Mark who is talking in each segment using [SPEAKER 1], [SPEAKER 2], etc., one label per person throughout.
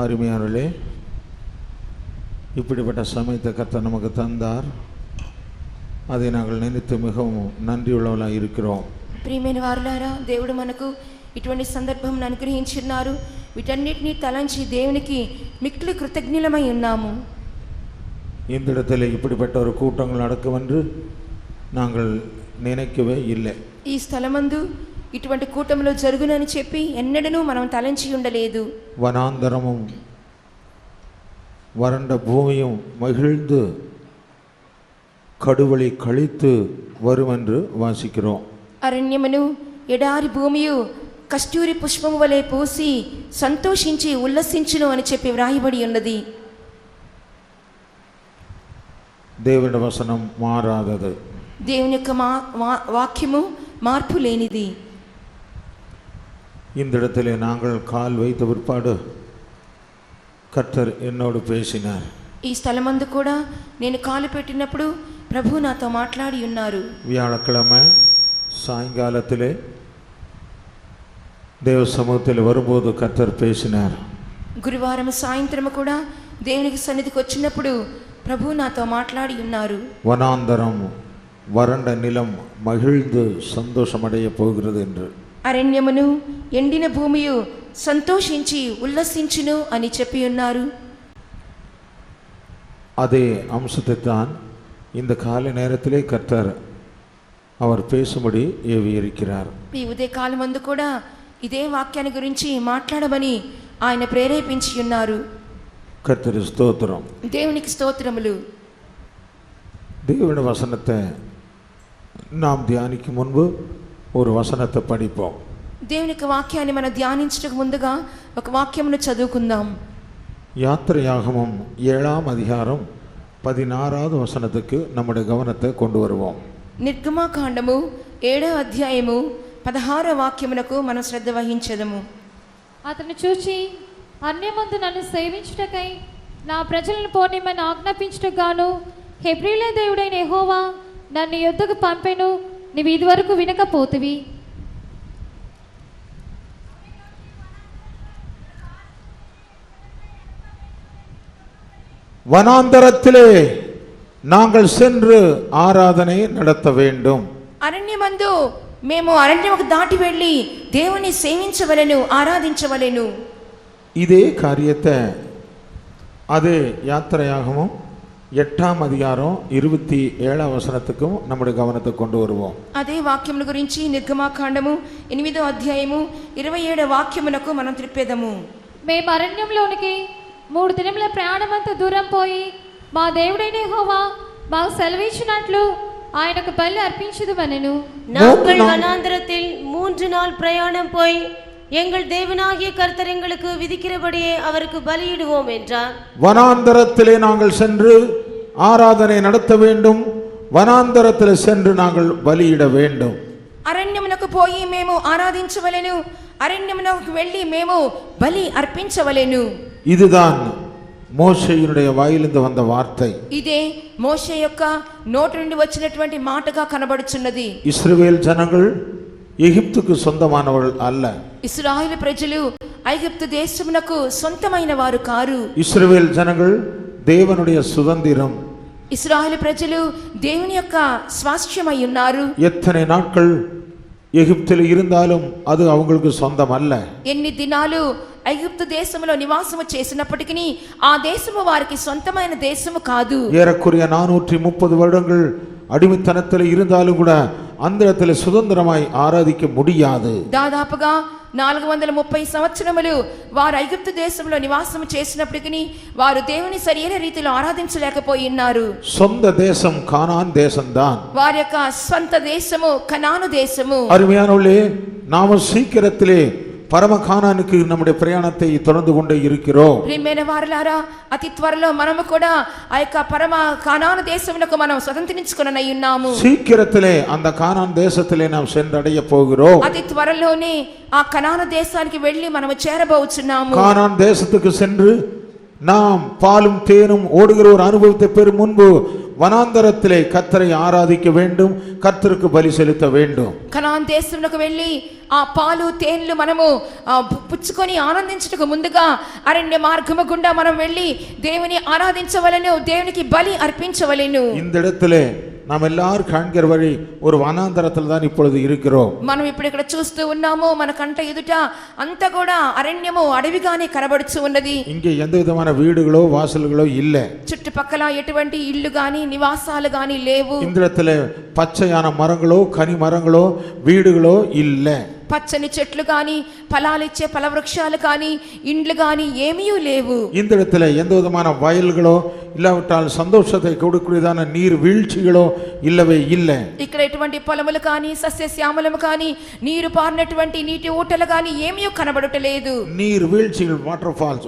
[SPEAKER 1] அருமையானவர்களே, இப்படிப்பட்ட சமயத்தை கர்த்தர் நமக்கு தந்தார். அதை நாங்கள் நினைத்து மிகவும் நன்றியுள்ளவர்களாக இருக்கிறோம்.
[SPEAKER 2] ప్రియమైన వారులారా, దేవుడు మనకు ఇటువంటి సందర్భం అనుగ్రహించున్నారు. వీటన్నిటిని తలంచి దేవునికి మిక్కిలి కృతజ్ఞులమై ఉన్నాము.
[SPEAKER 1] இந்த இடத்துல இப்படிப்பட்ட ஒரு கூட்டங்கள் நடக்கும் என்று நாங்கள் நினைக்கவே இல்லை.
[SPEAKER 2] ఈ స్థలమందు ఇటువంటి కూటములు జరుగునని చెప్పి ఎన్నడూ మనం తలంచి ఉండలేదు.
[SPEAKER 1] வனாந்தரமும் வறண்ட பூமியும் மகிழ்ந்து கடுவழி கழித்து வரும் என்று வாசிக்கிறோம்.
[SPEAKER 2] అరణ్యమును ఎడారి భూమియు కస్తూరి పుష్పము వలె పూసి సంతోషించి ఉల్లసించును అని చెప్పి వ్రాయబడి ఉన్నది.
[SPEAKER 1] దేవుని వచనం మారాదது.
[SPEAKER 2] దేవుని యొక్క వాక్యము మార్పు లేనిది.
[SPEAKER 1] இந்த இடத்திலே நாங்கள் கால் வைத்த பிற்பாடு கர்த்தர் என்னோடு பேசினார்.
[SPEAKER 2] ఈ స్థలమందు కూడా నేను కాలు పెట్టినప్పుడు ప్రభు నాతో మాట్లాడి ఉన్నారు.
[SPEAKER 1] வியாழக்கிழமை சாயங்காலத்திலே தேவ சமூகத்தில் வரும்போது கர்த்தர் பேசினார்.
[SPEAKER 2] గురువారం సాయంత్రం కూడా దేవునికి సన్నిధికి వచ్చినప్పుడు ప్రభు నాతో మాట్లాడి ఉన్నారు.
[SPEAKER 1] வனாந்தரம் வறண்ட நிலம் மகிழ்ந்து சந்தோஷமடைய போகிறது என்று.
[SPEAKER 2] అరణ్యమును ఎండిన భూమియు సంతోషించి ఉల్లసించును అని చెప్పి ఉన్నారు.
[SPEAKER 1] அதே அம்சத்தை தான் இந்த காலை நேரத்திலே கர்த்தர் அவர் பேசும்படி ஏவி இருக்கிறார்.
[SPEAKER 2] ఈ ఉదయ కాలమందు కూడా ఇదే వాక్యాన్ని గురించి మాట్లాడమని ఆయన ప్రేరేపించి ఉన్నారు.
[SPEAKER 1] கர்த்தர் ஸ்தோத்திரம்.
[SPEAKER 2] దేవునికి స్తోత్రములు.
[SPEAKER 1] தேவனுடைய வசனத்தை நாம் தியானிக்கும் முன்பு ஒரு வசனத்தை படிப்போம்.
[SPEAKER 2] దేవుని యొక్క వాక్యాన్ని మనం ధ్యానించడానికి ముందుగా ఒక వాక్యమును చదువుకుందాం.
[SPEAKER 1] யாத்திரையாகமம் 7ஆம் அதிகாரம் 16வது வசனத்துக்கு நம்முடைய கவனத்தை கொண்டு வருவோம்.
[SPEAKER 2] నిర్గమాకాండము 7వ అధ్యాయము 16వ వాక్యమునకు మనం శ్రద్ధ వహించదము.
[SPEAKER 3] అతను చూచి అన్యమందు నన్ను సేవించుటకై నా ప్రజలను పోనిమని ఆజ్ఞాపించుటకు గాను హెబ్రీల దేవుడైన యెహోవా నన్ను యుద్ధకు పంపెను, నీవు ఇదివరకు వినకపోతివి.
[SPEAKER 1] வனாந்தரத்திலே நாங்கள் சென்று ஆராதனை நடத்த வேண்டும்.
[SPEAKER 2] అరణ్యమందు మేము అరణ్యముకు దాటి వెళ్ళి దేవుని సేవించవలెను, ఆరాధించవలెను.
[SPEAKER 1] இதே காரியத்தை அதே யாத்திரையாகமும் 8ஆம் அதிகாரம் 27వ వచనத்துக்கும் நம்முடைய கவனத்தை கொண்டு வருவோம்.
[SPEAKER 2] అదే వాక్యముల గురించి నిర్గమాకాండము 8వ అధ్యాయము 27వ వాక్యమునకు మనం త్రిప్పేదము.
[SPEAKER 3] మేము అరణ్యంలోనికి 3 దినముల ప్రయాణమంత దూరం పోయి మా దేవుడైన యెహోవా మాకు సెలవిచ్చినట్లు ఆయనకు బలి అర్పించుదుమనెను.
[SPEAKER 4] நாங்கள் வனாந்தரத்தில் 3 நாள் பிரயாணம் போய் எங்கள் தேவனாகிய கர்த்தர் எங்களுக்கு விதிக்கிறபடியே அவருக்கு பலியிடுவோம் என்றார்.
[SPEAKER 1] வனாந்தரத்திலே நாங்கள் சென்று ஆராதனை நடத்த வேண்டும். வனாந்தரத்தில் சென்று நாங்கள் பலியிட வேண்டும்.
[SPEAKER 2] అరణ్యమునకు పోయి మేము ఆరాధించవలెను, అరణ్యమునకు వెళ్ళి మేము బలి అర్పించవలెను.
[SPEAKER 1] இதுதான் மோசேயினுடைய வாயிலிருந்து வந்த வார்த்தை.
[SPEAKER 2] ఇదే మోషే యొక్క నోటి నుండి వచ్చినటువంటి మాటగా కనబడుచున్నది.
[SPEAKER 1] இஸ்ரவேல் ஜனங்கள் எகிப்துக்கு சொந்தமானவர்கள் அல்ல.
[SPEAKER 2] ఇశ్రాయేలు ప్రజలు ఐగుప్తు దేశమునకు సొంతమైన వారు కారు.
[SPEAKER 1] இஸ்ரவேல் ஜனங்கள் தேவனுடைய சுதந்திரம்.
[SPEAKER 2] ఇశ్రాయేలు ప్రజలు దేవుని యొక్క స్వాస్థ్యమై ఉన్నారు.
[SPEAKER 1] எத்தனை நாட்கள் எகிப்தில் இருந்தாலும் அது அவங்களுக்கு சொந்தம் அல்ல.
[SPEAKER 2] ఎన్ని దినాలు ఐగుప్తు దేశములో నివాసము చేసినప్పటికీ ఆ దేశము వారికి సొంతమైన దేశము కాదు.
[SPEAKER 1] ஏறக்குறைய 430 வருடங்கள் அடிமைத்தனத்தில் இருந்தாலும் கூட அந்த இடத்துல சுதந்திரமாய் ஆராதிக்க முடியாது.
[SPEAKER 2] దాదాపుగా 430 సంవత్సరములు వారు ఐగుప్తు దేశంలో నివాసము చేసినప్పటికీ వారు దేవుని సరైన రీతిలో ఆరాధించలేకపోయి ఉన్నారు.
[SPEAKER 1] சொந்த தேசம் கானான் தேசம்தான்.
[SPEAKER 2] వారి యొక్క సొంత దేశము కనాను దేశము.
[SPEAKER 1] அருமையானவர்களே, நாம சீக்கிரத்திலே పరమ కానానికి நம்முடைய ప్రయాణத்தை தொடர்ந்து கொண்டே இருக்கிறோம்.
[SPEAKER 2] ప్రియమైన వారలారా, అతి త్వరలో మనము కూడా ఆ యొక్క పరమ కానాను దేశమునకు మనం స్వతంత్రించుకొనై ఉన్నాము.
[SPEAKER 1] சீக்கிரத்திலே அந்த கானான் தேசத்திலே நாம் சென்றடைய போகிறோம்.
[SPEAKER 2] అతి త్వరలోనే ఆ కనాను దేశానికి వెళ్ళి మనము చేరబోచున్నాము.
[SPEAKER 1] கானான் தேசத்துக்கு சென்று நாம் பாலும் தேனும் ஓடுகிற ஒரு அனுபவத்தை பெறும் முன்பு వనాంతరத்திலே కర్తரை ఆరాధించ வேண்டும், కర్తருக்கு బలి సెలుత வேண்டும்.
[SPEAKER 2] కనాన్ దేశంలోకి వెళ్ళి ఆ పాలు తేనెలు మనము పుచ్చుకొని ఆనందించుటకు ముందుగా అరణ్య మార్గము గుండా మనం వెళ్ళి దేవుని ఆరాధించవలెను, దేవునికి బలి అర్పించవలెను.
[SPEAKER 1] இந்த இடத்திலே நாம் எல்லாரும் காண்கிற வழி ஒரு வனாந்தரத்தில் தான் இப்பொழுது இருக்கிறோம்.
[SPEAKER 2] మనం ఇప్పుడు ఇక్కడ చూస్తూ ఉన్నాము, మన కంట ఎదుట అంతా కూడా అరణ్యము అడవిగానే కనబడుచు ఉన్నది.
[SPEAKER 1] இங்கே எந்த விதமான வீடுகளோ வாசல்களோ இல்ல.
[SPEAKER 2] చుట్టుపక్కల ఎటువంటి ఇల్లు గాని నివాసాలు గాని లేవు.
[SPEAKER 1] இந்த இடத்திலே பச்சையான மரங்களோ கனி மரங்களோ வீடுகளோ இல்ல.
[SPEAKER 2] పచ్చని చెట్లు గాని ఫలాలిచ్చే ఫలవృక్షాలు గాని ఇండ్లు గాని ఏమీ లేవు.
[SPEAKER 1] இந்த இடத்துல எந்த விதமான வயல்களோ இல்லாவிட்டால் சந்தோஷத்தை கொடுக்கக்கூடியதான நீர் வீழ்ச்சிகளோ இல்லவே இல்லை.
[SPEAKER 2] ఇక్కడ ఎటువంటి పొలములు కానీ సస్యశ్యామలము కానీ నీరు పారినటువంటి నీటి ఊటలు కానీ ఏమీ కనబడటలేదు.
[SPEAKER 1] நீர் வீழ்ச்சிகள் வாட்டர் ஃபால்ஸ்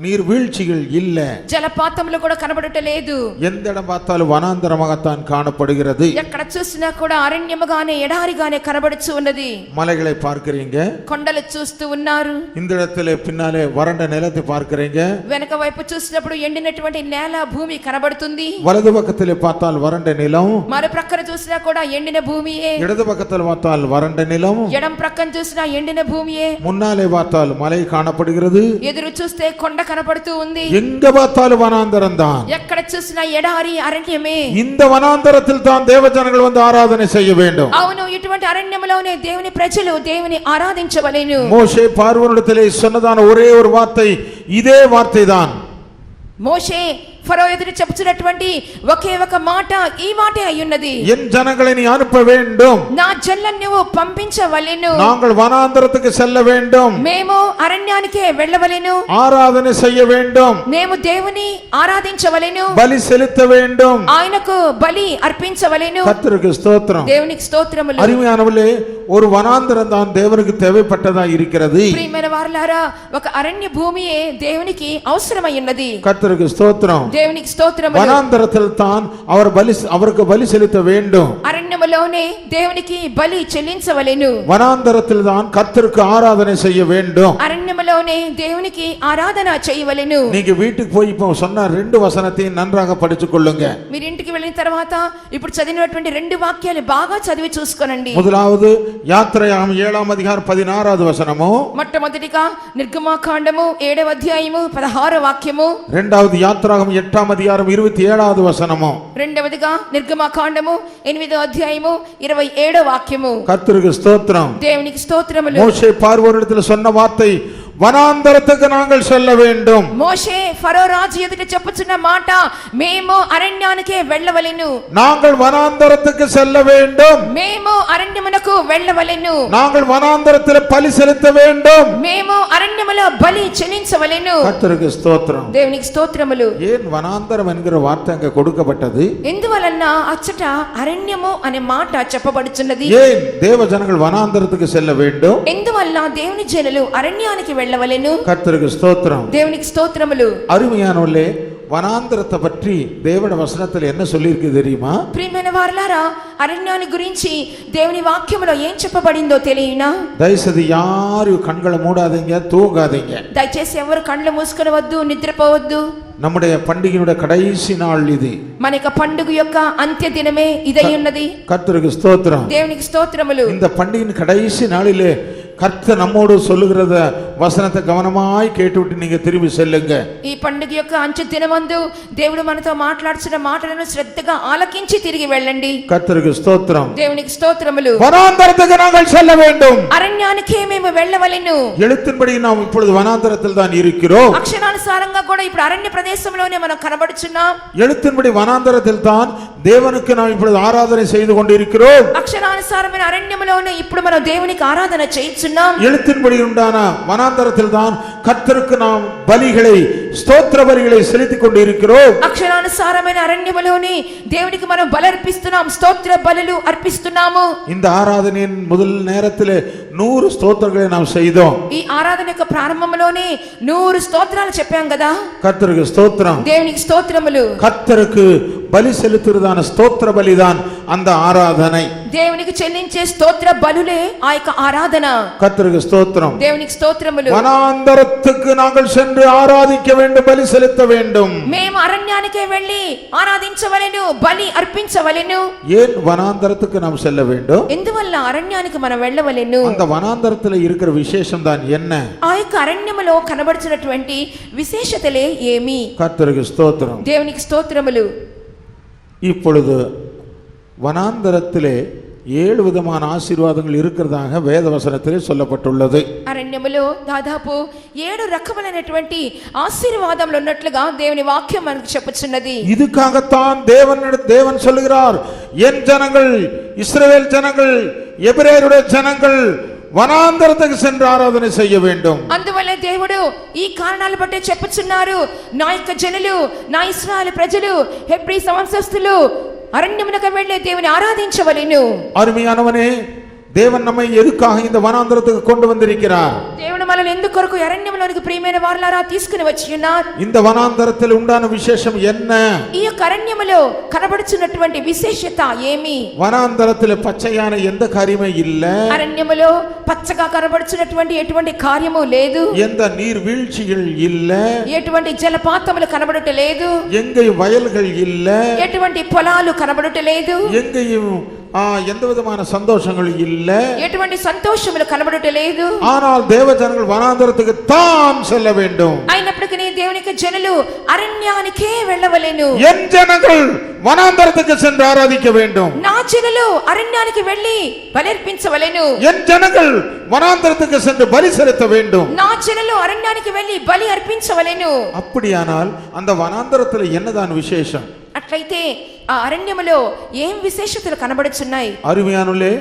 [SPEAKER 1] நீர் வீழ்ச்சிகள் இல்ல.
[SPEAKER 2] జలపాతములు కూడా కనబడటలేదు.
[SPEAKER 1] எந்த இடம் பார்த்தாலும் வனாந்தரமாகத்தான் காணப்படுகிறது.
[SPEAKER 2] ఎక్కడ చూసినా కూడా అరణ్యముగానే ఎడారిగానే కనబడుచు ఉన్నది.
[SPEAKER 1] மலைகளை பார்க்கிறீங்க,
[SPEAKER 2] కొండలు చూస్తూ ఉన్నారు.
[SPEAKER 1] இந்த இடத்துல பின்னாலே வறண்ட நிலத்தை பார்க்கிறீங்க.
[SPEAKER 2] వెనక వైపు చూసినప్పుడు ఎండినటువంటి నేల భూమి కనబడుతుంది.
[SPEAKER 1] வலது பக்கத்திலே பார்த்தால் வறண்ட நிலம்,
[SPEAKER 2] మరో ప్రక్కన చూసినా కూడా ఎండిన భూమియే.
[SPEAKER 1] இடது பக்கத்தில் பார்த்தால் வறண்ட நிலம்,
[SPEAKER 2] ఎడం ప్రక్కన చూసినా ఎండిన భూమియే.
[SPEAKER 1] முன்னாலே பார்த்தால் மலை காணப்படுகிறது.
[SPEAKER 2] ఎదురు చూస్తే కొండ కనబడుతూ ఉంది.
[SPEAKER 1] எங்க பார்த்தாலும் வனாந்தரம் தான்.
[SPEAKER 2] ఎక్కడ చూసినా ఎడారి అరణ్యమే.
[SPEAKER 1] இந்த வனாந்தரத்தில் தான் தேவஜனங்கள் வந்து ஆராதனை செய்ய வேண்டும்.
[SPEAKER 2] అవును, ఇటువంటి అరణ్యములోనే దేవుని ప్రజలు దేవుని ఆరాధించవలెను.
[SPEAKER 1] மோசே பார்வோனிடத்திலே சொன்னதான ஒரே ஒரு வார்த்தை இதே வார்த்தை தான்.
[SPEAKER 2] మోషే ఫరో ఎదురు చెప్పుచున్నటువంటి ఒకే ఒక మాట ఈ మాటే అయ్యున్నది.
[SPEAKER 1] என் ஜனங்களை நீ அனுப்ப வேண்டும்,
[SPEAKER 2] నా జనులను నువ్వు పంపించవలెను,
[SPEAKER 1] நாங்கள் வனாந்தரத்துக்கு செல்ல வேண்டும்,
[SPEAKER 2] మేము అరణ్యానికే వెళ్ళవలెను,
[SPEAKER 1] ஆராதனை செய்ய வேண்டும்,
[SPEAKER 2] మేము దేవుని ఆరాధించవలెను,
[SPEAKER 1] பலி செலுத்த வேண்டும்,
[SPEAKER 2] ఆయనకు బలి అర్పించవలెను.
[SPEAKER 1] கர்த்தருக்கு ஸ்தோத்திரம்.
[SPEAKER 2] దేవునికి స్తోత్రములు.
[SPEAKER 1] அருமையானவர்களே, ஒரு வனாந்தரம் தான் தேவனுக்கு தேவைப்பட்டதா இருக்கிறது.
[SPEAKER 2] ప్రియమైన వారలారా, ఒక అరణ్య భూమియే దేవునికి అవసరమై ఉన్నది.
[SPEAKER 1] கர்த்தருக்கு ஸ்தோத்திரம்.
[SPEAKER 2] దేవునికి స్తోత్రములు.
[SPEAKER 1] வனாந்தரத்தில் தான் அவருக்கு பலி செலுத்த வேண்டும்.
[SPEAKER 2] అరణ్యములోనే దేవునికి బలి చెల్లించవలెను.
[SPEAKER 1] வனாந்தரத்தில் தான் கர்த்தருக்கு ஆராதனை செய்ய வேண்டும்.
[SPEAKER 2] అరణ్యములోనే దేవునికి ఆరాధన చేయవలెను.
[SPEAKER 1] நீங்க வீட்டுக்கு போய் இப்போ சொன்ன ரெண்டு வசனத்தையும் நன்றாக படித்துக் கொள்ளுங்க.
[SPEAKER 2] మీరు ఇంటికి వెళ్ళిన తర్వాత ఇప్పుడు చదివినటువంటి రెండు వాక్యాలు బాగా చదివి చూసుకోనండి.
[SPEAKER 1] முதலாவது யாத்திரையாகமம் 7ஆம் அதிகாரம் 16வது வசனமோ,
[SPEAKER 2] మొట్టమొదటిగా నిర్గమాకాండము 7వ అధ్యాయము 16వ వాక్యము,
[SPEAKER 1] இரண்டாவது யாத்திராகமம் 8ஆம் அதிகாரம் 27வது வசனமோ,
[SPEAKER 2] రెండవదిగా నిర్గమాకాండము 8వ అధ్యాయము 27వ వాక్యము.
[SPEAKER 1] கர்த்தருக்கு ஸ்தோத்திரம்.
[SPEAKER 2] దేవునికి స్తోత్రములు.
[SPEAKER 1] மோசே பார்வோனிடத்தில் சொன்ன வார்த்தை, వనాంతరத்துக்கு நாங்கள் செல்ல வேண்டும்.
[SPEAKER 2] మోషే ఫరో రాజు ఎదుట చెప్పుచున్న మాట, మేము అరణ్యానికే వెళ్ళవలెను,
[SPEAKER 1] நாங்கள் வனாந்தரத்துக்கு செல்ல வேண்டும்,
[SPEAKER 2] మేము అరణ్యమునకు వెళ్ళవలెను,
[SPEAKER 1] நாங்கள் வனாந்தரத்தில் பலி செலுத்த வேண்டும்,
[SPEAKER 2] మేము అరణ్యములో బలి చెల్లించవలెను.
[SPEAKER 1] கர்த்தருக்கு ஸ்தோத்திரம்.
[SPEAKER 2] దేవునికి స్తోత్రములు.
[SPEAKER 1] ஏன் వనాந்தரம் என்கிற வார்த்தை அங்க கொடுக்கப்பட்டது?
[SPEAKER 2] ఎందువలన అచ్చట అరణ్యము అనే మాట చెప్పబడుచున్నది?
[SPEAKER 1] ஏன் தேவ ஜனங்கள் வனாந்தரத்துக்கு செல்ல வேண்டும்?
[SPEAKER 2] ఎందువల్ల దేవుని జనులు అరణ్యానికి వెళ్ళవలెను?
[SPEAKER 1] கர்த்தருக்கு ஸ்தோத்திரம்.
[SPEAKER 2] దేవునికి స్తోత్రములు.
[SPEAKER 1] அருமையானவர்களே, வனாந்தரத்தை பற்றி தேவனுடைய வசனத்தில் என்ன சொல்லியிருக்கு தெரியுமா?
[SPEAKER 2] ప్రియమైన వారలారా, అరణ్యాన్ని గురించి దేవుని వాక్యములో ఏం చెప్పబడిందో తెలియనా?
[SPEAKER 1] தயவுசெய்து யாரும் கண்களை மூடாதீங்க, தூங்காதீங்க.
[SPEAKER 2] దయచేసి ఎవరు కళ్ళు మూసుకొనవద్దు, నిద్రపోవద్దు.
[SPEAKER 1] நம்முடைய பண்டிகையுடைய கடைசி நாள் இது.
[SPEAKER 2] మన యొక్క పండుగ యొక్క అంత్య దినమే ఇదై ఉన్నది.
[SPEAKER 1] கர்த்தருக்கு ஸ்தோத்திரம்.
[SPEAKER 2] దేవునికి స్తోత్రములు.
[SPEAKER 1] இந்த பண்டிகையின் கடைசி நாளிலே கர்த்தர் நம்மோடு சொல்லுகிறத வசனத்தை கவனமாய் கேட்டுவிட்டு நீங்க திரும்பி செல்லுங்க.
[SPEAKER 2] ఈ పండుగ యొక్క అంత్య దినమందు దేవుడు మనతో మాట్లాడుతున్న మాటలను శ్రద్ధగా ఆలకించి తిరిగి వెళ్ళండి.
[SPEAKER 1] கர்த்தருக்கு ஸ்தோத்திரம்.
[SPEAKER 2] దేవునికి స్తోత్రములు.
[SPEAKER 1] வனாந்தரத்துக்கு நாங்கள் செல்ல வேண்டும்.
[SPEAKER 2] అరణ్యానికే మేము వెళ్ళవలెను.
[SPEAKER 1] எழுத்தின்படி நாம் இப்பொழுது வனாந்தரத்தில் தான் இருக்கிறோம்.
[SPEAKER 2] అక్షరానుసారంగా కూడా ఇప్పుడు అరణ్య ప్రదేశంలోనే మనం కనబడుచున్నాం.
[SPEAKER 1] எழுத்தின்படி வனாந்தரத்தில் தான் தேவனுக்கு நாம் இப்பொழுது ஆராதனை செய்து கொண்டிருக்கிறோம்.
[SPEAKER 2] అక్షరానుసారమైన అరణ్యములోనే ఇప్పుడు మనం దేవునికి ఆరాధన చేయుచున్నాం.
[SPEAKER 1] எழுத்தின்படி உண்டான வனாந்தரத்தில் தான் கர்த்தருக்கு நாம் பலிகளை, ஸ்தோத்திர பலிகளை செலுத்திக் கொண்டிருக்கிறோம்.
[SPEAKER 2] అక్షరానుసారమైన అరణ్యములోనే దేవునికి మనం బలి అర్పిస్తున్నాం, స్తోత్ర బలులు అర్పిస్తున్నాము.
[SPEAKER 1] இந்த ஆராதனையின் முதல் நேரத்தில் 100 ஸ்தோத்திரங்களை நாம் செய்தோம்.
[SPEAKER 2] ఈ ఆరాధన యొక్క ప్రారంభంలోనే 100 స్తోత్రాలు చెప్పాం కదా.
[SPEAKER 1] கர்த்தருக்கு ஸ்தோத்திரம்.
[SPEAKER 2] దేవునికి స్తోత్రములు.
[SPEAKER 1] கர்த்தருக்கு பலி செலுத்துறதான ஸ்தோத்திர பலிதான் அந்த ஆராதனை.
[SPEAKER 2] దేవునికి చెల్లించే స్తోత్ర బలులే ఆ యొక్క ఆరాధన.
[SPEAKER 1] கர்த்தருக்கு ஸ்தோத்திரம்.
[SPEAKER 2] దేవునికి స్తోత్రములు.
[SPEAKER 1] வனாந்தரத்துக்கு நாங்கள் சென்று ஆராதிக்க வேண்டும், பலி செலுத்த வேண்டும்.
[SPEAKER 2] మేము అరణ్యానికే వెళ్ళి ఆరాధించవలెను, బలి అర్పించవలెను.
[SPEAKER 1] ஏன் வனாந்தரத்துக்கு நாம் செல்ல வேண்டும்?
[SPEAKER 2] ఎందువల్ల అరణ్యానికి మనం వెళ్ళవలెను?
[SPEAKER 1] அந்த வனாந்தரத்துல இருக்கிற விசேஷம் தான் என்ன?
[SPEAKER 2] ఆ యొక్క అరణ్యములో కనబడుతున్నటువంటి విశేషతలే ఏమి?
[SPEAKER 1] கர்த்தருக்கு ஸ்தோத்திரம்.
[SPEAKER 2] దేవునికి స్తోత్రములు.
[SPEAKER 1] இப்பொழுது வனாந்தரத்திலே 7 விதமான ஆசீர்வாதங்கள் இருக்கிறதாக வேதவசனத்திலே சொல்லப்பட்டுள்ளது.
[SPEAKER 2] అరణ్యములో దాదాపు 7 రకములైనటువంటి ఆశీర్వాదములు ఉన్నట్లుగా దేవుని వాక్యం మనకు చెప్పుచున్నది.
[SPEAKER 1] இதுக்காகத்தான் தேவன் சொல்லுகிறார், என் ஜனங்கள், இஸ்ரவேல் ஜனங்கள், எபிரேயருடைய ஜனங்கள் వనాంతరத்துக்கு சென்று ఆరాధన செய்ய வேண்டும்.
[SPEAKER 2] అందువల్ల దేవుడు ఈ కారణాల బట్టి చెప్పుచున్నారు, నా యొక్క జనులు, నా ఇశ్రాయేలు ప్రజలు, హెబ్రీ వంశస్థులు అరణ్యమునకు వెళ్ళి దేవుని ఆరాధించవలెను.
[SPEAKER 1] అరుமையானவனே, தேவன் நம்மை எதுக்காக இந்த வனாந்தரத்துக்கு கொண்டு வந்திருக்கிறார்?
[SPEAKER 2] దేవుడు మనల్ని ఎందుకొరకు అరణ్యములోనికి ప్రియమైన వారలారా తీసుకుని వచ్చి ఉన్నారు.
[SPEAKER 1] இந்த వనాந்தரத்தில் உண்டான விசேஷம் என்ன?
[SPEAKER 2] ఈ యొక్క అరణ్యములో కనబడుచున్నటువంటి విశేషత ఏమి?
[SPEAKER 1] వనాந்தரத்தில் పచ్చயான எந்த காரியமே இல்ல.
[SPEAKER 2] అరణ్యములో పచ్చగా కనబడుచున్నటువంటి ఎటువంటి కార్యము లేదు.
[SPEAKER 1] எந்த நீர் வீழ்ச்சிகள் இல்ல.
[SPEAKER 2] ఎటువంటి జలపాతములు కనబడటలేదు.
[SPEAKER 1] எங்கேயும் வயல்கள் இல்ல.
[SPEAKER 2] ఎటువంటి పొలాలు కనబడటలేదు.
[SPEAKER 1] எங்கேயும் எந்த விதமான சந்தோஷங்களும் இல்ல.
[SPEAKER 2] ఎటువంటి సంతోషములు కనబడటలేదు.
[SPEAKER 1] ஆனால் தேவ ஜனங்கள் வனாந்தரத்துக்கு தான் செல்ல வேண்டும்.
[SPEAKER 2] అయినప్పటికీ దేవునికి జనులు అరణ్యానికే వెళ్ళవలెను.
[SPEAKER 1] என் ஜனங்கள் வனாந்தரத்துக்கு சென்று ஆராதிக்க வேண்டும்.
[SPEAKER 2] నా జనులు అరణ్యానికి వెళ్ళి బలిర్పించవలెను.
[SPEAKER 1] என் ஜனங்கள் வனாந்தரத்துக்கு சென்று பலி செலுத்த வேண்டும்.
[SPEAKER 2] నా జనులు అరణ్యానికి వెళ్ళి బలి అర్పించవలెను.
[SPEAKER 1] அப்படியானால் அந்த வனாந்தரத்துல என்னதான் விசேஷம்?
[SPEAKER 2] అట్లయితే ఆ అరణ్యములో ఏం విశేషతలు కనబడుచున్నాయి?
[SPEAKER 1] அருமையானுள்ளே,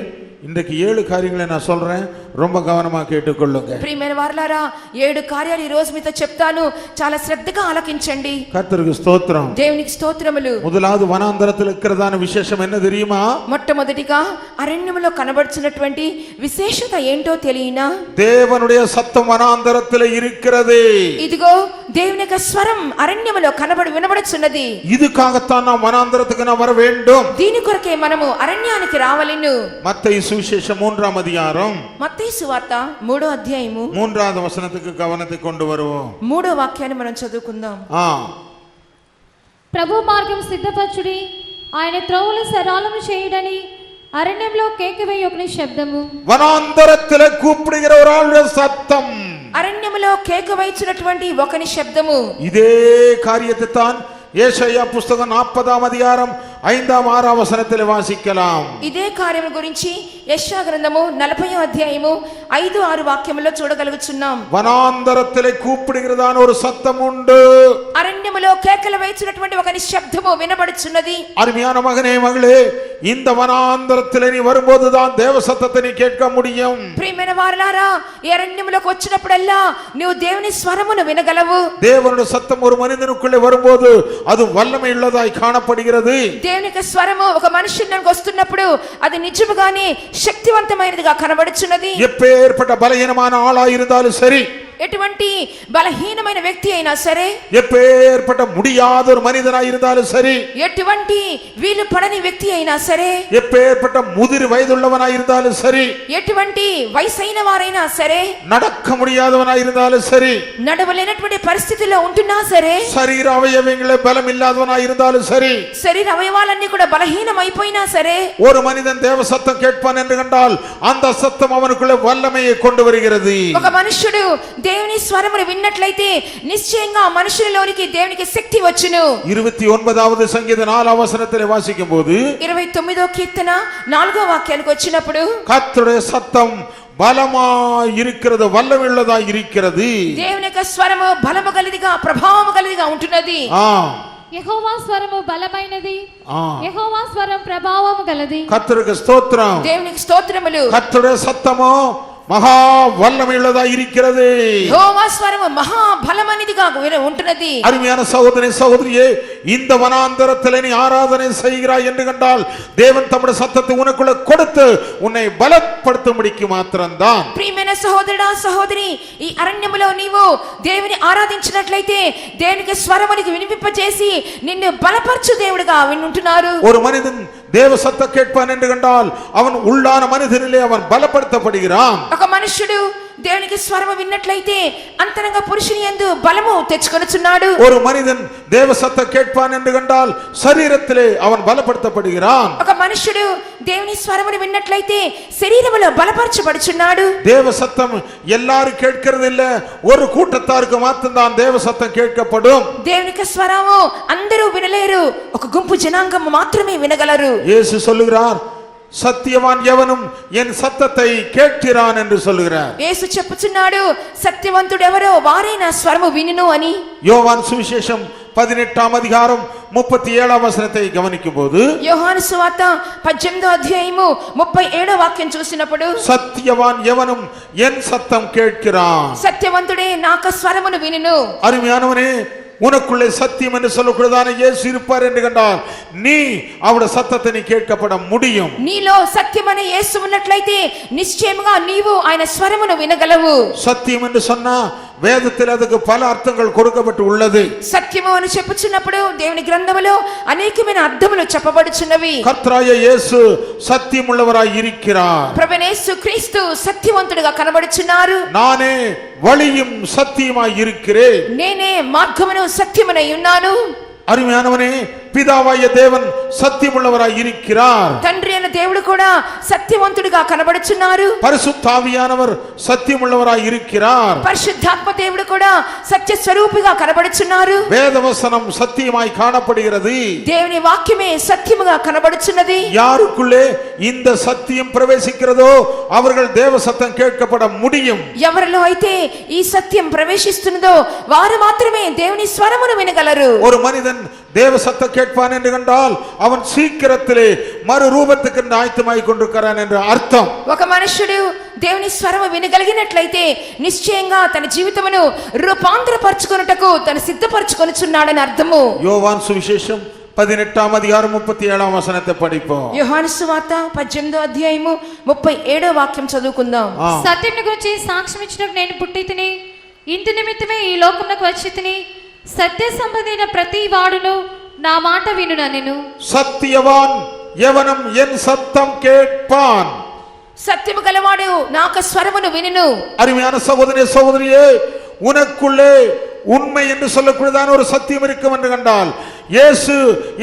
[SPEAKER 1] இன்றைக்கு 7 காரியங்களை நான் சொல்றேன், ரொம்ப கவனமா கேட்டுக்கொள்ளுங்க.
[SPEAKER 2] ప్రియమైన వారలారా, 7 కార్యాలు ఈ రోజు మీతో చెప్తాను, చాలా శ్రద్ధగా ఆలకించండి.
[SPEAKER 1] கர்த்தருக்கு ஸ்தோத்திரம்.
[SPEAKER 2] దేవునికి స్తోత్రములు.
[SPEAKER 1] முதலாவது வனாந்தரத்தில் இருக்கிறதான விசேஷம் என்ன தெரியுமா?
[SPEAKER 2] మొట్టమొదటిగా అరణ్యములో కనబడుచున్నటువంటి విశేషత ఏంటో తెలియనా?
[SPEAKER 1] தேவனுடைய சத்தம் வனாந்தரத்தில் இருக்கிறது.
[SPEAKER 2] ఇదిగో దేవుని యొక్క స్వరం అరణ్యములో వినబడుచున్నది.
[SPEAKER 1] இதுக்காகத்தான் நாம் வனாந்தரத்துக்கு நாம் வர வேண்டும்.
[SPEAKER 2] దీని కొరకే మనము అరణ్యానికి రావలెను.
[SPEAKER 1] மத்தேயு சுவிசேஷம் 3ஆம் அதிகாரம்
[SPEAKER 2] మత్తయి సువార్త 3వ అధ్యాయము
[SPEAKER 1] 3வது వచనத்துக்கு கவனத்தை கொண்டு வருவோம்.
[SPEAKER 2] 3వ వాక్యాన్ని మనం చదువుకుందాం.
[SPEAKER 3] ప్రభు మార్గం సిద్ధపరచుడి, ఆయన త్రోవలు సరళము చేయుడని అరణ్యంలో కేకవేయ ఒకని శబ్దము.
[SPEAKER 1] வனாந்தரத்தில் கூப்பிடுகிற ஒரு ஆளுடைய சத்தம்.
[SPEAKER 2] అరణ్యములో కేక వేయుచున్నటువంటి ఒకని శబ్దము.
[SPEAKER 1] இதே காரியத்தை தான் ஏசாயா புஸ்தகம் 40ஆம் அதிகாரம் 5ஆம் 6ஆம் வசனத்தில் வாசிக்கலாம்.
[SPEAKER 2] ఇదే కార్యం గురించి యెషయా గ్రంథము 40వ అధ్యాయము 5, 6 వాక్యములో చూడగలుగుచున్నాం.
[SPEAKER 1] வனாந்தரத்திலே கூப்பிடுகிறதான ஒரு சத்தம் உண்டு.
[SPEAKER 2] అరణ్యములో కేకలు వేయుచున్నటువంటి ఒకని శబ్దము వినబడుచున్నది.
[SPEAKER 1] அருமையான மகனே, மகளே, இந்த வனாந்தரத்திலே நீ வரும்போதுதான் தேவ சத்தத்தை நீ கேட்க முடியும்.
[SPEAKER 2] ప్రియమైన వారలారా, ఈ అరణ్యములోకి వచ్చినప్పుడల్లా నీవు దేవుని స్వరమును వినగలవు.
[SPEAKER 1] தேவனுடைய சத்தம் ஒரு மனிதனுக்குள்ளே வரும்போது அது வல்லமை உள்ளதாய் காணப்படுகிறது.
[SPEAKER 2] దేవుని యొక్క స్వరము ఒక మనుషునికి వస్తున్నప్పుడు అది నిజముగానే శక్తివంతమైనదిగా కనబడుచున్నది.
[SPEAKER 1] எப்பேற்பட்ட பலகீனமான ஆளா இருந்தாலும் சரி,
[SPEAKER 2] ఎటువంటి బలహీనమైన వ్యక్తి అయినా సరే,
[SPEAKER 1] எப்பேற்பட்ட முடியாத ஒரு மனிதனாய் இருந்தாலும் சரி,
[SPEAKER 2] ఎటువంటి వీలు పడని వ్యక్తి అయినా సరే,
[SPEAKER 1] எப்பேற்பட்ட முதிர் வயதுள்ளவனாய் இருந்தாலும் சரி,
[SPEAKER 2] ఎటువంటి వయసైన వారైనా సరే,
[SPEAKER 1] நடக்க முடியாதவனாய் இருந்தாலும் சரி,
[SPEAKER 2] నడవలేనటువంటి పరిస్థితిలో ఉంటున్నా సరే,
[SPEAKER 1] శరీర అవయవங்களே பலம் இல்லாதவனாய் இருந்தாலும் சரி,
[SPEAKER 2] శరీర అవయవాలన్నీ కూడా బలహీనం అయిపోయినా సరే,
[SPEAKER 1] ஒரு மனிதன் தேவ சத்தம் கேட்பான் என்று கண்டால் அந்த சத்தம் அவனுக்குள்ளே வல்லமையை கொண்டு வருகிறது.
[SPEAKER 2] ఒక మనుషుడు దేవుని స్వరమును విన్నట్లయితే నిశ్చయంగా మనుషులలోనికి దేవునికి శక్తి వచ్చును.
[SPEAKER 1] 29வது சங்கீதம் 4ஆம் வசனத்திலே வாசிக்கும்போது
[SPEAKER 2] 29వ కీర్తన 4వ వాక్యానికి వచ్చినప్పుడు
[SPEAKER 1] கர்த்தருடைய சத்தம் பலமாய் இருக்கிறது, வல்லமையுள்ளதாய் இருக்கிறது.
[SPEAKER 2] దేవుని యొక్క స్వరము బలము గలదిగా, ప్రభావము గలదిగా ఉంటున్నది.
[SPEAKER 3] యెహోవా స్వరము బలమైనది, యెహోవా స్వరం ప్రభావము గలది.
[SPEAKER 1] கர்த்தருக்கு ஸ்தோத்திரம்.
[SPEAKER 2] దేవునికి స్తోత్రములు.
[SPEAKER 1] கர்த்தருடைய சத்தமோ மகா வல்லமையுள்ளதா இருக்கிறது.
[SPEAKER 2] యెహోవా స్వరము మహా బలమైనదిగా ఉంటున్నది.
[SPEAKER 1] அருமையான சகோதரி சகோதரியே, இந்த வனாந்தரத்திலே நீ ஆராதனை செய்கிறாய் என்று கண்டால் தேவன் தம்முடைய சத்தத்தை உனக்குள்ள கொடுத்து உன்னை பலப்படுத்தும்படிக்கு மாத்திரம்தான்.
[SPEAKER 2] ప్రియమైన సహోదరుడా సహోదరి, ఈ అరణ్యములో నీవు దేవుని ఆరాధించినట్లయితే దేవునికి స్వరమునికి వినిపింపజేసి నిన్ను బలపరచు దేవుడుగా వింటున్నారు.
[SPEAKER 1] ஒரு மனிதன் தேவ சத்தம் கேட்பான் என்று கண்டால் அவன் உள்ளான மனிதனிலே அவன் பலப்படுத்தப்படுகிறான்.
[SPEAKER 2] ఒక మనుష్యుడు దేవునికి స్వరము విన్నట్లయితే అంతరంగ పురుషుని యందు బలము తెచ్చుకొనుచున్నాడు.
[SPEAKER 1] ஒரு மனிதன் தேவ சத்தம் கேட்பான் என்று கண்டால் శరీரத்திலே அவன் பலப்படுத்தப்படுகிறான்.
[SPEAKER 2] ఒక మనుష్యుడు దేవుని స్వరమును విన్నట్లయితే శరీరములో బలపరచబడుచున్నాడు.
[SPEAKER 1] தேவ சத்தம் எல்லாரும் கேட்கிறது இல்ல, ஒரு கூட்டத்தாருக்கு மாத்திரம்தான் தேவ சத்தம் கேட்கப்படும்.
[SPEAKER 2] దేవునికి స్వరము అందరూ వినలేరు, ఒక గుంపు జనాంగం మాత్రమే వినగలరు.
[SPEAKER 1] இயேசு சொல்லுகிறார், சத்தியவான் எவனும் என் சத்தத்தை கேட்கிறான் என்று சொல்லுகிறார்.
[SPEAKER 2] యేసు చెప్పుచున్నాడు, సత్యవంతుడు ఎవరో వారే నా స్వరము వినును అని.
[SPEAKER 1] யோவான் சுவிசேஷம் 18ஆம் அதிகாரம் 37ஆம் வசனத்தை கவனிக்கும் போது,
[SPEAKER 2] యోహాను సువార్త 18వ అధ్యాయము 37వ వాక్యం చూసినప్పుడు,
[SPEAKER 1] சத்தியவான் எவனும் என் சத்தம் கேட்கிறான்.
[SPEAKER 2] సత్యవంతుడే నాకు స్వరమును వినును.
[SPEAKER 1] அருமையானவனே, உனக்குள்ளே சத்தியம் என்று சொல்லக்கூடியதான இயேசு இருப்பார் என்று கண்டால் நீ அவருடைய சத்தத்தை நீ கேட்கப்பட முடியும்.
[SPEAKER 2] నీలో సత్యమనే యేసు ఉన్నట్లయితే నిశ్చయముగా నీవు ఆయన స్వరమును వినగలవు.
[SPEAKER 1] சத்தியம் என்று சொன்னா வேதத்தில் அதுக்கு பல அர்த்தங்கள் கொடுக்கப்பட்டு உள்ளது.
[SPEAKER 2] సత్యము అని చెప్పుచున్నప్పుడు దేవుని గ్రంథములో అనేకమైన అర్థములు చెప్పబడుచున్నవి.
[SPEAKER 1] கர்த்தராகிய இயேசு சத்தியம் உள்ளவராய் இருக்கிறார்.
[SPEAKER 2] ప్రభువైన యేసు క్రీస్తు సత్యవంతుడిగా కనబడుచున్నారు.
[SPEAKER 1] நானே வழியும் சத்தியமாய் இருக்கிறேன்.
[SPEAKER 2] నేనే మార్గమును సత్యమునై ఉన్నాను.
[SPEAKER 1] அருமையானவனே, பிதாவாகிய தேவன் சத்தியமுள்ளவராய் இருக்கிறார்.
[SPEAKER 2] తండ్రి అయిన దేవుడు కూడా సత్యవంతుడిగా కనబడుచున్నారు.
[SPEAKER 1] பரிசுத்த ஆவியானவர் சத்தியமுள்ளவராய் இருக்கிறார்.
[SPEAKER 2] పరిశుద్ధాత్మ దేవుడు కూడా సత్య స్వరూపిగా కనబడుచున్నారు.
[SPEAKER 1] வேதவசனம் சத்தியமாய் காணப்படுகிறது.
[SPEAKER 2] దేవుని వాక్యమే సత్యముగా కనబడుచున్నది.
[SPEAKER 1] யாருக்குள்ளே இந்த சத்தியம் பிரவேசிக்கிறதோ அவர்கள் தேவ சத்தம் கேட்கப்பட முடியும்.
[SPEAKER 2] ఎవరిలో అయితే ఈ సత్యం ప్రవేశిస్తున్నదో వారు మాత్రమే దేవుని స్వరమును వినగలరు.
[SPEAKER 1] ஒரு மனிதன் தேவ சத்தம் கேட்பான் என்று கண்டால் அவன் சீக்கிரத்திலே மறு ரூபத்துக்கு ஆயத்தமாய் கொண்டிருக்கிறான் என்று அர்த்தம்.
[SPEAKER 2] ఒక మనుష్యుడు దేవుని స్వరము వినగలిగినట్లయితే నిశ్చయంగా తన జీవితమును రూపాంతరపరచుకొనుటకు తను సిద్ధపరచుకొనుచున్నాడని అర్థము.
[SPEAKER 1] யோவான் சுவிசேஷம் 18ஆம் அதிகாரம் 37ஆம் வசனத்தை படிப்போம்.
[SPEAKER 2] యోహాను సువార్త 18వ అధ్యాయము 37వ వాక్యం చదువుకుందాం.
[SPEAKER 3] సత్యం గురించి సాక్ష్యం ఇచ్చినప్పుడు నేను పుట్టి తిని ఇంటి నిమిత్తమే ఈ లోకమునకు వచ్చి తిని సత్య సంబంధైన ప్రతి వాడును నా మాట వినుననెను.
[SPEAKER 1] சத்தியவான் எவனும் என் சத்தம் கேட்பான்.
[SPEAKER 2] సత్యము గలవాడు నాకు స్వరమును వినును.
[SPEAKER 1] அருமையான சகோதரனே சகோதரியே, உனக்குள்ளே உண்மை என்று சொல்லக்கூடியதான ஒரு சத்தியம் இருக்கும் என்று கண்டால், இயேசு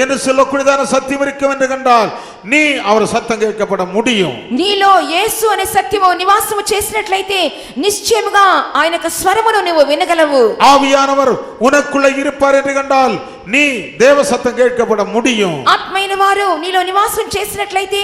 [SPEAKER 1] என்று சொல்லக்கூடியதான சத்தியம் இருக்கும் என்று கண்டால் நீ அவர் சத்தம் கேட்கப்பட முடியும்.
[SPEAKER 2] నీలో యేసు అనే సత్యము నివాసము చేసినట్లయితే నిశ్చయముగా ఆయనకు స్వరమును నువ్వు వినగలవు.
[SPEAKER 1] ஆவியானவர் உனக்குள்ள இருப்பார் என்று கண்டால் நீ தேவ சத்தம் கேட்கப்பட முடியும்.
[SPEAKER 2] ఆత్మైన వారు నీలో నివాసం చేసినట్లయితే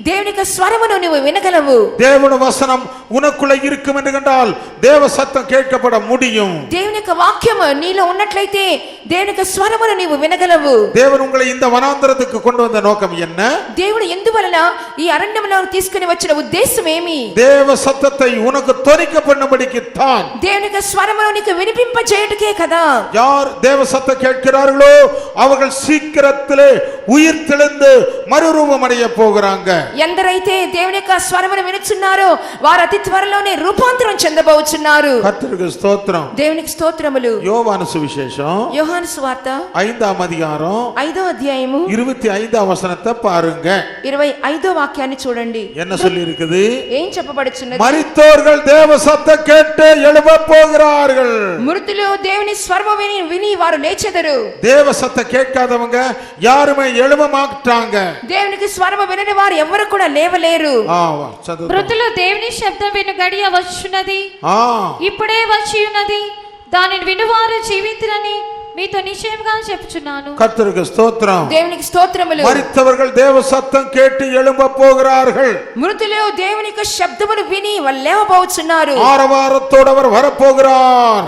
[SPEAKER 2] దేవునికి స్వరమును నువ్వు వినగలవు.
[SPEAKER 1] தேவனுடைய வசனம் உனக்குள்ள இருக்கும் என்று கண்டால் தேவ சத்தம் கேட்கப்பட முடியும்.
[SPEAKER 2] దేవుని యొక్క వాక్యము నీలో ఉన్నట్లయితే దేవునికి స్వరమును నీవు వినగలవు.
[SPEAKER 1] தேவன் உங்களை இந்த வனாந்தரத்துக்கு கொண்டு வந்த நோக்கம் என்ன?
[SPEAKER 2] దేవుడు ఎందువలన ఈ అరణ్యములో తీసుకుని వచ్చిన ఉద్దేశం ఏమి?
[SPEAKER 1] தேவ சத்தத்தை உனக்கு தொனிக்க பண்ணும்படிக்கு தான்.
[SPEAKER 2] దేవుని యొక్క స్వరమును నీకు వినిపింపజేయుటకే కదా.
[SPEAKER 1] யார் தேவ சத்தம் கேட்கிறார்களோ அவர்கள் சீக்கிரத்திலே உயிர் தெழுந்து மறுரூபம் அடைய போகிறாங்க.
[SPEAKER 2] ఎందరైతే దేవుని యొక్క స్వరమును వినుచున్నారో వారు అతి త్వరలోనే రూపాంతరం చెందబోచున్నారు.
[SPEAKER 1] கர்த்தருக்கு ஸ்தோத்திரம்.
[SPEAKER 2] దేవునికి స్తోత్రములు.
[SPEAKER 1] யோவான் சுவிசேஷம்
[SPEAKER 2] యోహాను సువార్త
[SPEAKER 1] 5ஆம் அதிகாரம்
[SPEAKER 2] 5వ అధ్యాయము
[SPEAKER 1] 25ஆம் వசனத்தை பாருங்க.
[SPEAKER 2] 25వ వాక్యాన్ని చూడండి.
[SPEAKER 1] என்ன சொல்லி இருக்குது?
[SPEAKER 2] ఏం చెప్పబడుచున్నది?
[SPEAKER 1] மரித்தோர்கள் தேவ சத்தம் கேட்டு எழும்ப போகிறார்கள்.
[SPEAKER 2] మృతులు దేవుని స్వరము విని వారు లేచెదరు.
[SPEAKER 1] தேவ சத்தம் கேட்காதவங்க யாருமே எழும்ப மாட்டாங்க.
[SPEAKER 2] దేవునికి స్వరము వినని వారు ఎవరు కూడా లేవలేరు.
[SPEAKER 3] మృతులు దేవుని శబ్దం విను గడియ వచ్చున్నది, ఇప్పుడే వచ్చి ఉన్నది, దానిని వినువారు జీవితులని మీతో నిశ్చయంగా చెప్పుచున్నాను.
[SPEAKER 1] கர்த்தருக்கு ஸ்தோத்திரம்.
[SPEAKER 2] దేవునికి స్తోత్రములు.
[SPEAKER 1] மரித்தவர்கள் தேவ சத்தம் கேட்டு எழும்ப போகிறார்கள்.
[SPEAKER 2] మృతులు దేవుని యొక్క శబ్దమును విని వాళ్ళు లేవబోచున్నారు.
[SPEAKER 1] ஆரவாரத்தோடு அவர் வரப்போகிறார்.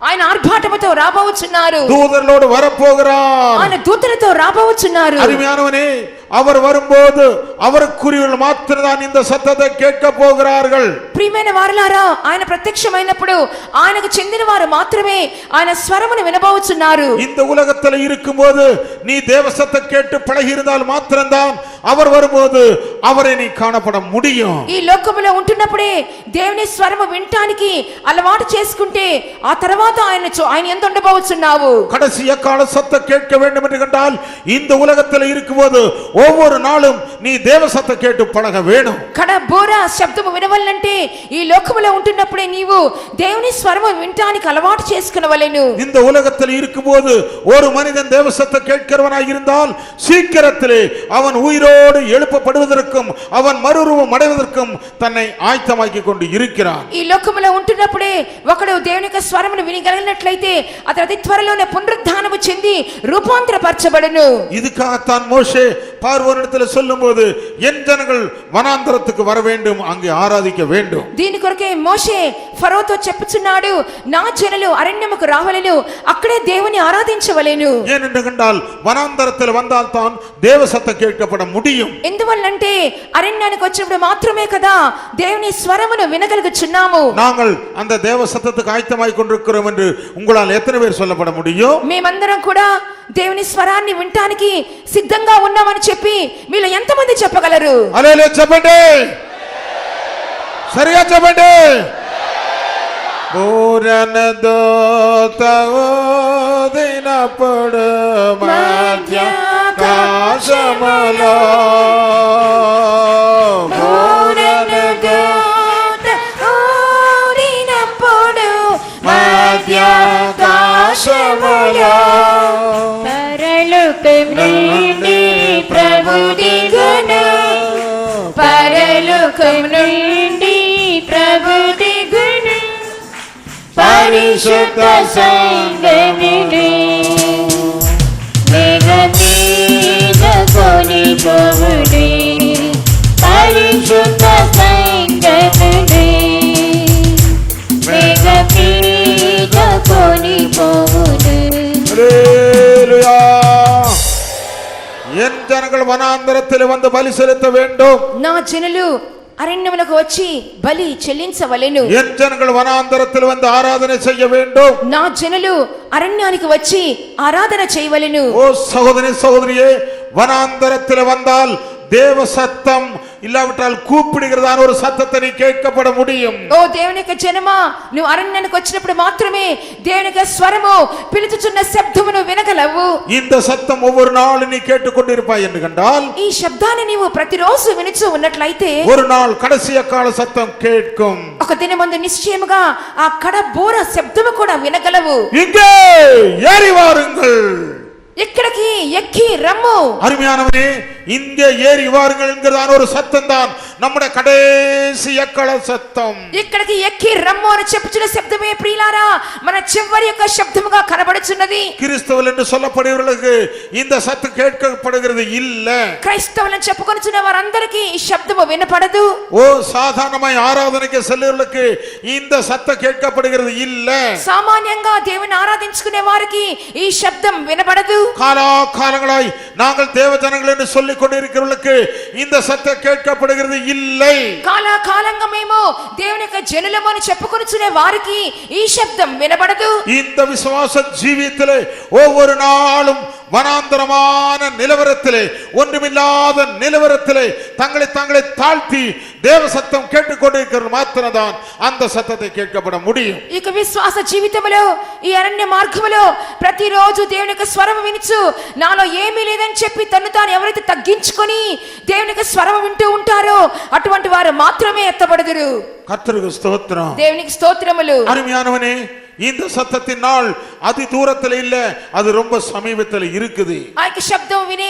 [SPEAKER 2] ఆయన ఆర్భాటముతో రాబోచున్నారు.
[SPEAKER 1] தூதர்களோடு வரப்போகிறார்.
[SPEAKER 2] ఆయన దూతలతో రాబోచున్నారు.
[SPEAKER 1] அருமையானவனே, அவர் வரும்போது அவருக்குரியவர்கள் மாத்திரம்தான் இந்த சத்தத்தை கேட்க போகிறார்கள்.
[SPEAKER 2] ప్రియమైన వారలారా, ఆయన ప్రత్యక్షమైనప్పుడు ఆయనకు చెందిన వారు మాత్రమే ఆయన స్వరమును వినబోచున్నారు.
[SPEAKER 1] இந்த உலகத்தில் இருக்கும்போது நீ தேவ சத்தம் கேட்டு பழகி இருந்தால் மாத்திரம்தான் அவர் வரும்போது அவரை நீ காணப்பட முடியும்.
[SPEAKER 2] ఈ లోకములో ఉంటున్నప్పుడే దేవుని స్వరము వినటానికి అలవాటు చేసుకుంటే ఆ తర్వాత ఆయన ఎంత ఉండబోచున్నావు.
[SPEAKER 1] கடைசி கால சத்தம் கேட்க வேண்டும் என்று கண்டால் இந்த உலகத்தில் இருக்கும்போது ஒவ்வொரு நாளும் நீ தேவ சத்தம் கேட்டு பழக வேணும்.
[SPEAKER 2] కడ బోర శబ్దము వినవల్లంటే ఈ లోకములో ఉంటున్నప్పుడే నీవు దేవుని స్వరము వినటానికి అలవాటు చేసుకునవలెను.
[SPEAKER 1] இந்த உலகத்தில் இருக்கும்போது ஒரு மனிதன் தேவ சத்தம் கேட்கிறவனாய் இருந்தால் சீக்கிரத்திலே அவன் உயிரோடு எழுப்பப்படுவதற்கும் அவன் மறுரூபம் அடைவதற்கும் தன்னை ஆயத்தமாக்கி கொண்டு இருக்கிறான்.
[SPEAKER 2] ఈ లోకములో ఉంటున్నప్పుడే ఒకడు దేవుని యొక్క స్వరమును వినగలిగినట్లయితే అతడు అతి త్వరలోనే పునరుద్ధానము చెంది రూపాంతరపరచబడును.
[SPEAKER 1] இதுக்காகத்தான் மோசே பார்வோனிடத்தில் சொல்லும்போது என் ஜனங்கள் வனாந்தரத்துக்கு வர வேண்டும், அங்கே ஆராதிக்க வேண்டும்.
[SPEAKER 2] దీని కొరకే మోషే ఫరోతో చెప్పుచున్నాడు, నా జనులు అరణ్యముకు రావలెను, అక్కడే దేవుని ఆరాధించవలెను.
[SPEAKER 1] ஏனென்று கண்டால் வனாந்தரத்தில் வந்தால் தான் தேவ சத்தம் கேட்கப்பட முடியும்.
[SPEAKER 2] ఎందువల్లంటే అరణ్యానికి వచ్చినప్పుడు మాత్రమే కదా దేవుని స్వరమును వినగలుగుచున్నాము.
[SPEAKER 1] நாங்கள் அந்த தேவ சத்தத்துக்கு ஆயத்தமாய் கொண்டிருக்கிறோம் என்று உங்களால் எத்தனை பேர் சொல்லப்பட முடியும்?
[SPEAKER 2] మేమందరం కూడా దేవుని స్వరాన్ని వినటానికి సిద్ధంగా ఉన్నామని చెప్పి మీలో ఎంతమంది చెప్పగలరు?
[SPEAKER 1] హల్లెలూయా చెప్పండి, సరిగా చెప్పండి. పూరణ దోతవోదినప్పుడు మధ్యాకాశములో పూరణ
[SPEAKER 2] దోతవోదినప్పుడు
[SPEAKER 1] మధ్యాకాశములో
[SPEAKER 2] పరలోకం నుండి ప్రభు దిగును, పరలోకం నుండి ప్రభు దిగును, పరిశుద్ధ సంగముని మేఘమీద కొనిపోవును, పరిశుద్ధ సంగముని మేఘమీద కొనిపోవును.
[SPEAKER 1] ஹல்லேலூயா. என் ஜனங்கள் வனாந்தரத்தில் வந்து பலி செலுத்த வேண்டும்.
[SPEAKER 2] నా జనులు అరణ్యములకు వచ్చి బలి చెల్లించవలెను.
[SPEAKER 1] என் ஜனங்கள் வனாந்தரத்தில் வந்து ஆராதனை செய்ய வேண்டும்.
[SPEAKER 2] నా జనులు అరణ్యానికి వచ్చి ఆరాధన చేయవలెను.
[SPEAKER 1] ஓ சகோதரி சகோதரியே, வனாந்தரத்தில் வந்தால் தேவ சத்தம் இல்லாவிட்டால் கூப்பிடுகிறதான ஒரு சத்தத்தை நீ கேட்கப்பட முடியும்.
[SPEAKER 2] ఓ దేవుని యొక్క జనమా, నువ్వు అరణ్యానికి వచ్చినప్పుడు మాత్రమే దేవుని యొక్క స్వరము పిలుచుచున్న శబ్దమును వినగలవు.
[SPEAKER 1] இந்த சத்தம் ஒவ்வொரு நாளும் நீ கேட்டுக்கொண்டிருப்பாய் என்று கண்டால்
[SPEAKER 2] ఈ శబ్దాన్ని నీవు ప్రతిరోజు వినుచు ఉన్నట్లయితే
[SPEAKER 1] ஒரு நாள் கடைசி கால சத்தம் கேட்கும்.
[SPEAKER 2] ఒక దినమందు నిశ్చయముగా ఆ కడ బోర శబ్దము కూడా వినగలవు.
[SPEAKER 1] இங்கே ஏறி வாருங்கள்,
[SPEAKER 2] ఇక్కడికి ఎక్కి రమ్ము.
[SPEAKER 1] அருமையானவனே, இங்கே ஏறி வாருங்கள் என்கிறதான ஒரு சத்தம் தான் நம்முடைய கடைசி எக்கால சத்தம்.
[SPEAKER 2] ఇక్కడికి ఎక్కి రమ్ము అని చెప్పుచున్న శబ్దమే ప్రియులారా మన చివరి యొక్క శబ్దముగా కనబడుచున్నది.
[SPEAKER 1] கிறிஸ்தவர்கள் என்று சொல்லப்படுகிறவர்களுக்கு இந்த சத்தம் கேட்கப்படுகிறது இல்ல.
[SPEAKER 2] క్రైస్తవులను చెప్పుకొనుచున్న వారందరికీ ఈ శబ్దము వినపడదు.
[SPEAKER 1] ஓ சாதாரணமாய் ஆராதனைக்கு செல்லுவர்களுக்கு இந்த சத்தம் கேட்கப்படுகிறது இல்ல.
[SPEAKER 2] సామాన్యంగా దేవుని ఆరాధించుకునే వారికి ఈ శబ్దం వినపడదు.
[SPEAKER 1] காலாகாலங்களாய் நாங்கள் தேவ ஜனங்கள் என்று சொல்லிக் கொண்டிருக்கிறவர்களுக்கு இந்த சத்தம் கேட்கப்படுகிறது இல்லை.
[SPEAKER 2] కాలాకాలంగా మేము దేవుని యొక్క జనులము అని చెప్పుకొనుచునే వారికి ఈ శబ్దం వినబడదు.
[SPEAKER 1] இந்த விசுவாச ஜீவியத்திலே ஒவ்வொரு நாளும் வனாந்தரமான நிலவரத்திலே, ஒன்றுமில்லாத நிலவரத்திலே தங்களை தாங்களே தாழ்த்தி தேவ சத்தம் கேட்டுக்கொண்டிருக்கிற மாத்திரம்தான் அந்த சத்தத்தை கேட்கப்பட முடியும்.
[SPEAKER 2] ఈ యొక్క విశ్వాస జీవితంలో ఈ అరణ్య మార్గములో ప్రతిరోజు దేవుని యొక్క స్వరం వినుచు నాలో ఏమీ లేదని చెప్పి తను తాను ఎవరైతే తగ్గించుకొని దేవుని యొక్క స్వరం వింటూ ఉంటారో అటువంటి వారు మాత్రమే ఎత్తబడుదురు.
[SPEAKER 1] கர்த்தருக்கு ஸ்தோத்திரம்.
[SPEAKER 2] దేవునికి స్తోత్రములు.
[SPEAKER 1] அருமையானவனே, இந்த சத்தத்தின் நாள் அதி தூரத்தில் இல்ல, அது ரொம்ப சமீபத்தில் இருக்குது.
[SPEAKER 2] ఆ యొక్క శబ్దం వినే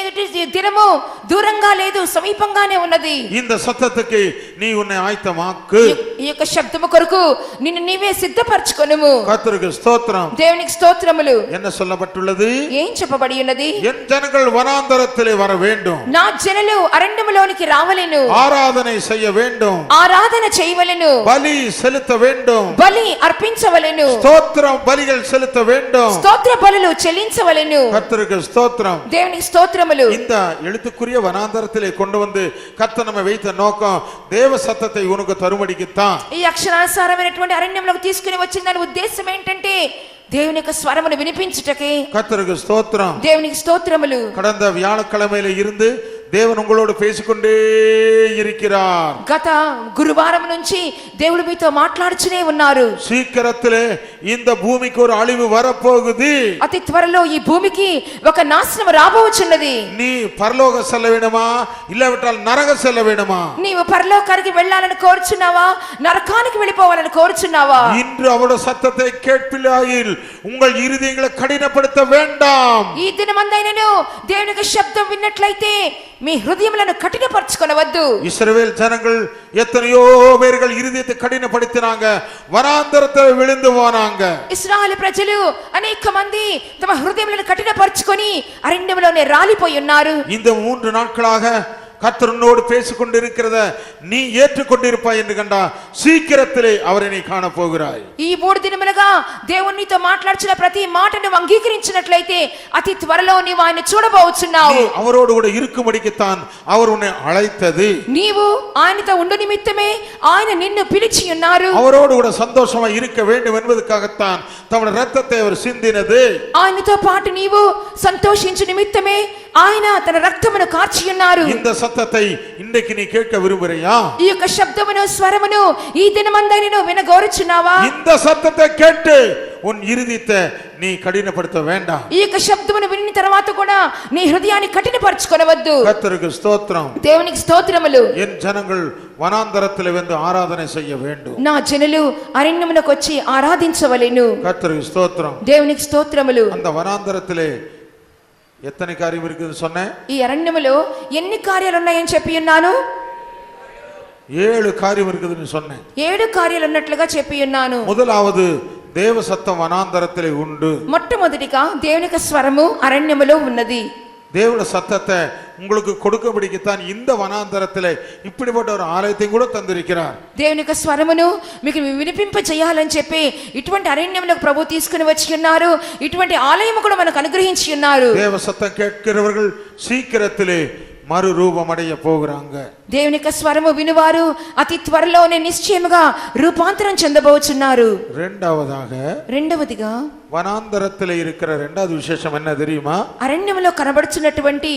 [SPEAKER 2] దినము దూరంగా లేదు, సమీపంగానే ఉన్నది.
[SPEAKER 1] இந்த சத்தத்துக்கு நீ உன்னை ஆயத்தமாக்கு.
[SPEAKER 2] ఈ యొక్క శబ్దము కొరకు నిన్ను నీవే సిద్ధపరచుకొనుము.
[SPEAKER 1] கர்த்தருக்கு ஸ்தோத்திரம்.
[SPEAKER 2] దేవునికి స్తోత్రములు.
[SPEAKER 1] என்ன சொல்லப்பட்டுள்ளது?
[SPEAKER 2] ఏం చెప్పబడి ఉన్నది?
[SPEAKER 1] என் ஜனங்கள் வனாந்தரத்திலே வர வேண்டும்,
[SPEAKER 2] నా జనులు అరణ్యములోనికి రావలెను,
[SPEAKER 1] ஆராதனை செய்ய வேண்டும்,
[SPEAKER 2] ఆరాధన చేయవలెను,
[SPEAKER 1] பலி செலுத்த வேண்டும்,
[SPEAKER 2] బలి అర్పించవలెను,
[SPEAKER 1] ஸ்தோத்திரம் பலிகள் செலுத்த வேண்டும். வேண்டும்.
[SPEAKER 2] స్తోత్ర బలులు చెల్లించవలెను.
[SPEAKER 1] கர்த்தருக்கு ஸ்தோத்திரம்.
[SPEAKER 2] దేవునికి స్తోత్రములు.
[SPEAKER 1] இந்த எழுத்துக்குரிய வனாந்தரத்திலே கொண்டு வந்து கர்த்தர் நம்மை வைத்த நோக்கம் தேவ சத்தத்தை உனக்கு தரும்படிக்குத்தான்.
[SPEAKER 2] ఈ అక్షరానుసారమైనటువంటి అరణ్యంలోకి తీసుకుని వచ్చిన దాని ఉద్దేశం ఏంటంటే దేవుని యొక్క స్వరమును వినిపించుటకే.
[SPEAKER 1] கர்த்தருக்கு ஸ்தோத்திரம்.
[SPEAKER 2] దేవునికి స్తోత్రములు.
[SPEAKER 1] கடந்த வியாழக்கிழமையில இருந்து தேவன் உங்களோடு பேசிக்கொண்டே இருக்கிறார்.
[SPEAKER 2] గత గురువారం నుంచి దేవుడు మీతో మాట్లాడుచునే ఉన్నారు.
[SPEAKER 1] சீக்கிரத்திலே இந்த பூமிக்கு ஒரு அழிவு வரப்போகுது.
[SPEAKER 2] అతి త్వరలో ఈ భూమికి ఒక నాశనం రాబోచున్నది.
[SPEAKER 1] நீ பரலோக செல்ல வேண்டுமா இல்லாவிட்டால் நரக செல்ல வேண்டுமா?
[SPEAKER 2] నీవు పరలోకానికి వెళ్ళాలని కోరుచున్నావా నరకానికి వెళ్ళిపోవాలని కోరుచున్నావా?
[SPEAKER 1] இன்று அவருடைய சத்தத்தை கேட்பில்லாயில் உங்கள் இருதயங்களை கடினப்படுத்த வேண்டாம்.
[SPEAKER 2] ఈ దినమందైనను దేవుని యొక్క శబ్దం విన్నట్లయితే మీ హృదయములను కఠినపరచుకొనవద్దు.
[SPEAKER 1] இஸ்ரவேல் ஜனங்கள் எத்தனையோ பேர்கள் இருதயத்தை கடினப்படுத்தினாங்க, வனாந்தரத்தில் விழுந்து போனாங்க.
[SPEAKER 2] ఇశ్రాయేలు ప్రజలు అనేక మంది తమ హృదయములను కఠినపరచుకొని అరణ్యములోనే రాలిపోయి ఉన్నారు.
[SPEAKER 1] இந்த 3 நாட்களாக கர்த்தரோடு பேசிக்கொண்டிருக்கிறத நீ ஏற்றுக்கொண்டிருப்பாய் என்று கண்டா சீக்கிரத்திலே அவரை நீ காண போகிறாய்.
[SPEAKER 2] ఈ 3 దినములుగా దేవునితో మాట్లాడుచున్న ప్రతి మాటను అంగీకరించినట్లయితే అతి త్వరలో నీవు ఆయన చూడబోచున్నావు.
[SPEAKER 1] அவரோடு கூட இருக்கும்படிக்குத்தான் அவர் உன்னை அழைத்தது.
[SPEAKER 2] నీవు ఆయనతో ఉండు నిమిత్తమే ఆయన నిన్ను పిలిచి ఉన్నారు.
[SPEAKER 1] அவரோடு கூட சந்தோஷமா இருக்க வேண்டும் என்பதற்காகத்தான் தம்முடைய ரத்தத்தை அவர் சிந்தினது.
[SPEAKER 2] ఆయనతో పాటు నీవు సంతోషించు నిమిత్తమే ఆయన తన రక్తమును కార్చి ఉన్నారు.
[SPEAKER 1] இந்த சத்தத்தை இன்றைக்கு நீ கேட்க விரும்புறியா?
[SPEAKER 2] ఈ యొక్క శబ్దమును స్వరమును ఈ దినమందైనను వినగోరుచున్నావా?
[SPEAKER 1] இந்த சத்தத்தை கேட்டு உன் இருதயத்தை நீ கடினப்படுத்த வேண்டாம்.
[SPEAKER 2] ఈ యొక్క శబ్దమును వినిన తర్వాత కూడా నీ హృదయాన్ని కఠినపరచుకొనవద్దు.
[SPEAKER 1] கர்த்தருக்கு ஸ்தோத்திரம்.
[SPEAKER 2] దేవునికి స్తోత్రములు.
[SPEAKER 1] என் ஜனங்கள் வனாந்தரத்தில் வந்து ஆராதனை செய்ய வேண்டும்.
[SPEAKER 2] నా జనులు అరణ్యమునకు వచ్చి ఆరాధించవలెను.
[SPEAKER 1] கர்த்தருக்கு ஸ்தோத்திரம்.
[SPEAKER 2] దేవునికి స్తోత్రములు.
[SPEAKER 1] அந்த వనాந்தரத்திலே எத்தனை காரியம் இருக்குன்னு சொன்னேன்?
[SPEAKER 2] ఈ అరణ్యములో ఎన్ని కార్యాలు ఉన్నాయని చెప్పి ఉన్నాను?
[SPEAKER 1] 7 காரியம் இருக்குதுன்னு சொன்னேன்.
[SPEAKER 2] 7 కార్యాలు ఉన్నట్లుగా చెప్పి ఉన్నాను.
[SPEAKER 1] முதலாவது தேவ சத்தம் வனாந்தரத்திலே உண்டு.
[SPEAKER 2] మొట్టమొదటిగా దేవుని యొక్క స్వరము అరణ్యములో ఉన్నది.
[SPEAKER 1] தேவனுடைய சத்தத்தை உங்களுக்கு கொடுக்கபடிக்குத்தான் இந்த வனாந்தரத்திலே இப்படிப்பட்ட ஒரு ஆலயத்தை கூட தந்திருக்கிறார்.
[SPEAKER 2] దేవుని యొక్క స్వరమును మీకు వినిపింప చేయాలని చెప్పి ఇటువంటి అరణ్యములకు ప్రభు తీసుకుని వచ్చి ఉన్నారు. ఇటువంటి ఆలయము కూడా మనకు అనుగ్రహించి ఉన్నారు.
[SPEAKER 1] தேவ சத்தம் கேட்கிறவர்கள் சீக்கிரத்திலே மறுரூபம் அடைய போகிறாங்க.
[SPEAKER 2] దేవుని యొక్క స్వరము వినువారు అతి త్వరలోనే నిశ్చయముగా రూపాంతరం చెందబోచున్నారు.
[SPEAKER 1] రెండవదిగా వనాంతరத்திலே இருக்கிற இரண்டாவது விசேஷம் என்ன தெரியுமா?
[SPEAKER 2] అరణ్యములో కనబడుచున్నటువంటి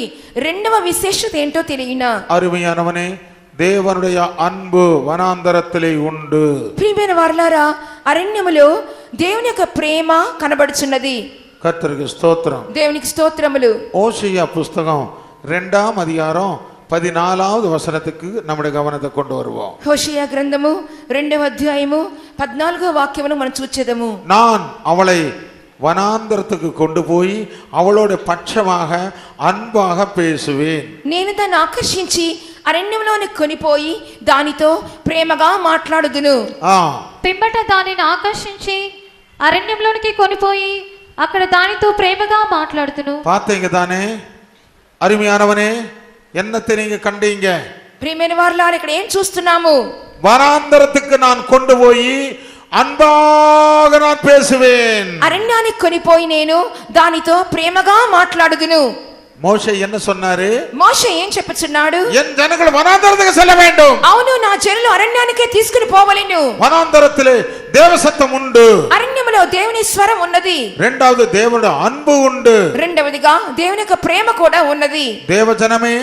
[SPEAKER 2] రెండవ విశేషత ఏంటో తెలియనా?
[SPEAKER 1] அருமையானவனே, தேவனுடைய அன்பு வனாந்தரத்திலே உண்டு.
[SPEAKER 2] ప్రియమైన వారలారా, అరణ్యములో దేవుని యొక్క ప్రేమ కనబడుచున్నది.
[SPEAKER 1] கர்த்தருக்கு ஸ்தோத்திரம்.
[SPEAKER 2] దేవునికి స్తోత్రములు.
[SPEAKER 1] ஓசியா புஸ்தகம் 2ஆம் அதிகாரம் 14வது வசனத்துக்கு நம்முடைய கவனத்தை கொண்டு வருவோம்.
[SPEAKER 2] హోషేయ గ్రంథము 2వ అధ్యాయము 14వ వాక్యమును మనం చూచెదము.
[SPEAKER 1] நான் அவளை వనాంతరத்துக்கு கொண்டு போய் அவளோட பட்சமாக அன்பாக பேசுவேன்.
[SPEAKER 2] నేను దాన్ని ఆకర్షించి అరణ్యంలోని కొనిపోయి దానితో ప్రేమగా మాట్లాడుదును.
[SPEAKER 3] పిమ్మట దానిని ఆకర్షించి అరణ్యంలోనికి కొనిపోయి అక్కడ దానితో ప్రేమగా మాట్లాడుదును.
[SPEAKER 1] பாத்தீங்க தானே? அருமையானவனே, என்னத்தை நீங்க கண்டீங்க?
[SPEAKER 2] ప్రియమైన వారలారా, ఇక్కడ ఏం చూస్తున్నాము?
[SPEAKER 1] వనాంతరத்துக்கு நான் கொண்டு போய் అన్బాగ நான் பேசுவேன்.
[SPEAKER 2] అరణ్యానికి కొనిపోయి నేను దానితో ప్రేమగా మాట్లాడుదును.
[SPEAKER 1] మోషే என்ன சொன்னாரு?
[SPEAKER 2] మోషే ఏం చెప్పుచున్నాడు?
[SPEAKER 1] என் ஜனங்கள் வனாந்தரத்துக்கு செல்ல வேண்டும்.
[SPEAKER 2] అవును, నా జనులు అరణ్యానికే తీసుకుని పోవలెను.
[SPEAKER 1] వనాంతరத்திலே தேவ சத்தம் உண்டு.
[SPEAKER 2] అరణ్యములో దేవుని స్వరం ఉన్నది.
[SPEAKER 1] రెండవది దేవుని అன்பు ఉండు.
[SPEAKER 2] రెండవదిగా దేవుని యొక్క ప్రేమ కూడా ఉన్నది.
[SPEAKER 1] தேவ ஜனமே,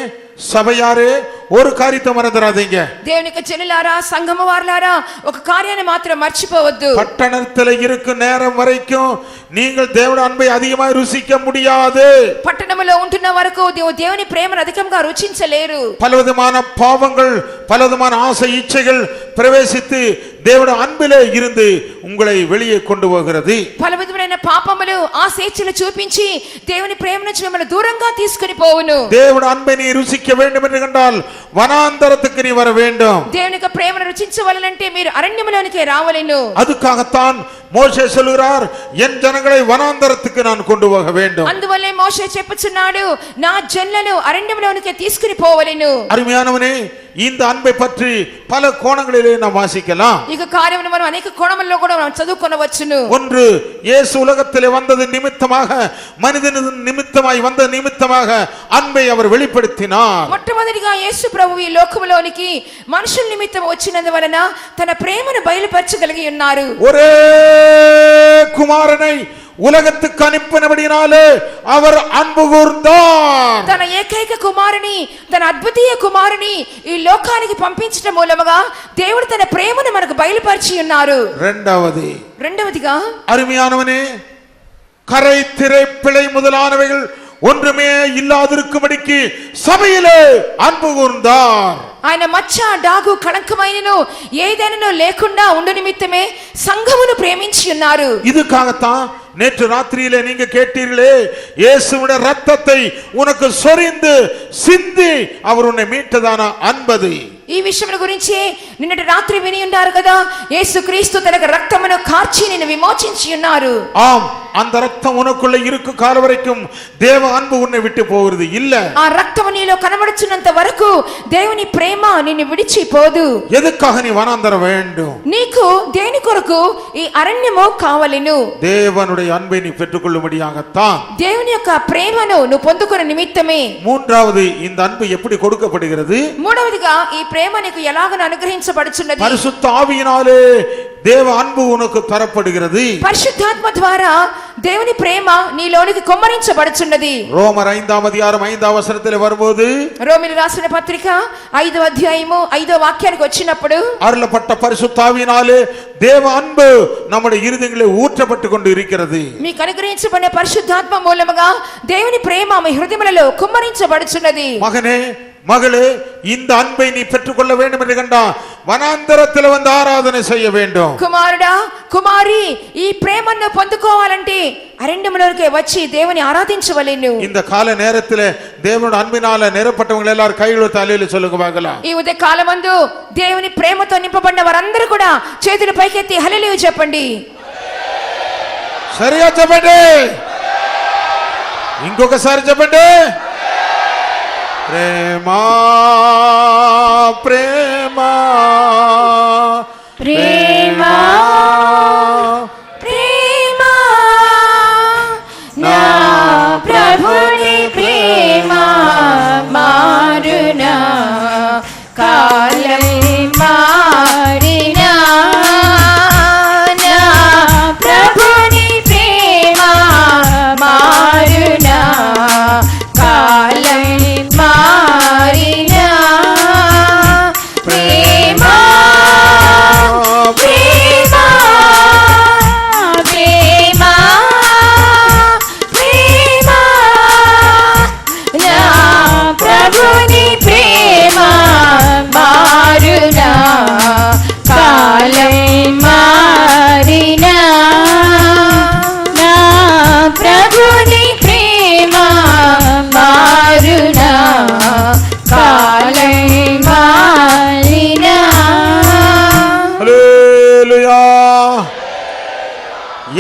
[SPEAKER 1] சபையாரே, ஒரு காரியத்தை மறந்துடாதீங்க.
[SPEAKER 2] దేవుని యొక్క జనులారా, సంఘము వారలారా, ఒక కార్యాన్ని మాత్రం మర్చిపోవద్దు.
[SPEAKER 1] பட்டணத்தில் இருக்கும் நேரம் வரைக்கும் நீங்கள் தேவனுடைய அன்பை அதிகமாக ருசிக்க முடியாது.
[SPEAKER 2] పట్టణములో ఉంటున్న వరకు దేవుని ప్రేమను అధికంగా రుచించలేరు.
[SPEAKER 1] பலவிதமான பாவங்கள், பலவிதமான ஆசை இச்சைகள் பிரவேசித்து தேவனுடைய அன்பிலே இருந்து உங்களை வெளியே கொண்டு போகிறது.
[SPEAKER 2] పలవిధమైన పాపములు ఆ స్వేచ్ఛను చూపించి దేవుని ప్రేమ నుంచి మిమ్మల్ని దూరంగా తీసుకుని పోవును.
[SPEAKER 1] தேவனுடைய அன்பை நீ ருசிக்க வேண்டும் என்று கண்டால் வனாந்தரத்துக்கு நீ வர வேண்டும்.
[SPEAKER 2] దేవుని యొక్క ప్రేమను రుచించవలనంటే మీరు అరణ్యములోనికి రావలెను.
[SPEAKER 1] அதுக்காகத்தான் மோசே சொல்கிறார், என் ஜனங்களை வனாந்தரத்துக்கு நான் கொண்டு போக வேண்டும்.
[SPEAKER 2] అందువల్లే మోషే చెప్పుచున్నాడు, నా జనులను అరణ్యములోనికి తీసుకుని పోవలెను.
[SPEAKER 1] அருமையானவனே, இந்த அன்பை பற்றி பல கோணங்களிலே நாம் வாசிக்கலாம்.
[SPEAKER 2] ఇక కార్యమును మనం అనేక కోణముల్లో కూడా మనం చదువుకొనవచ్చును.
[SPEAKER 1] ஒன்று, இயேசு உலகத்திலே வந்தது நிமித்தமாக, மனிதனின் நிமித்தமாய் வந்த நிமித்தமாக அன்பை அவர் வெளிப்படுத்தினார்.
[SPEAKER 2] మొట్టమొదటిగా యేసు ప్రభువు ఈ లోకములోనికి మనుషుల నిమిత్తం వచ్చినందువలన తన ప్రేమను బయలుపరచగలిగి ఉన్నారు.
[SPEAKER 1] ஒரே குமாரனை உலகத்துக்கு அனுப்பினபடினாலே அவர் அன்பு கூர்ந்தார்.
[SPEAKER 2] తన ఏకైక కుమారుని, తన అద్భుతీయ కుమారుని ఈ లోకానికి పంపించడం మూలముగా దేవుడు తన ప్రేమను మనకు బయలుపరిచి ఉన్నారు. రెండవదిగా
[SPEAKER 1] அருமையானவனே, கரை, திரை, பிழை முதலானவைகள் ஒன்றுமே இல்லாதிருக்கும்படிக்கு சபையிலே அன்பு கூர்ந்தார்.
[SPEAKER 2] ఆయన మచ్చ, డాగు, కళంకమైనను ఏదైనా లేకుండా ఉండు నిమిత్తమే సంఘమును ప్రేమించి ఉన్నారు.
[SPEAKER 1] இதுக்காகத்தான் நேற்று ராத்திரியிலே நீங்க கேட்டீர்களே, இயேசுவுடைய ரத்தத்தை உனக்கு சொரிந்து சிந்தி அவர் உன்னை மீட்டதான அன்பது.
[SPEAKER 2] ఈ విషయం గురించి నిన్నటి రాత్రి విని ఉన్నారు కదా, యేసుక్రీస్తు తన రక్తమును కార్చి నిన్ను విమోచించి ఉన్నారు.
[SPEAKER 1] ஆம், அந்த ரத்தம் உனக்குள்ள இருக்கு கால வரைக்கும் தேவ அன்பு உன்னை விட்டு போகிறது இல்ல.
[SPEAKER 2] ఆ రక్తము నీలో కనబడుచున్నంత వరకు దేవుని ప్రేమ నిన్ను విడిచిపోదు.
[SPEAKER 1] எதுக்காக நீ வனாந்தரம் வேண்டும்?
[SPEAKER 2] నీకు దేని కొరకు ఈ అరణ్యము కావలెను?
[SPEAKER 1] தேவனுடைய அன்பை நீ பெற்றுக்கொள்ளும்படியாகத்தான்.
[SPEAKER 2] దేవుని యొక్క ప్రేమను నువ్వు పొందుకున్న నిమిత్తమే.
[SPEAKER 1] மூன்றாவது, இந்த அன்பு எப்படி கொடுக்கப்படுகிறது?
[SPEAKER 2] మూడవదిగా ఈ ప్రేమ నీకు ఎలాగ అనుగ్రహించబడుచున్నది?
[SPEAKER 1] பரிசுத்த ஆவியினாலே தேவ அன்பு உனக்கு தரப்படுகிறது.
[SPEAKER 2] పరిశుద్ధాత్మ ద్వారా దేవుని ప్రేమ నీలోనికి కుమ్మరించబడుచున్నది.
[SPEAKER 1] ரோமர் 5ஆம் அதிகாரம் 5ஆம் வசனத்திலே வரும்போது,
[SPEAKER 2] రోమీయులకు రాసిన పత్రిక 5వ అధ్యాయము 5వ వాక్యానికి వచ్చినప్పుడు,
[SPEAKER 1] அருளப்பட்ட பரிசுத்த ஆவியினாலே தேவ அன்பு நம்முடைய இருதயங்களிலே ஊற்றப்பட்டு கொண்டு இருக்கிறது.
[SPEAKER 2] మీకు అనుగ్రహించబడిన పరిశుద్ధాత్మ మూలముగా దేవుని ప్రేమ మీ హృదయములలో కుమ్మరించబడుచున్నది.
[SPEAKER 1] மகனே, மகளே, இந்த அன்பை நீ பெற்றுக்கொள்ள வேண்டும் என்று கண்டா வனாந்தரத்தில் வந்து ஆராதனை செய்ய வேண்டும்.
[SPEAKER 2] కుమారుడా, కుమారి, ఈ ప్రేమను పొందుకోవాలంటే అరణ్యములోకి వచ్చి దేవుని ఆరాధించవలెను.
[SPEAKER 1] இந்த கால நேரத்திலே தேவனுடைய அன்பினால நிரப்பட்டவங்க எல்லாரும் கைகளை தலையில சொல்லுங்க பார்க்கலாம்.
[SPEAKER 2] ఈ ఉదయ కాలమందు దేవుని ప్రేమతో నింపబడిన వారందరూ కూడా చేతులు పైకెత్తి హల్లెలూయా చెప్పండి.
[SPEAKER 1] సరిగా చెప్పండి, ఇంకొకసారి చెప్పండి. ప్రేమా ప్రేమా
[SPEAKER 2] ప్రేమా ప్రేమా నా ప్రభుని ప్రేమ మారునా, కాలం మారినా, నా ప్రభుని ప్రేమ మారునా, కాలం మారినా, ప్రేమ ప్రేమ ప్రేమ ప్రేమ నా ప్రభుని ప్రేమ మారునా, కాలం మారినా, నా ప్రభుని ప్రేమ మారునా, కాలం మారినా.
[SPEAKER 1] ஹல்லேலூயா.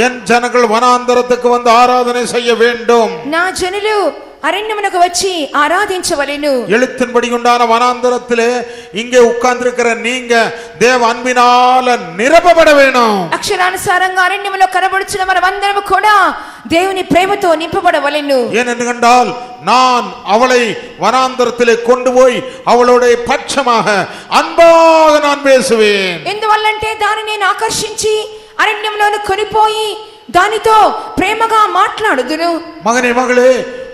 [SPEAKER 1] என் ஜனங்கள் வனாந்தரத்துக்கு வந்து ஆராதனை செய்ய வேண்டும்.
[SPEAKER 2] నా జనులు అరణ్యమునకు వచ్చి ఆరాధించవలెను.
[SPEAKER 1] எழுத்தின்படி உண்டான வனாந்தரத்திலே இங்கே உட்கார்ந்திருக்கிற நீங்க தேவ அன்பினால நிரப்பப்பட வேணும்.
[SPEAKER 2] అక్షరానుసారంగా అరణ్యములో కనబడుచున్న మనమందరము కూడా దేవుని ప్రేమతో నింపబడవలెను.
[SPEAKER 1] ஏனென்று கண்டால் நான் அவளை வனாந்தரத்திலே கொண்டு போய் அவளுடைய பட்சமாக அன்பாக நான் பேசுவேன்.
[SPEAKER 2] ఎందువల్లంటే దానిని నేను ఆకర్షించి అరణ్యంలోను కొనిపోయి దానితో ప్రేమగా మాట్లాడుదును.
[SPEAKER 1] மகனே, மகளே,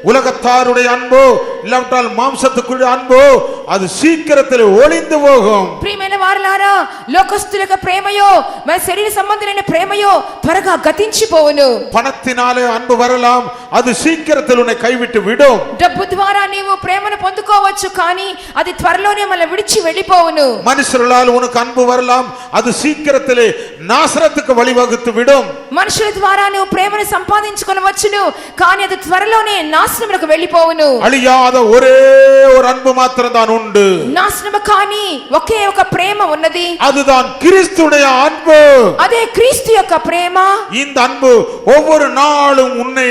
[SPEAKER 1] உலகத்தாருடைய அன்போ இல்லாவிட்டால் மாம்சத்துக்குள்ள அன்போ அது சீக்கிரத்தில் ஒளிந்து போகும்.
[SPEAKER 2] ప్రియమైన వారలారా, లోకస్తుల యొక్క ప్రేమయో మన శరీర సంబంధమైన ప్రేమయో త్వరగా గతించిపోవును.
[SPEAKER 1] பணத்தினாலே அன்பு வரலாம், அது சீக்கிரத்தில் உன்னை கைவிட்டு விடும்.
[SPEAKER 2] డబ్బు ద్వారా నీవు ప్రేమను పొందుకోవచ్చు, కానీ అది త్వరలోనే మన విడిచి వెళ్ళిపోవును.
[SPEAKER 1] மனுஷர்களால் உனக்கு அன்பு வரலாம், அது சீக்கிரத்திலே நாசரத்துக்கு வழிவகுத்து விடும்.
[SPEAKER 2] మనుషుల ద్వారా నువ్వు ప్రేమను సంపాదించుకొనవచ్చును, కానీ అది త్వరలోనే నాశనములకు వెళ్ళిపోవును.
[SPEAKER 1] அழியாத அழியாத ஒரே ஒரு அன்பு மாத்திரம் தான் உண்டு.
[SPEAKER 2] నాశనము కాని ఒకే ఒక ప్రేమ ఉన్నది.
[SPEAKER 1] அதுதான் கிறிஸ்துடைய அன்பு.
[SPEAKER 2] అదే క్రీస్తు యొక్క ప్రేమ.
[SPEAKER 1] இந்த அன்பு ஒவ்வொரு நாளும் உன்னை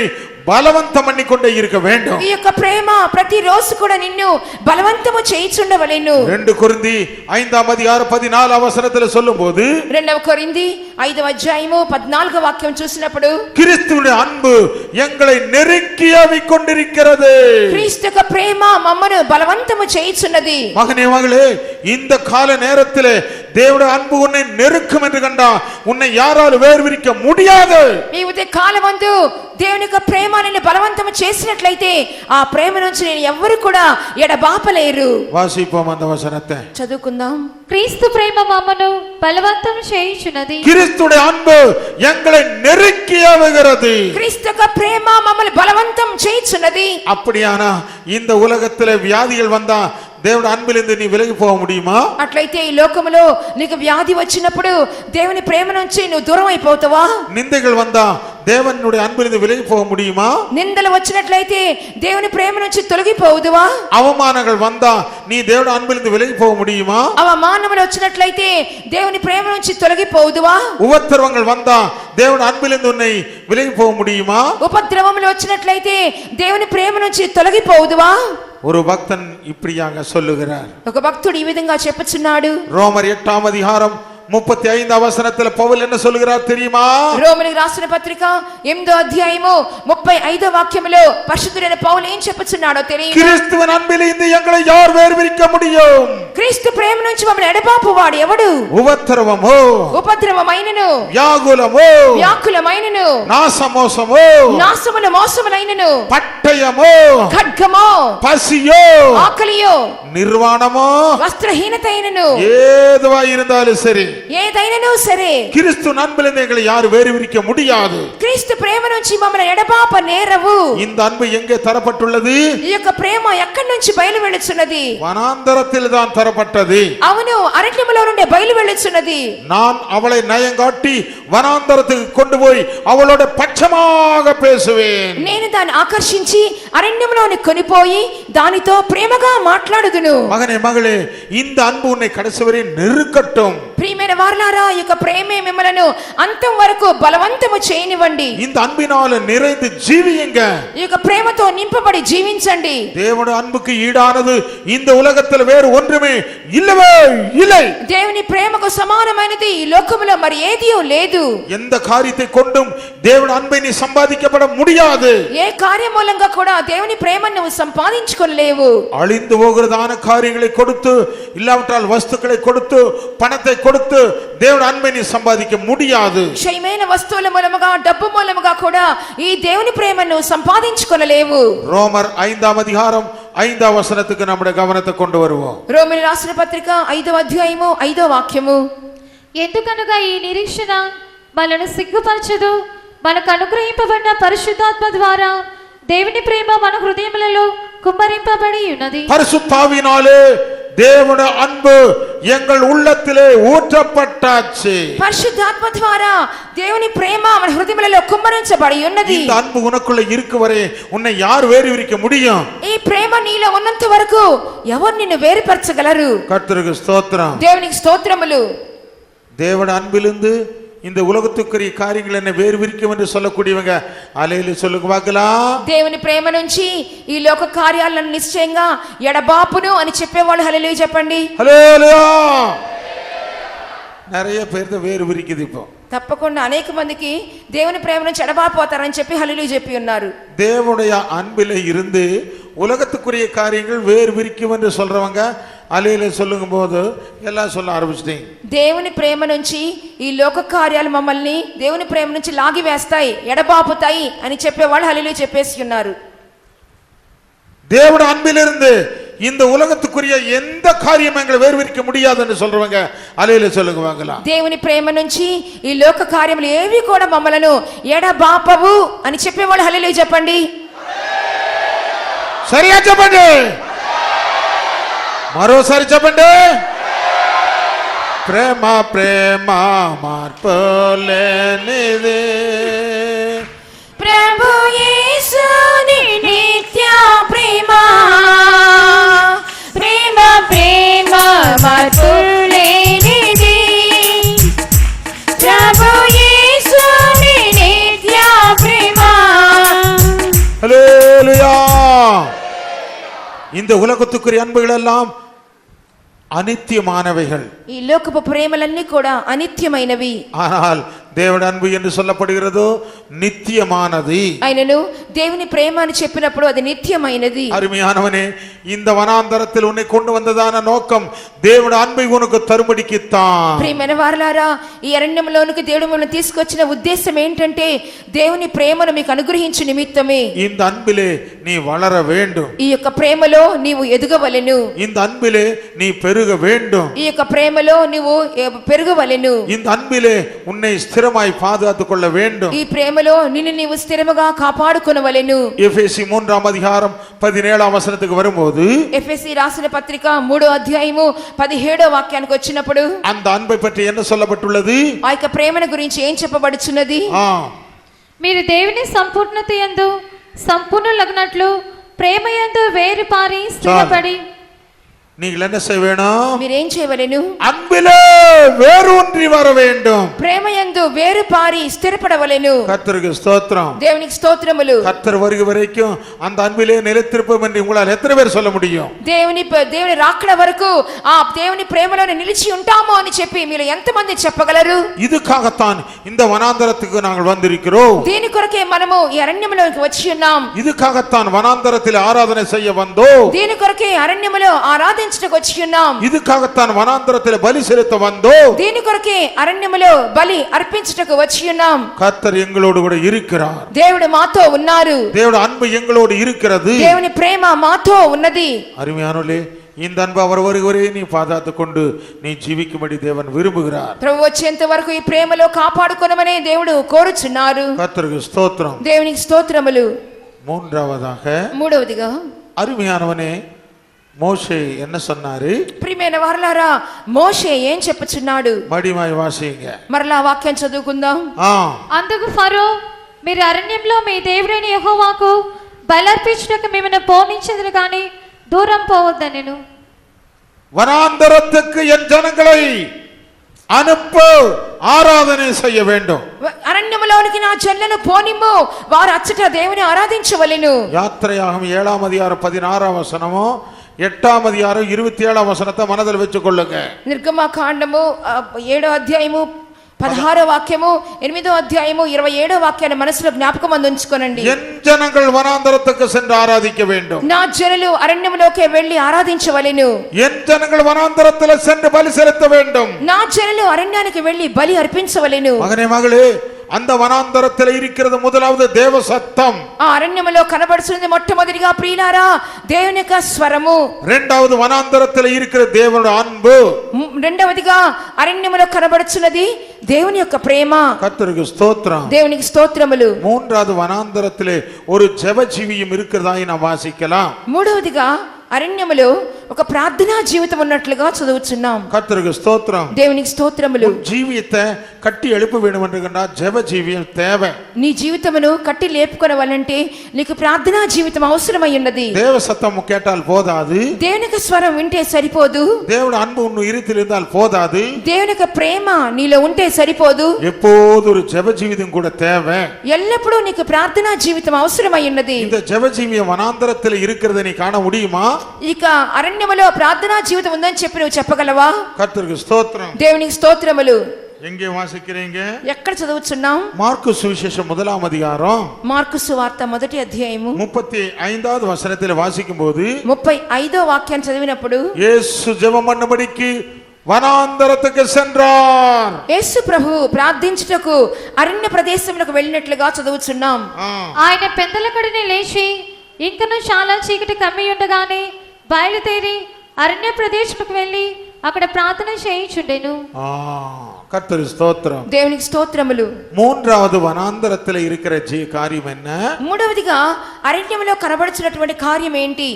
[SPEAKER 1] బలవంతం பண்ணிக்கொண்டே இருக்க வேண்டும்.
[SPEAKER 2] ఈ యొక్క ప్రేమ ప్రతి రోజు కూడా నిన్ను బలవంతము చేయుచుండవలెను.
[SPEAKER 1] 2 కొరింథీ 5:14 వచనத்துல சொல்லும்போது
[SPEAKER 2] 2 కొరింథీ 5:14 వాక్యం చూసినప్పుడు
[SPEAKER 1] கிறிஸ்துவின் அன்பு எங்களை நெருக்கி ஆவிக்கொண்டிருக்கிறது.
[SPEAKER 2] క్రీస్తు యొక్క ప్రేమ మమ్మను బలవంతము చేయుచున్నది.
[SPEAKER 1] மகனே மகளே, இந்த கால நேரத்திலே தேவனுடைய அன்பு உன்னை நெருக்கும் என்று கண்டா உன்னை யாராலும் வேர்விரிக்க முடியாது.
[SPEAKER 2] ఈ ఉదయ కాలమందు దేవుని యొక్క ప్రేమ నిన్ను బలవంతము చేసినట్లయితే ఆ ప్రేమ నుంచి నేను ఎవ్వరు కూడా ఎడబాపలేరు.
[SPEAKER 1] వాసిపోం அந்த వచனத்தை
[SPEAKER 2] చదువుకుందాం.
[SPEAKER 3] క్రీస్తు ప్రేమ మమ్మను బలవంతం చేయుచున్నది.
[SPEAKER 1] கிறிஸ்துடைய அன்பு எங்களை நெருக்கி ஆவுகிறது.
[SPEAKER 2] క్రీస్తు యొక్క ప్రేమ మమ్మల్ని బలవంతం చేయుచున్నది.
[SPEAKER 1] அப்படியானா இந்த உலகத்திலே வியாதிகள் வந்தா దేవుడి అన్బిలింది నీ విలగి పోవ முடியுமா?
[SPEAKER 2] అట్లయితే ఈ లోకములో నీకు వ్యాధి వచ్చినప్పుడు దేవుని ప్రేమ నుంచి నువ్వు దూరం అయిపోతావా?
[SPEAKER 1] నిందகள் வந்தா தேவனுடைய அன்பிலிருந்து விலகி போக முடியுமா?
[SPEAKER 2] నిందలు వచ్చినట్లయితే దేవుని ప్రేమ నుంచి తొలగిపోవుదువా?
[SPEAKER 1] అవమానங்கள் வந்தா நீ தேவனுடைய அன்பிலிருந்து விலகி போக முடியுமா?
[SPEAKER 2] అవమానములు వచ్చినట్లయితే దేవుని ప్రేమ నుంచి తొలగిపోవుదువా?
[SPEAKER 1] ఉపద్రవங்கள் வந்தா தேவனுடைய அன்பிலிருந்து உன்னை விலகி போக முடியுமா?
[SPEAKER 2] ఉపద్రవములు వచ్చినట్లయితే దేవుని ప్రేమ నుంచి తొలగిపోవుదువా?
[SPEAKER 1] ஒரு பக்தன் இப்படியாக சொல்லுகிறார்.
[SPEAKER 2] ఒక భక్తుడు ఈ విధంగా చెప్పుచున్నాడు.
[SPEAKER 1] రోమర్ 8:35 వచనத்தில் పౌలు என்ன சொல்கிறார் தெரியுமா?
[SPEAKER 2] రోమీయులకు రాసిన పత్రిక 8:35 వాక్యములో పరిశుద్ధుడైన పౌలు ఏం చెప్పుచున్నాడో తెలియదు.
[SPEAKER 1] கிறிஸ்துவின் அன்பிலிருந்து எங்களை யார் வேர்விரிக்க முடியும்?
[SPEAKER 2] క్రీస్తు ప్రేమ నుంచి మమ్మల్ని ఎడబాపువాడు ఎవడు?
[SPEAKER 1] ఉపద్రవమో,
[SPEAKER 2] ఉపద్రవమైనను,
[SPEAKER 1] వ్యాకులమో,
[SPEAKER 2] వ్యాకులమైనను,
[SPEAKER 1] నాశమోసమో,
[SPEAKER 2] నాశములు మోసములైనను,
[SPEAKER 1] పట్టయమో,
[SPEAKER 2] ఖడ్గమో,
[SPEAKER 1] పసియో,
[SPEAKER 2] ఆకలియో,
[SPEAKER 1] నిర్వాణమో,
[SPEAKER 2] వస్త్రహీనతైనను,
[SPEAKER 1] ஏதுவா இருந்தாலும் சரி,
[SPEAKER 2] ఏదైనను సరే
[SPEAKER 1] கிறிஸ்து அன்பிலிருந்து எங்களை யார் வேர்விரிக்க முடியாது.
[SPEAKER 2] క్రీస్తు ప్రేమ నుంచి మమ్మల్ని ఎడబాప నేరవు.
[SPEAKER 1] இந்த அன்பு எங்கே தரப்பட்டுள்ளது?
[SPEAKER 2] ఈ యొక్క ప్రేమ ఎక్కడి నుంచి బయలు వెళ్ళుచున్నది?
[SPEAKER 1] வனாந்தரத்தில் தான் தரப்பட்டது.
[SPEAKER 2] అవును, అరణ్యములో నుండి బయలు వెళ్ళుచున్నది.
[SPEAKER 1] நான் அவளை நயங்காட்டி வனாந்தரத்துக்கு கொண்டு போய் அவளோட பட்சமாக பேசுவேன்.
[SPEAKER 2] నేను దాన్ని ఆకర్షించి అరణ్యములోని కొనిపోయి దానితో ప్రేమగా మాట్లాడుదును.
[SPEAKER 1] மகனே மகளே, இந்த அன்பு உன்னை கடைசி வரை நெருக்கட்டும்.
[SPEAKER 2] ప్రియమైన వారలారా, ఈ యొక్క ప్రేమే మిమ్మలను అంతం వరకు బలవంతము చేయనివ్వండి.
[SPEAKER 1] இந்த அன்பினால நிறைந்து ஜீவியுங்க.
[SPEAKER 2] ఈ యొక్క ప్రేమతో నింపబడి జీవించండి.
[SPEAKER 1] தேவனுடைய அன்புக்கு ஈடானது இந்த உலகத்தில் வேறு ஒன்றுமே இல்லவே இல்லை.
[SPEAKER 2] దేవుని ప్రేమకు సమానమైనది ఈ లోకములో మరి ఏదియో లేదు.
[SPEAKER 1] எந்த காரியத்தை கொண்டும் தேவனுடைய அன்பை நீ சம்பாதிக்கப்பட முடியாது.
[SPEAKER 2] ఏ కార్యం మూలంగా కూడా దేవుని ప్రేమను నువ్వు సంపాదించుకోలేవు.
[SPEAKER 1] அழிந்து போகிறதான காரியங்களை கொடுத்து, இல்லாவிட்டால் வஸ்துக்களை கொடுத்து, பணத்தை கொடுத்து தேவனுடைய அன்பை நீ சம்பாதிக்க முடியாது.
[SPEAKER 2] క్షయమైన వస్తువుల మూలముగా, డబ్బు మూలముగా కూడా ఈ దేవుని ప్రేమను సంపాదించుకోలేవు.
[SPEAKER 1] ரோமர் 5:5 வசனத்துக்கு நம்முடைய கவனத்தை கொண்டு வருவோம்.
[SPEAKER 2] రోమీయులకు రాసిన పత్రిక 5:5 వాక్యము.
[SPEAKER 3] ఎందుకనగా ఈ నిరీక్షణ మనను సిగ్గుపరచదు. మనకు అనుగ్రహింపబడిన పరిశుద్ధాత్మ ద్వారా దేవుని ప్రేమ మన హృదయములలో కుమ్మరింపబడి ఉన్నది.
[SPEAKER 1] பரிசுத்தாவினாலே தேவனுடைய அன்பு எங்கள் உள்ளத்திலே ஊற்றப்பட்டாச்சு.
[SPEAKER 2] పరిశుద్ధాత్మ ద్వారా దేవుని ప్రేమ మన హృదయములలో కుమ్మరించబడి ఉన్నది.
[SPEAKER 1] இந்த அன்பு உனக்குள்ள இருக்கும் வரை உன்னை யார் வேறுவிரிக்க முடியும்?
[SPEAKER 2] ఈ ప్రేమ నీలో ఉన్నంత వరకు ఎవరు నిన్ను వేరుపరచగలరు?
[SPEAKER 1] கர்த்தருக்கு ஸ்தோத்திரம்.
[SPEAKER 2] దేవునికి స్తోత్రములు.
[SPEAKER 1] தேவனுடைய அன்பிலிருந்து இந்த உலகத்துக்குரிய காரியங்கள் என்ன வேறுவிரிக்கும் என்று சொல்லக்கூடியவங்க அலையில சொல்லுங்க பார்க்கலாம்.
[SPEAKER 2] దేవుని ప్రేమ నుంచి ఈ లోక కార్యాలను నిశ్చయంగా ఎడబాపును అని చెప్పేవాళ్ళు హల్లెలూయా చెప్పండి.
[SPEAKER 1] ஹல்லேலூயா. நிறைய பேர் வேறு விரிக்குது. இப்போ
[SPEAKER 2] తప్పకుండా అనేక మందికి దేవుని ప్రేమ నుంచి ఎడబాపోతారని చెప్పి హల్లెలూయా చెప్పి ఉన్నారు.
[SPEAKER 1] தேவனுடைய அன்பிலே இருந்து உலகத்துக்குரிய காரியங்கள் வேறு விரிக்கும் என்று சொல்றவங்க அலையில சொல்லுங்க போது எல்லாம் சொல்ல ஆரம்பிச்சிட்டீங்க.
[SPEAKER 2] దేవుని ప్రేమ నుంచి ఈ లోక కార్యాలు మమ్మల్ని దేవుని ప్రేమ నుంచి లాగి వేస్తాయి, ఎడబాపుతాయి అని చెప్పేవాళ్ళు హల్లెలూయా చెప్పేసి ఉన్నారు.
[SPEAKER 1] தேவனுடைய அன்பிலிருந்து இந்த உலகத்துக்குரிய எந்த காரியம் எங்களை வேறுவிரிக்க முடியாதுன்னு சொல்றவங்க அலையில சொல்லுங்க வாங்கலாம்.
[SPEAKER 2] దేవుని ప్రేమ నుంచి ఈ లోక కార్యములు ఏవి కూడా మమ్మలను ఎడబాపవు అని చెప్పేవాళ్ళు హల్లెలూయా చెప్పండి.
[SPEAKER 1] சரியா చెప్పండి. మరోసారి చెప్పండి. ప్రేమ ప్రేమ మార్పులేనిది
[SPEAKER 2] ప్రభు యేసుని నిత్య ప్రేమ
[SPEAKER 1] இந்த உலகத்துக்குரிய அன்புகள் எல்லாம் அனித்தியமானவைகள்.
[SPEAKER 2] ఈ లోకపు ప్రేమలన్నీ కూడా అనిత్యమైనవి.
[SPEAKER 1] ஆனால் దేవుడి అன்பు என்று சொல்லப்படுகிறதோ நித்தியமானது.
[SPEAKER 2] ఆయనను దేవుని ప్రేమ అని చెప్పినప్పుడు అది నిత్యమైనది.
[SPEAKER 1] அருமையானவனே, இந்த வனாந்தரத்தில் உன்னை கொண்டு வந்ததான நோக்கம் దేవుడి అன்பை உனக்கு தரும்படிக்குத்தான்.
[SPEAKER 2] ప్రియమైన వారలారా, ఈ అరణ్యంలోనికి దేవుడు మనల్ని తీసుకొచ్చిన ఉద్దేశం ఏంటంటే దేవుని ప్రేమను మీకు అనుగ్రహించు నిమిత్తమే.
[SPEAKER 1] இந்த అన్பிலே நீ வளர வேண்டும்.
[SPEAKER 2] ఈ యొక్క ప్రేమలో నీవు ఎదగవలెను.
[SPEAKER 1] இந்த అన్பிலே நீ பெருக வேண்டும்.
[SPEAKER 2] ఈ యొక్క ప్రేమలో నీవు పెరగవలెను.
[SPEAKER 1] இந்த అన్பிலே உன்னை ஸ்திரமாய் பாதுகாத்துக் கொள்ள வேண்டும்.
[SPEAKER 2] ఈ ప్రేమలో నిన్ను నీవు స్థిరముగా కాపాడుకొనవలెను.
[SPEAKER 1] எபேசி 3ஆம் அதிகாரம் 17ஆம் வசனத்துக்கு வரும்போது,
[SPEAKER 2] ఎఫెసీ రాసిన పత్రిక 3వ అధ్యాయము 17వ వాక్యానికి వచ్చినప్పుడు
[SPEAKER 1] அந்த అன்பை పற்றி என்ன சொல்லப்பட்டுள்ளது?
[SPEAKER 2] ఆ యొక్క ప్రేమను గురించి ఏం చెప్పబడుచున్నది?
[SPEAKER 3] మీరు దేవుని సంపూర్ణత యందు సంపూర్ణులగునట్లు ప్రేమ యందు వేరు పారి స్థిరపడి.
[SPEAKER 1] நீங்கள் என்ன செய்ய வேணும்?
[SPEAKER 2] మీరేం చేయవలెను?
[SPEAKER 1] அன்பிலே வேரூன்றி வர வேண்டும்.
[SPEAKER 2] ప్రేమయందు వేరు పారి స్థిరపడవలెను.
[SPEAKER 1] கர்த்தருக்கு ஸ்தோத்திரம்.
[SPEAKER 2] దేవునికి స్తోత్రములు.
[SPEAKER 1] கர்த்தர் வருகிற வரைக்கும் அந்த அன்பிலே நிலைத்திருப்போம் என்று உங்களால் எத்தனை பேர் சொல்ல முடியும்?
[SPEAKER 2] దేవుని రాకడ వరకు ఆ దేవుని ప్రేమలోనే నిలిచి ఉంటాము అని చెప్పి మీరు ఎంతమంది చెప్పగలరు?
[SPEAKER 1] இதுக்காகத்தான் இந்த வனாந்தரத்துக்கு நாங்கள் வந்திருக்கிறோம்.
[SPEAKER 2] దీని కొరకే మనము ఈ అరణ్యములోకి వచ్చి ఉన్నాం.
[SPEAKER 1] இதுக்காகத்தான் வனாந்தரத்தில் ஆராதனை செய்ய வந்தோம்.
[SPEAKER 2] దీని కొరకే అరణ్యములో ఆరాధించడానికి వచ్చి ఉన్నాం.
[SPEAKER 1] இதுக்காகத்தான் வனாந்தரத்தில் பலி செலுத்த வந்தோம்.
[SPEAKER 2] దీని కొరకే అరణ్యములో బలి అర్పించుటకు వచ్చి ఉన్నాం.
[SPEAKER 1] கர்த்தர் எங்களோடு கூட இருக்கிறார்.
[SPEAKER 2] దేవుడు మాతో ఉన్నారు.
[SPEAKER 1] தேவனுடைய அன்பு எங்களோடு இருக்கிறது.
[SPEAKER 2] దేవుని ప్రేమ మాతో ఉన్నది.
[SPEAKER 1] அருமையானவர்களே, இந்த அன்பு அவர் வருவரே நீ பாதுகாத்துக் கொண்டு நீ ஜீவிக்கும்படி தேவன் விரும்புகிறார்.
[SPEAKER 2] ప్రభు వచ్చేంత వరకు ఈ ప్రేమలో కాపాడుకొనమనే దేవుడు కోరుచున్నారు.
[SPEAKER 1] கர்த்தருக்கு ஸ்தோத்திரம்.
[SPEAKER 2] దేవునికి స్తోత్రములు.
[SPEAKER 1] மூன்றாவதிగా அருமையானவனே, மோசே என்ன சொன்னாரு?
[SPEAKER 2] ప్రియమైన వారలారా, మోషే ఏం చెప్పుచున్నాడు?
[SPEAKER 1] మడిమాయి వాసిங்க.
[SPEAKER 2] మరలా వాక్యం చదువుకుందాం.
[SPEAKER 3] అందుకు ఫరో, మీరు అరణ్యంలో మీ దేవుడైన యెహోవాకు బలర్పించుటకు మిమ్మల్ని పోనించదును గాని దూరం పోవద్దనెను.
[SPEAKER 1] வனாந்தரத்துக்கு என் ஜனங்களை அனுப்பு, ஆராதனை செய்ய வேண்டும்.
[SPEAKER 2] అరణ్యములోనికి నా జనులను పోనిమ్ము, వారు అచ్చట దేవుని ఆరాధించవలెను.
[SPEAKER 1] யாத்திரையாகும் 7ஆம் அதிகாரம் 16ஆம் வசனமோ 8ஆம் அதிகாரம் 27ஆம் வசனத்தை மனதில் வச்சுக் கொள்ளுங்க.
[SPEAKER 2] నిర్గమకాండము 7వ అధ్యాయము 16వ వాక్యము 8వ అధ్యాయము 27వ వాక్యాన్ని మనసులో జ్ఞాపకం ఉంచుకోనండి.
[SPEAKER 1] என் ஜனங்கள் வனாந்தரத்துக்கு சென்று ஆராதிக்க வேண்டும்.
[SPEAKER 2] నా జనులు అరణ్యములోకి వెళ్లి ఆరాధించవలెను.
[SPEAKER 1] என் ஜனங்கள் வனாந்தரத்தில் சென்று பலி செலுத்த வேண்டும்.
[SPEAKER 2] నా జనులు అరణ్యానికి వెళ్లి బలి అర్పించవలెను.
[SPEAKER 1] மகனே மகளே, அந்த வனாந்தரத்தில் இருக்கிறது முதலாவது தேவ சத்தம்.
[SPEAKER 2] ఆ అరణ్యములో కనబడుచున్నది మొట్టమొదటిగా ప్రియులారా దేవుని యొక్క స్వరము.
[SPEAKER 1] இரண்டாவது வனாந்தரத்தில் இருக்கிற தேவனுடைய அன்பு.
[SPEAKER 2] రెండవదిగా అరణ్యములో కనబడుచున్నది దేవుని యొక్క ప్రేమ.
[SPEAKER 1] கர்த்தருக்கு ஸ்தோத்திரம்.
[SPEAKER 2] దేవునికి స్తోత్రములు.
[SPEAKER 1] மூன்றாவது வனாந்தரத்திலே ஒரு ஜெப ஜீவியம் இருக்கிறதாய் நாம் வாசிக்கலாம்.
[SPEAKER 2] మూడవదిగా అరణ్యములో ఒక ప్రార్థనా జీవితం ఉన్నట్లుగా చదువుచున్నాం.
[SPEAKER 1] கர்த்தருக்கு ஸ்தோத்திரம்.
[SPEAKER 2] దేవునికి స్తోత్రములు.
[SPEAKER 1] ஜீவியத்தை கட்டி எழுப்ப வேண்டும் என்று கண்டா ஜெப ஜீவியம் தேவை.
[SPEAKER 2] నీ జీవితమును కట్టి లేపుకొనవాలంటే నీకు ప్రార్థనా జీవితం అవసరమై ఉన్నది.
[SPEAKER 1] தேவ சத்தம் கேட்டால் போதாது.
[SPEAKER 2] దేవుని యొక్క స్వరం వింటే సరిపోదు.
[SPEAKER 1] தேவனுடைய அன்பு உன் இருத்தில் இருந்தால் போதாது.
[SPEAKER 2] దేవుని యొక్క ప్రేమ నీలో ఉంటే సరిపోదు.
[SPEAKER 1] எப்போது ஒரு ஜெப ஜீவிதம் கூட தேவை.
[SPEAKER 2] ఎల్లప్పుడూ నీకు ప్రార్థనా జీవితం అవసరమై ఉన్నది.
[SPEAKER 1] இந்த ஜெப ஜீவியம் வனாந்தரத்தில் இருக்கிறதை நீ காண முடியுமா?
[SPEAKER 2] ఇక అరణ్యములో ప్రార్థనా జీవితం ఉందని చెప్పి నువ్వు చెప్పగలవా?
[SPEAKER 1] கர்த்தருக்கு ஸ்தோத்திரம்.
[SPEAKER 2] దేవునికి స్తోత్రములు.
[SPEAKER 1] எங்கே வாசிக்கிறீங்க?
[SPEAKER 2] ఎక్కడ చదువుచున్నాం?
[SPEAKER 1] మార్కు సువిశేషం 1ஆம் அதிகாரம்
[SPEAKER 2] మార్కు సువార్త 1వ అధ్యాయము
[SPEAKER 1] 35வது வசனத்தில் வாசிக்கும்போது
[SPEAKER 2] 35వ వాక్యాన్ని చదివినప్పుడు
[SPEAKER 1] இயேசு ஜெபம் பண்ணும்படிக்கு వనాంతరத்துக்கு சென்றார்.
[SPEAKER 2] యేసు ప్రభు ప్రార్థించుటకు అరణ్య ప్రదేశములకు వెళ్ళినట్లుగా చదువుచున్నాం.
[SPEAKER 3] ఆయన పెందలకడనే లేచి ఇంకను చాలా చీకటి కమ్మి ఉండగానే బయలుదేరి అరణ్య ప్రదేశములకు వెళ్ళి అక్కడ ప్రార్థన చేయించుండెను.
[SPEAKER 1] கர்த்தர் ஸ்தோத்திரம்.
[SPEAKER 2] దేవునికి స్తోత్రములు.
[SPEAKER 1] மூன்றாவது వనాంతరத்தில் இருக்கிற காரியம் என்ன?
[SPEAKER 2] మూడవదిగా అరణ్యములో కనబడుచున్నటువంటి కార్యం ఏంటి?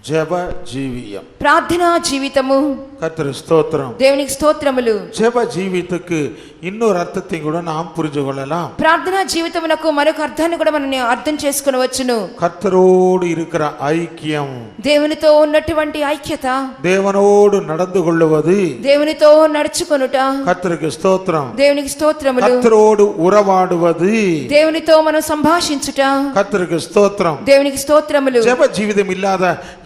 [SPEAKER 1] ஜெப ஜீவியம்,
[SPEAKER 2] ప్రార్థనా జీవితము.
[SPEAKER 1] கர்த்தர் ஸ்தோத்திரம்.
[SPEAKER 2] దేవునికి స్తోత్రములు.
[SPEAKER 1] ஜெப ஜீவியத்துக்கு இன்னொரு அர்த்தத்தையும் கூட நாம் புரிந்து கொள்ளலாம்.
[SPEAKER 2] ప్రార్థనా జీవితమునకు మరొక అర్థాన్ని కూడా మనం అర్థం చేసుకొనవచ్చును.
[SPEAKER 1] கர்த்தரோடு இருக்கிற ஐக்கியம்,
[SPEAKER 2] దేవునితో ఉన్నటువంటి ఐక్యత,
[SPEAKER 1] தேவனோடு நடந்து கொள்ளுவது,
[SPEAKER 2] దేవునితో నడుచుకొనుట,
[SPEAKER 1] கர்த்தருக்கு ஸ்தோத்திரம்,
[SPEAKER 2] దేవునికి స్తోత్రములు,
[SPEAKER 1] கர்த்தரோடு உறவாடுவது,
[SPEAKER 2] దేవునితో మనం సంభాషించుట,
[SPEAKER 1] கர்த்தருக்கு ஸ்தோத்திரம்.
[SPEAKER 2] దేవునికి స్తోత్రములు.
[SPEAKER 1] ஜெப ஜீவிதம் இல்லாத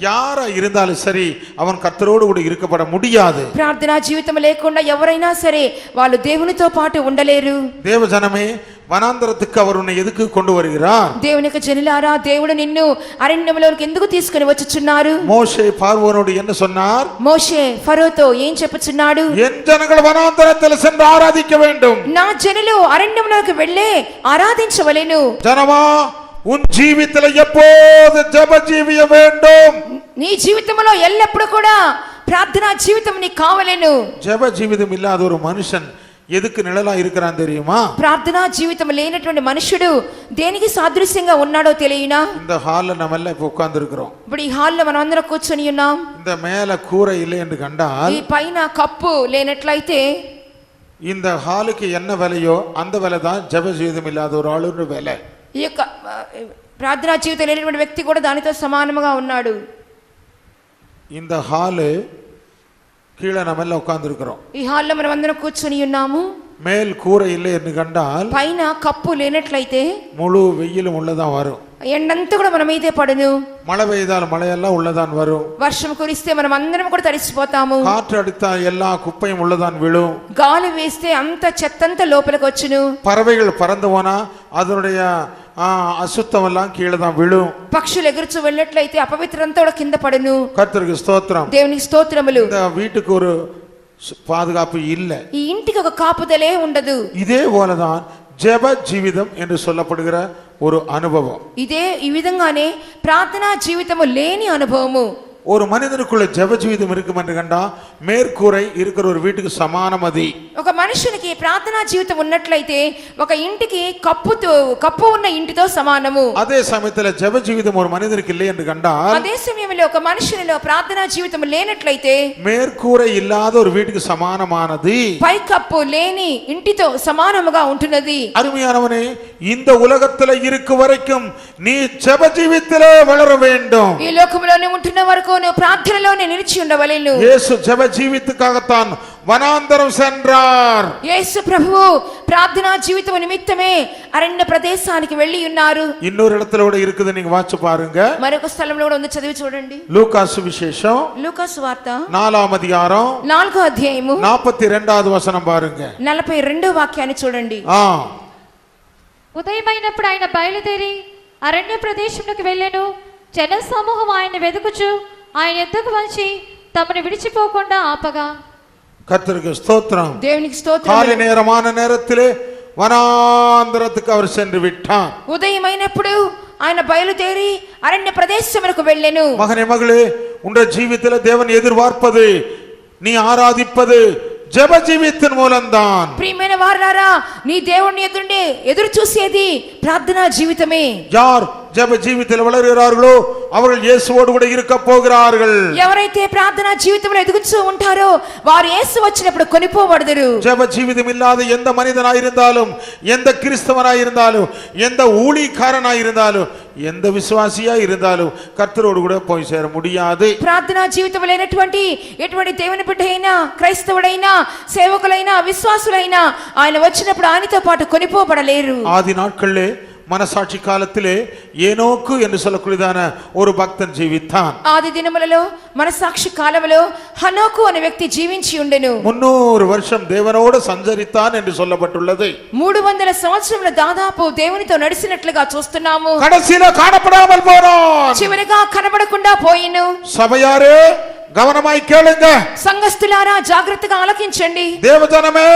[SPEAKER 1] யாரா இருந்தாலும் சரி அவன் கர்த்தரோடு கூட இருக்கப்பட முடியாது.
[SPEAKER 2] ప్రార్థనా జీవితం లేకుండా ఎవరైనా సరే వాళ్ళు దేవునితో పాటు ఉండలేరు.
[SPEAKER 1] தேவ ஜனமே, వనాంతరத்துக்கு அவர் உன்னை எதுக்கு கொண்டு வருகிறார்?
[SPEAKER 2] దేవుని యొక్క జనులారా, దేవుడు నిన్ను అరణ్యములోకి ఎందుకు తీసుకొని వచ్చుచున్నారు?
[SPEAKER 1] மோசே பார்வோனோடு என்ன சொன்னார்?
[SPEAKER 2] మోషే ఫరోతో ఏం చెప్పుచున్నాడు?
[SPEAKER 1] என் ஜனங்கள் வனாந்தரத்தில் சென்று ஆராதிக்க வேண்டும்.
[SPEAKER 2] నా జనులు అరణ్యములోకి వెళ్ళే ఆరాధించవలెను.
[SPEAKER 1] ஜனமா, உன் ஜீவித்துல எப்போது ஜெப ஜீவிய வேண்டும்.
[SPEAKER 2] నీ జీవితంలో ఎల్లప్పుడూ కూడా ప్రార్థనా జీవితం నీకు కావలెను.
[SPEAKER 1] ஜெப ஜீவிதம் இல்லாத ஒரு மனுஷன் எதுக்கு நிழலா இருக்கிறான் தெரியுமா?
[SPEAKER 2] ప్రార్థనా జీవితం లేనటువంటి మనుషుడు దేనికి సాదృశ్యంగా ఉన్నాడో తెలియనా?
[SPEAKER 1] இந்த ஹால்ல நம்ம எல்லாம் இப்ப உட்கார்ந்து இருக்கிறோம்.
[SPEAKER 2] ఇప్పుడు ఈ హాల్లో మనం అందరం కూర్చొని ఉన్నాం.
[SPEAKER 1] இந்த மேல கூரை இல்லை என்று கண்டால்,
[SPEAKER 2] ఈ పైన కప్పు లేనట్లయితే
[SPEAKER 1] இந்த ஹாலுக்கு என்ன விலையோ அந்த விலை தான் ஜெப ஜீவிதம் இல்லாத ஒரு ஆளுன்ற விலை.
[SPEAKER 2] ఈ యొక్క ప్రార్థనా జీవితం లేనటువంటి వ్యక్తి కూడా దానితో సమానముగా ఉన్నాడు.
[SPEAKER 1] இந்த ஹாலு கீழே நம்ம எல்லாம் உட்கார்ந்து இருக்கிறோம்.
[SPEAKER 2] ఈ హాల్లో మనం అందరం కూర్చొని ఉన్నాము.
[SPEAKER 1] மேல் கூரை இல்லை என்று கண்டால்,
[SPEAKER 2] పైన కప్పు లేనట్లయితే
[SPEAKER 1] முழு வெயிலும் உள்ளதான் வரும்.
[SPEAKER 2] ఎండంతా కూడా మన మీదే పడును.
[SPEAKER 1] மழை பெய்தால் மழையெல்லாம் உள்ளதான் வரும்.
[SPEAKER 2] వర్షం కురిస్తే మనం అందరం కూడా తడిసిపోతాము.
[SPEAKER 1] காற்று அடித்தால் எல்லா குப்பையும் உள்ளதான் விழும்.
[SPEAKER 2] గాలి వేస్తే అంత చెత్తంతా లోపలికి వచ్చును.
[SPEAKER 1] பறவைகள் பறந்து போனா அதனுடைய அசுத்தம் எல்லாம் கீழே தான் விழும்.
[SPEAKER 2] పక్షులు ఎగురుచు వెళ్ళట్లయితే అపవిత్రంతా కూడా కింద పడును.
[SPEAKER 1] கர்த்தருக்கு ஸ்தோத்திரம்.
[SPEAKER 2] దేవునికి స్తోత్రములు.
[SPEAKER 1] இந்த வீட்டுக்கு ஒரு பாதுகாப்பு இல்லை.
[SPEAKER 2] ఈ ఇంటికి ఒక కాపుదలే ఉండదు.
[SPEAKER 1] இதே போலதான் ஜெப ஜீவிதம் என்று சொல்லப்படுகிற ஒரு அனுபவம்.
[SPEAKER 2] ఇదే ఈ విధంగానే ప్రార్థనా జీవితము లేని అనుభవము.
[SPEAKER 1] ஒரு மனிதனுக்குள்ள ஜெப ஜீவிதம் இருக்கும் என்று கண்டா மேற்கூரை இருக்கிற ஒரு வீட்டுக்கு சமானம் அது.
[SPEAKER 2] ఒక మనుషునికి ప్రార్థనా జీవితం ఉన్నట్లయితే ఒక ఇంటికి కప్పు ఉన్న ఇంటితో సమానము.
[SPEAKER 1] அதே சமயத்துல ஜெப ஜீவிதம் ஒரு மனிதனுக்கு இல்லை என்று கண்டால்,
[SPEAKER 2] అదే సమయంలో ఒక మనుషునిలో ప్రార్థనా జీవితం లేనట్లయితే
[SPEAKER 1] மேற்கூரை இல்லாத ஒரு வீட்டுக்கு சமானமானது.
[SPEAKER 2] పై కప్పు లేని ఇంటితో సమానముగా ఉంటున్నది.
[SPEAKER 1] அருமையானவனே, இந்த உலகத்துல இருக்க வரைக்கும் நீ ஜெப ஜீவித்திலே வளர வேண்டும்.
[SPEAKER 2] ఈ లోకములోనే ఉంటున్న వరకు నువ్వు ప్రార్థనలోనే నిలిచి ఉండవలెను.
[SPEAKER 1] இயேசு ஜெப ஜீவித்துக்காகத்தான் வனாந்தரம் சென்றார்.
[SPEAKER 2] యేసు ప్రభువు ప్రార్థనా జీవితం నిమిత్తమే అరణ్య ప్రదేశానికి వెళ్ళి ఉన్నారు.
[SPEAKER 1] இன்னொரு இடத்துல கூட இருக்குது, நீங்க வாட்சி பாருங்க.
[SPEAKER 2] మరొక స్థలంలో కూడా ఉంది, చదివి చూడండి.
[SPEAKER 1] லூக்கா சுவிசேஷம்
[SPEAKER 2] లూకాసు వార్త
[SPEAKER 1] 4వ అధ్యాయం
[SPEAKER 2] 4వ అధ్యాయము
[SPEAKER 1] 42వ వచనం பாருங்க.
[SPEAKER 2] 42వ వాక్యాన్ని చూడండి.
[SPEAKER 3] ఉదయమైనప్పుడు ఆయన బయలుదేరి అరణ్య ప్రదేశంలోకి వెళ్ళెను. జన సమూహం ఆయన వెతుకుచు ఆయన ఎద్దుకు వచ్చి తమను విడిచిపోకుండా ఆపగా.
[SPEAKER 1] கர்த்தருக்கு ஸ்தோத்திரம்.
[SPEAKER 2] దేవునికి స్తోత్రం.
[SPEAKER 1] காலை நேரமான நேரத்திலே వనాంతరத்துக்கு அவர் சென்று விட்டார்.
[SPEAKER 2] ఉదయమైనప్పుడు ఆయన బయలుదేరి అరణ్య ప్రదేశములకు వెళ్ళెను.
[SPEAKER 1] மகனே, மகளே, உன்ற ஜீவித்தில தேவன் எதிர்பார்ப்பது நீ ஆராதிப்பது ஜெப ஜீவித்தின் மூலம்தான்.
[SPEAKER 2] ప్రియమైన వారలారా, నీ దేవుని ఎదురు చూసేది ప్రార్థనా జీవితమే.
[SPEAKER 1] யார் ஜெப ஜீவித்தில் வளர்கிறார்களோ அவர்கள் இயேசுவோடு கூட இருக்க போகிறார்கள்.
[SPEAKER 2] ఎవరైతే ప్రార్థనా జీవితంలో ఎదుగుతూ ఉంటారో వారు యేసు వచ్చినప్పుడు కొనిపోబడదురు.
[SPEAKER 1] ஜெப ஜீவிதம் இல்லாத எந்த மனிதனாய் இருந்தாலும், எந்த கிறிஸ்தவனாய் இருந்தாலும், எந்த ஊழியக்காரனாய் இருந்தாலும், எந்த விசுவாசியாய் இருந்தாலும் கர்த்தரோடு கூட போய் சேர முடியாது.
[SPEAKER 2] ప్రార్థనా జీవితం లేనటువంటి ఎటువంటి దేవుని బిడ్డ అయినా, క్రైస్తవుడైనా, సేవకులైనా, విశ్వాసులైనా ఆయన వచ్చినప్పుడు ఆయనతో పాటు కొనిపోబడలేరు.
[SPEAKER 1] ஆதி நாட்களிலே మనసాక్షి కాలத்திலே ஏனோக்கு என்று சொல்லக்கூடியதான ஒரு பக்தன் జీవిத்தான்.
[SPEAKER 2] ఆది దినములలో మనసాక్షి కాలములో హనోకు అనే వ్యక్తి జీవించి ఉండెను.
[SPEAKER 1] 300 வருஷம் தேவனோடு சஞ்சரித்தான் என்று சொல்லப்பட்டுள்ளது.
[SPEAKER 2] 300 సంవత్సరములు దాదాపు దేవునితో నడిచినట్లుగా చూస్తున్నాము.
[SPEAKER 1] கடைசில காணப்படாமல் போனான்.
[SPEAKER 2] చివరిగా కనబడకుండా పోయిను.
[SPEAKER 1] சபையாரே, கவனமாய் கேளுங்க.
[SPEAKER 2] సంఘస్థులారా జాగ్రత్తగా ఆలకించండి.
[SPEAKER 1] தேவஜனமே,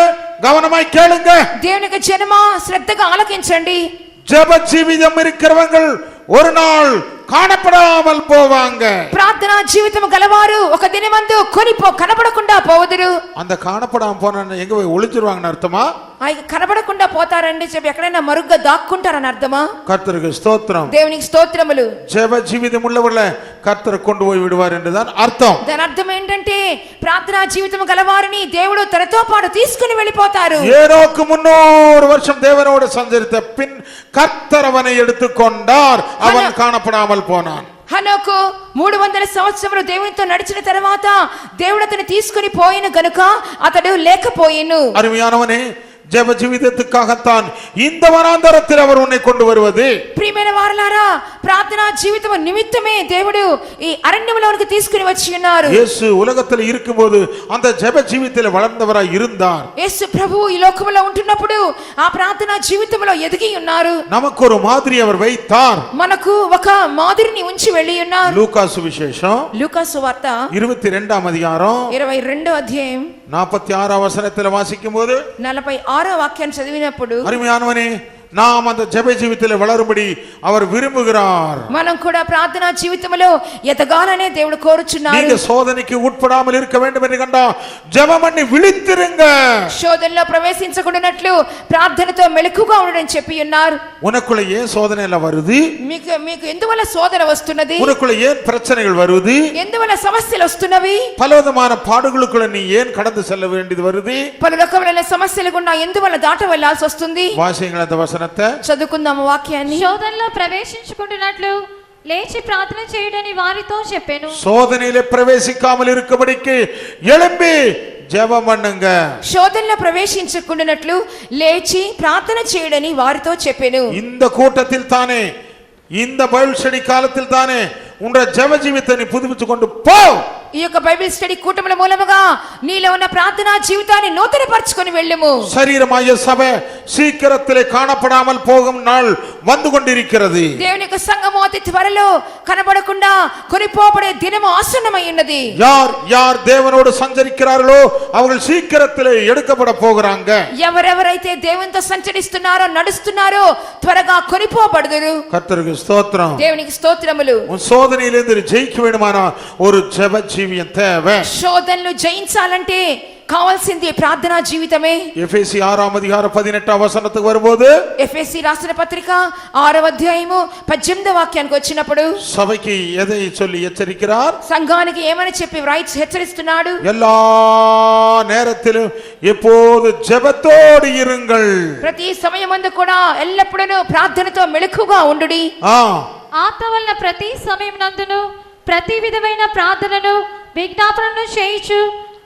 [SPEAKER 1] கவனமாய் கேளுங்க.
[SPEAKER 2] దేవునికి జనమా శ్రద్ధగా ఆలకించండి.
[SPEAKER 1] ஜெப ஜீவிதம் இருக்கிறவர்கள் ஒரு நாள் காணப்படாமல் போவாங்க.
[SPEAKER 2] ప్రార్థనా జీవితం గలవారు ఒక దినమందు కనబడకుండా పోవుదురు.
[SPEAKER 1] அந்த காணப்படாம போன எங்க போய் ஒளிஞ்சிருவாங்கன்னு அர்த்தமா?
[SPEAKER 2] కనబడకుండా పోతారండి చెప్పి ఎక్కడైనా మరుగ్గా దాక్కుంటారని అర్థమా?
[SPEAKER 1] கர்த்தருக்கு ஸ்தோத்திரம்.
[SPEAKER 2] దేవునికి స్తోత్రములు.
[SPEAKER 1] ஜெப ஜீவிதம் உள்ளவர்களை கர்த்தர் கொண்டு போய் விடுவார் என்றுதான் அர்த்தம்.
[SPEAKER 2] దాని అర్థం ఏంటంటే ప్రార్థనా జీవితం గలవారిని దేవుడు తనతో పాటు తీసుకుని వెళ్ళిపోతారు.
[SPEAKER 1] ஏனோக்கு 300 வருஷம் தேவனோடு சஞ்சரித்த பின் கர்த்தர் அவனை எடுத்துக்கொண்டார், அவன் காணப்படாமல் போனான்.
[SPEAKER 2] హనోకు 300 సంవత్సరములు దేవునితో నడిచిన తర్వాత దేవుడు అతన్ని తీసుకుని పోయిన గనుక అతడు లేకపోయెను.
[SPEAKER 1] அருமையானவனே, ஜெப ஜீவிதத்துக்காகத்தான் இந்த வனாந்தரத்தில் அவர் உன்னை கொண்டு வருவது.
[SPEAKER 2] ప్రియమైన వారలారా, ప్రార్థనా జీవితం నిమిత్తమే దేవుడు ఈ అరణ్యములోనికి తీసుకుని వచ్చి ఉన్నారు.
[SPEAKER 1] இயேசு உலகத்தில் இருக்கும்போது அந்த ஜெப ஜீவிதத்தில் வளர்ந்தவராய் இருந்தார்.
[SPEAKER 2] యేసు ప్రభువు ఈ లోకములో ఉంటున్నప్పుడు ఆ ప్రార్థనా జీవితంలో ఎదిగి ఉన్నారు.
[SPEAKER 1] நமக்கு ஒரு மாதிரி அவர் வைத்தார்.
[SPEAKER 2] మనకు ఒక మాదిరిని ఉంచి వెళ్ళి ఉన్నారు.
[SPEAKER 1] லூக்கா சுவிசேஷம்
[SPEAKER 2] లూకా సువార్త
[SPEAKER 1] 22వ అధ్యాయం
[SPEAKER 2] 22వ అధ్యాయం
[SPEAKER 1] 46వ వచనத்தில் வாசிக்கும் போது
[SPEAKER 2] 46వ వాక్యాన్ని చదివినప్పుడు,
[SPEAKER 1] அருமையானவனே, நாம் அந்த ஜெப ஜீவிதத்தில் வளரும்படி அவர் விரும்புகிறார்.
[SPEAKER 2] మనం కూడా ప్రార్థనా జీవితంలో ఎదగాలనే దేవుడు కోరుచున్నారు.
[SPEAKER 1] நீங்க சோதனைக்கு உட்படாமல் இருக்க வேண்டும் என்று கண்டா ஜெபம் பண்ணி விழித்திருங்க.
[SPEAKER 2] శోధనలో ప్రవేశించకుండానట్లు ప్రార్థనతో మెలకుగా ఉండని చెప్పి ఉన్నారు.
[SPEAKER 1] உனக்குள்ள ஏன் சோதனை எல்லாம் வருது?
[SPEAKER 2] మీకు ఎందువల్ల శోధన వస్తున్నది?
[SPEAKER 1] உனக்குள்ள ஏன் பிரச்சனைகள் வருது?
[SPEAKER 2] ఎందువల్ల సమస్యలు వస్తున్నవి?
[SPEAKER 1] பலவிதமான பாடுகளுக்குள்ள நீ ஏன் கடந்து செல்ல வேண்டியது வருது?
[SPEAKER 2] పలు రకములైన సమస్యలు గుండా ఎందువల్ల దాట వెళ్ళాల్సి వస్తుంది?
[SPEAKER 1] வாசிங்கள் அந்த వచనத்தை.
[SPEAKER 2] చదువుకుందాము వాక్యాన్ని.
[SPEAKER 3] శోధనలో ప్రవేశించుకుంటున్నట్లు లేచి ప్రార్థన చేయడని వారితో చెప్పాను.
[SPEAKER 1] சோதனையிலே பிரவேசிக்காமல் இருக்கும்படிக்கு எழும்பி ஜெபம் பண்ணுங்க.
[SPEAKER 2] శోధనలో ప్రవేశించకుండానట్లు లేచి ప్రార్థన చేయడని వారితో చెప్పాను.
[SPEAKER 1] இந்த கூட்டத்தில் தானே, இந்த பைபிள் ஸ்டடி காலத்தில் தானே உன்னுடைய ஜெப ஜீவித்தை நீ புதுப்பிச்சு கொண்டு போ.
[SPEAKER 2] ఈ యొక్క బైబిల్ స్టడీ కూటముల మూలముగా నీలో ఉన్న ప్రార్థనా జీవితాన్ని నూతనపరచుకొని వెళ్ళుము.
[SPEAKER 1] శరీరమాయ సభ శీఘ్రத்திலே காணப்படாமல் போகும் நாள் வந்து கொண்டிருக்கிறது.
[SPEAKER 2] దేవుని యొక్క సంఘము అతి త్వరలో కనబడకుండా కొనిపోబడే దినము ఆసన్నమై ఉన్నది.
[SPEAKER 1] யார் யார் தேவனோடு சஞ்சரிக்கிறார்களோ அவர்கள் சீக்கிரத்திலே எடுக்கப்பட போகிறாங்க.
[SPEAKER 2] ఎవరెవరైతే దేవునితో సంచరిస్తున్నారో నడుస్తున్నారో త్వరగా కొనిపోబడుదురు.
[SPEAKER 1] கர்த்தருக்கு ஸ்தோத்திரம்.
[SPEAKER 2] దేవునికి స్తోత్రములు.
[SPEAKER 1] உன் சோதனையிலிருந்து ஜெயிக்க வேண்டுமானா ஒரு ஜெப ஜீவியம் தேவை.
[SPEAKER 2] శోధనలు జయించాలంటే కావాల్సింది ప్రార్థనా జీవితమే.
[SPEAKER 1] ఎఫెసీ 6వ అధ్యాయం 18వ వచనத்துக்கு வரும்போது,
[SPEAKER 2] ఎఫెసీ రాసిన పత్రిక 6వ అధ్యాయము 18వ వాక్యానికి వచ్చినప్పుడు
[SPEAKER 1] சபைக்கு எதை சொல்லி எச்சரிக்கிறார்?
[SPEAKER 2] సంఘానికి ఏమని చెప్పి హెచ్చరిస్తున్నాడు?
[SPEAKER 1] எல்லா நேரத்திலும் எப்போது ஜெபத்தோடு இருங்கள்.
[SPEAKER 2] ప్రతి సమయమందు కూడా ఎల్లప్పుడూ ప్రార్థనతో మెలకుగా ఉండుడి.
[SPEAKER 3] ఆత్మ వలన ప్రతి సమయం నందును ప్రతి విధమైన ప్రార్థనను విజ్ఞాపనను చేయించు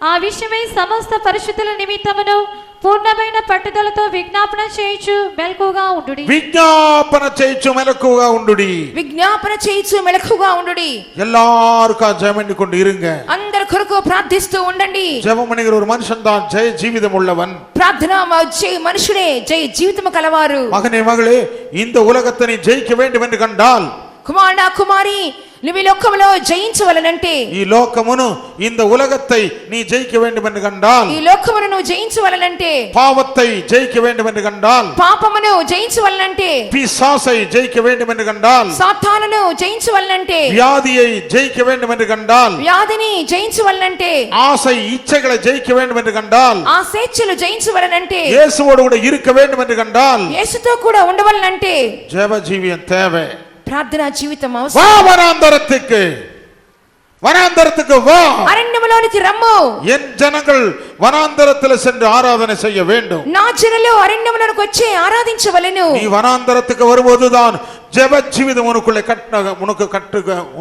[SPEAKER 3] ఆ విషయమై సమస్త పరిశుద్ధుల నిమిత్తమును పూర్ణమైన పట్టుదలతో విజ్ఞాపన చేయించు మెలకుగా ఉండుడి.
[SPEAKER 1] విజ్ఞాపన చేయించు మెలకుగా ఉండుడి.
[SPEAKER 2] విజ్ఞాపన చేయించు మెలకుగా ఉండుడి.
[SPEAKER 1] எல்லாருக்கும் ஜெபம் பண்ணி கொண்டு இருங்க.
[SPEAKER 2] అందరి కొరకు ప్రార్థిస్తూ ఉండండి.
[SPEAKER 1] ஜெபம் பண்ணுகிற ஒரு மனுஷன் தான் ஜெய ஜீவிதம் உள்ளவன்.
[SPEAKER 2] ప్రార్థన మనుషుడే జయ జీవితం కలవారు.
[SPEAKER 1] மகனே மகளே, இந்த உலகத்தை நீ ஜெயிக்க வேண்டும் என்று கண்டால்,
[SPEAKER 2] కుమారుడా కుమారి, నువ్వు ఈ లోకములో జయించవలనంటే,
[SPEAKER 1] ఈ లోకమును இந்த உலகத்தை நீ ஜெயிக்க வேண்டும் என்று கண்டால்,
[SPEAKER 2] ఈ లోకమును నువ్వు జయించవలనంటే,
[SPEAKER 1] பாவத்தை ஜெயிக்க வேண்டும் என்று கண்டால்,
[SPEAKER 2] పాపమును జయించవలనంటే,
[SPEAKER 1] பிசாசை ஜெயிக்க வேண்டும் என்று கண்டால்,
[SPEAKER 2] సాతానును జయించవలనంటే,
[SPEAKER 1] வியாதியை ஜெயிக்க வேண்டும் என்று கண்டால்,
[SPEAKER 2] వ్యాధిని జయించవలనంటే,
[SPEAKER 1] ஆசை இச்சைகளை ஜெயிக்க வேண்டும் என்று கண்டால்,
[SPEAKER 2] ఆ స్వేచ్ఛలు జయించవలనంటే,
[SPEAKER 1] இயேசுவோடு கூட இருக்க வேண்டும் என்று கண்டால்,
[SPEAKER 2] యేసుతో కూడా ఉండవలనంటే
[SPEAKER 1] ஜெப ஜீவியம் தேவை.
[SPEAKER 2] ప్రార్థనా జీవితం
[SPEAKER 1] வா
[SPEAKER 2] అవసరం.
[SPEAKER 1] வனாந்தரத்துக்கு வா.
[SPEAKER 2] అరణ్యములోనికి రమ్ము.
[SPEAKER 1] என் ஜனங்கள் வனாந்தரத்தில் சென்று ஆராதனை செய்ய வேண்டும்.
[SPEAKER 2] నా జనులు అరణ్యములోనికి వచ్చి ఆరాధించవలెను.
[SPEAKER 1] நீ வனாந்தரத்துக்கு வரும்போதுதான் ஜெப ஜீவிதம் உனக்குள்ளே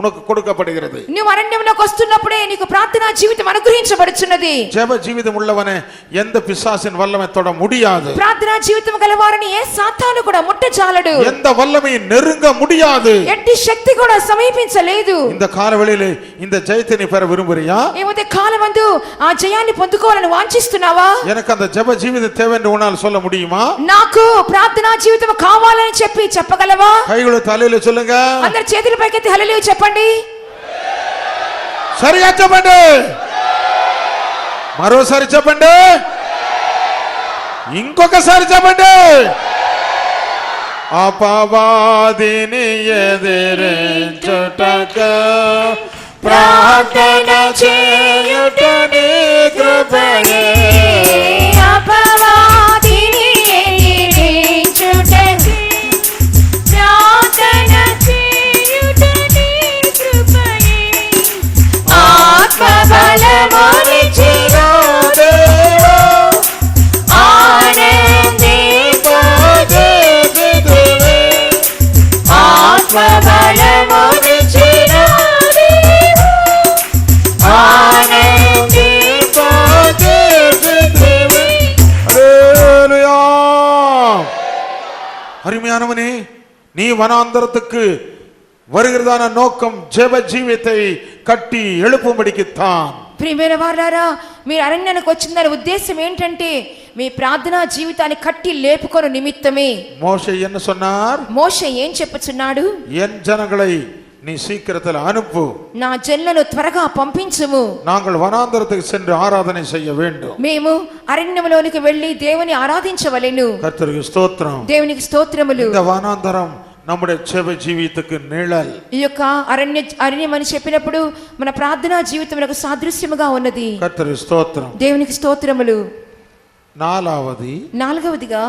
[SPEAKER 1] உனக்கு கொடுக்கப்படுகிறது.
[SPEAKER 2] నువ్వు అరణ్యములోకి వస్తున్నప్పుడే నీకు ప్రార్థనా జీవితం అనుగ్రహించబడుచున్నది.
[SPEAKER 1] ஜெப ஜீவிதம் உள்ளவனே எந்த பிசாசின் வல்லமை தொட முடியாது.
[SPEAKER 2] ప్రార్థనా జీవితం గలవారిని ఏ సాతాను కూడా ముట్టజాలడు.
[SPEAKER 1] எந்த வல்லமையும் நெருங்க முடியாது.
[SPEAKER 2] ఎట్టి శక్తి కూడా సమీపించలేదు.
[SPEAKER 1] இந்த காலவெளியிலே இந்த ஜெயத்தை நீ பெற விரும்புறியா?
[SPEAKER 2] ఈ మధ్య కాలమందు ఆ జయాన్ని పొందుకోవాలని వాంఛిస్తున్నావా?
[SPEAKER 1] எனக்கு அந்த ஜெப ஜீவிதம் தேவை என்று உன்னால் சொல்ல முடியுமா?
[SPEAKER 2] నాకు ప్రార్థనా జీవితం కావాలని చెప్పి చెప్పగలవా?
[SPEAKER 1] கைகளை தலையில சொல்லுங்க.
[SPEAKER 2] అందరి చేతుల పైకెత్తి హల్లెలూయా చెప్పండి.
[SPEAKER 1] సరిగా చెప్పండి. మరోసారి చెప్పండి. ఇంకొకసారి చెప్పండి. అపవాదిని ఎదిరించుటకు ప్రార్థన చేయుట నీ కృపయే.
[SPEAKER 2] అపవాదిని ఎదిరించుటకు ప్రార్థన చేయుట నీ కృపయే. ఆత్మబల బలమునిచ్చినాడే
[SPEAKER 1] ஹல்லேலூயா. அருமையானவனே, நீ வனாந்தரத்துக்கு வருகிறதான நோக்கம் ஜெப ஜீவியத்தை கட்டி எழுப்பும்படிக்குத்தான்.
[SPEAKER 2] ప్రియమైన వారలారా, మీరు అరణ్యానికి వచ్చిన దాని ఉద్దేశం ఏంటంటే మీ ప్రార్థనా జీవితాన్ని కట్టి లేపుకొను నిమిత్తమే.
[SPEAKER 1] மோசே என்ன சொன்னார்?
[SPEAKER 2] మోషే ఏం చెప్పుచున్నాడు?
[SPEAKER 1] என் ஜனங்களை நீ சீக்கிரத்தில் அனுப்பு,
[SPEAKER 2] నా జనులను త్వరగా పంపించుము.
[SPEAKER 1] நாங்கள் வனாந்தரத்துக்கு சென்று ஆராதனை செய்ய வேண்டும்.
[SPEAKER 2] మేము అరణ్యములోనికి వెళ్ళి దేవుని ఆరాధించవలెను.
[SPEAKER 1] கர்த்தருக்கு ஸ்தோத்திரம்.
[SPEAKER 2] దేవునికి స్తోత్రములు.
[SPEAKER 1] இந்த வனாந்தரம் நம்முடைய ஜெப ஜீவியத்துக்கு நிழல்.
[SPEAKER 2] ఈ యొక్క అరణ్యం అని చెప్పినప్పుడు మన ప్రార్థనా జీవితమునకు సాదృశ్యముగా ఉన్నది.
[SPEAKER 1] கர்த்தருக்கு ஸ்தோத்திரம்.
[SPEAKER 2] దేవునికి స్తోత్రములు. నాలుగవదిగా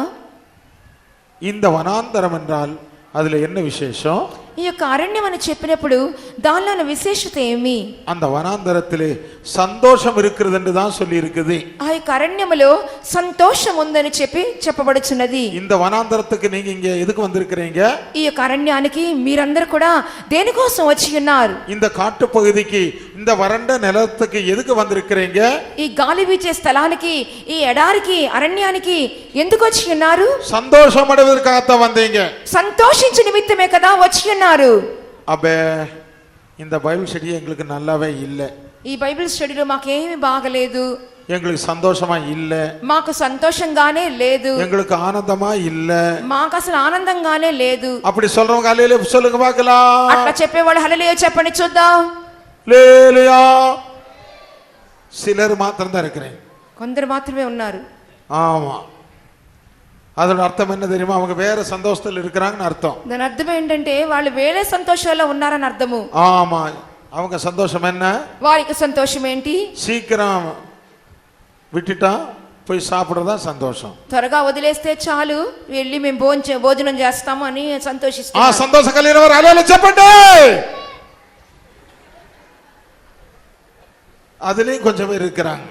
[SPEAKER 1] இந்த வனாந்தரம் என்றால் அதுல என்ன விசேஷம்?
[SPEAKER 2] ఈ యొక్క అరణ్యం అని చెప్పినప్పుడు దానిలో ఉన్న విశేషత ఏమి?
[SPEAKER 1] அந்த வனாந்தரத்திலே சந்தோஷம் இருக்கிறது என்று தான் சொல்லி இருக்குது.
[SPEAKER 2] ఆ యొక్క అరణ్యములో సంతోషం ఉందని చెప్పబడుచున్నది.
[SPEAKER 1] இந்த வனாந்தரத்துக்கு நீங்க இங்க எதுக்கு வந்திருக்கிறீங்க?
[SPEAKER 2] ఈ యొక్క అరణ్యానికి మీరందరూ కూడా దేనికోసం వచ్చి ఉన్నారు?
[SPEAKER 1] இந்த காட்டு பகுதிக்கு, இந்த வறண்ட நிலத்துக்கு எதுக்கு வந்திருக்கிறீங்க?
[SPEAKER 2] ఈ గాలి వీచే స్థలానికి, ఈ ఎడారికి, అరణ్యానికి ఎందుకు వచ్చి ఉన్నారు?
[SPEAKER 1] சந்தோஷம் அடைவதற்காகத்தான் வந்தீங்க.
[SPEAKER 2] సంతోషించే నిమిత్తమే కదా వచ్చి ఉన్నారు.
[SPEAKER 1] அப்ப இந்த பைபிள் ஸ்டடி எங்களுக்கு நல்லாவே இல்லை.
[SPEAKER 2] ఈ బైబిల్ స్టడీలో మాకేమీ బాగలేదు,
[SPEAKER 1] எங்களுக்கு சந்தோஷமா இல்ல,
[SPEAKER 2] మాకు సంతోషంగానే లేదు,
[SPEAKER 1] எங்களுக்கு ஆனந்தமா இல்ல,
[SPEAKER 2] మాకు అసలు ఆనందంగానే లేదు.
[SPEAKER 1] அப்படி சொல்றவங்க அல்லேலூயா சொல்லுங்க பார்க்கலாம்.
[SPEAKER 2] అట్లా చెప్పేవాళ్ళు హల్లెలూయా చెప్పండి చూద్దాం.
[SPEAKER 1] அல்லேலூயா. சிலர் மாத்திரம் தான் இருக்கிறேன்.
[SPEAKER 2] కొందరు మాత్రమే ఉన్నారు.
[SPEAKER 1] ஆமா, அதோட அர்த்தம் என்ன தெரியுமா? அவங்க வேற சந்தோஷத்தில் இருக்கிறாங்கன்னு அர்த்தம்.
[SPEAKER 2] దాని అర్థం ఏంటంటే వాళ్ళు వేరే సంతోషాల్లో ఉన్నారని అర్థము.
[SPEAKER 1] ஆமா, அவங்க சந்தோஷம் என்ன?
[SPEAKER 2] వారికి సంతోషం ఏంటి?
[SPEAKER 1] சீக்கிரம் விட்டுட்டா போய் சாப்பிடுறதா சந்தோஷம்.
[SPEAKER 2] త్వరగా వదిలేస్తే చాలు, వెళ్ళి మేము భోజనం చేస్తాము అని సంతోషిస్తాం.
[SPEAKER 1] ఆ సంతోషం కలిగిన వారు హల్లెలూయా చెప్పండి. அதுலயும் கொஞ்சம் பேர் இருக்கிறாங்க.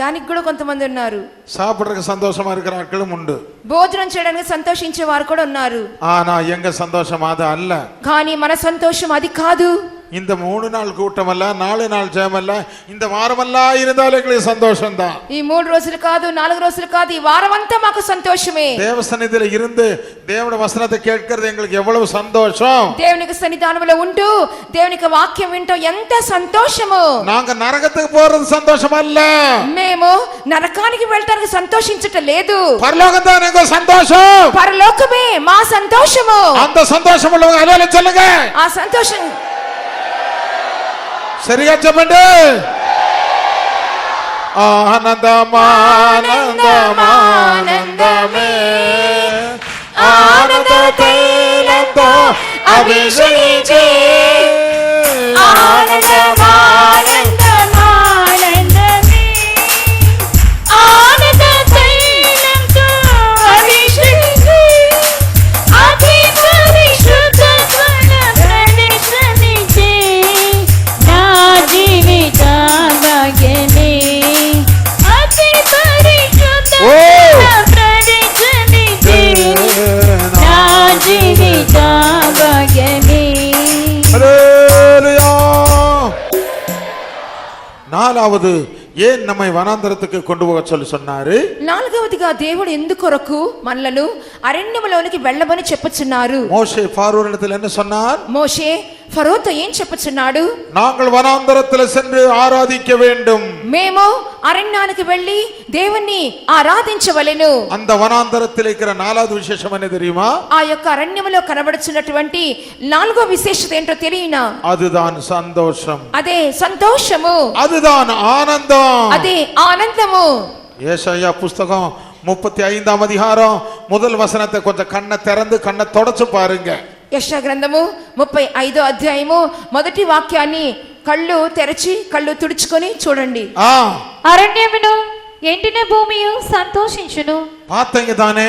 [SPEAKER 2] దానికి కూడా కొంతమంది ఉన్నారు.
[SPEAKER 1] சாப்பிடுறதுக்கு சந்தோஷமா இருக்கிற ஆட்களும் உண்டு.
[SPEAKER 2] భోజనం చేయడానికి సంతోషించే వారు కూడా ఉన్నారు.
[SPEAKER 1] ஆனா எங்க சந்தோஷம் அது அல்ல.
[SPEAKER 2] కానీ మన సంతోషం అది కాదు.
[SPEAKER 1] இந்த 3 நாள் கூட்டம் அல்ல, 4 நாள் ஜெபம் அல்ல, இந்த வாரமெல்லாம் இருந்தாலும் எங்களுக்கு சந்தோஷம் தான்.
[SPEAKER 2] ఈ 3 రోజులు కాదు, 4 రోజులు కాదు, ఈ వారం అంతా మాకు సంతోషమే.
[SPEAKER 1] தேவ சந்நிதியில இருந்து தேவனுடைய வசனத்தை கேட்கிறது எங்களுக்கு எவ்வளவு சந்தோஷம்.
[SPEAKER 2] దేవునికి సన్నిధానంలో ఉంటూ దేవునికి వాక్యం వింటూ ఎంత సంతోషము.
[SPEAKER 1] நாங்க நரகத்துக்கு போறது சந்தோஷம் அல்ல,
[SPEAKER 2] మేము నరకానికి వెళ్ళడానికి సంతోషించట లేదు.
[SPEAKER 1] பரலோகம் தான் எங்க சந்தோஷம்.
[SPEAKER 2] పరలోకమే మా సంతోషము.
[SPEAKER 1] அந்த சந்தோஷம் உள்ளவங்க ஹல்லேலூயா சொல்லுங்க.
[SPEAKER 2] ఆ సంతోషం
[SPEAKER 1] சரியா చెప్పండి. ஆனந்தமானந்தமானந்தமே ஆனந்த தைலந்தோ அபிஷேகிச்சே
[SPEAKER 3] ఆనందమానందమే ఆనంద తైలంతో అభిషేకించి అతి పరిశుద్ధ స్థల ప్రవేశించి నా జీవిత భాగ్యమే అతి పరిశుద్ధ స్థల ప్రవేశించి నా జీవిత భాగ్యమే.
[SPEAKER 1] ஹல்லேலூயா. நாலாவது, ஏன் நம்மை வனாந்தரத்துக்கு கொண்டு போக சொல்லி சொன்னாரு?
[SPEAKER 2] నాలుగవదిగా దేవుడు ఎందుకొరకు మనలను అరణ్యములోనికి వెళ్ళమని చెప్పుచున్నారు?
[SPEAKER 1] மோசே பார்வோனிடத்தில் என்ன சொன்னார்?
[SPEAKER 2] మోషే ఫరోతో ఏం చెప్పుచున్నాడు?
[SPEAKER 1] நாங்கள் வனாந்தரத்தில் சென்று ஆராதிக்க வேண்டும்.
[SPEAKER 2] మేము అరణ్యానికి వెళ్ళి దేవుణ్ణి ఆరాధించవలెను.
[SPEAKER 1] அந்த வனாந்தரத்தில் இருக்கிற நாலாவது விசேஷம் என்ன தெரியுமா?
[SPEAKER 2] ఆ యొక్క అరణ్యములో కనబడుచున్నటువంటి నాలుగో విశేషత ఏంటో తెలియనా?
[SPEAKER 1] அதுதான் சந்தோஷம்,
[SPEAKER 2] అదే సంతోషము,
[SPEAKER 1] அதுதான் ஆனந்தம்,
[SPEAKER 2] అదే ఆనందము.
[SPEAKER 1] ஏசாயா புஸ்தகம் 35ஆம் அதிகாரம் முதல் வசனத்தை கொஞ்சம் கண்ணை திறந்து கண்ணை தொடச்சு பாருங்க.
[SPEAKER 2] యెషయా గ్రంథము 35వ అధ్యాయము మొదటి వాక్యాన్ని కళ్ళు తెరచి కళ్ళు తుడుచుకొని చూడండి.
[SPEAKER 3] అరణ్యమును ఎండిన భూమియు సంతోషించును.
[SPEAKER 1] பார்த்தீங்க தானே?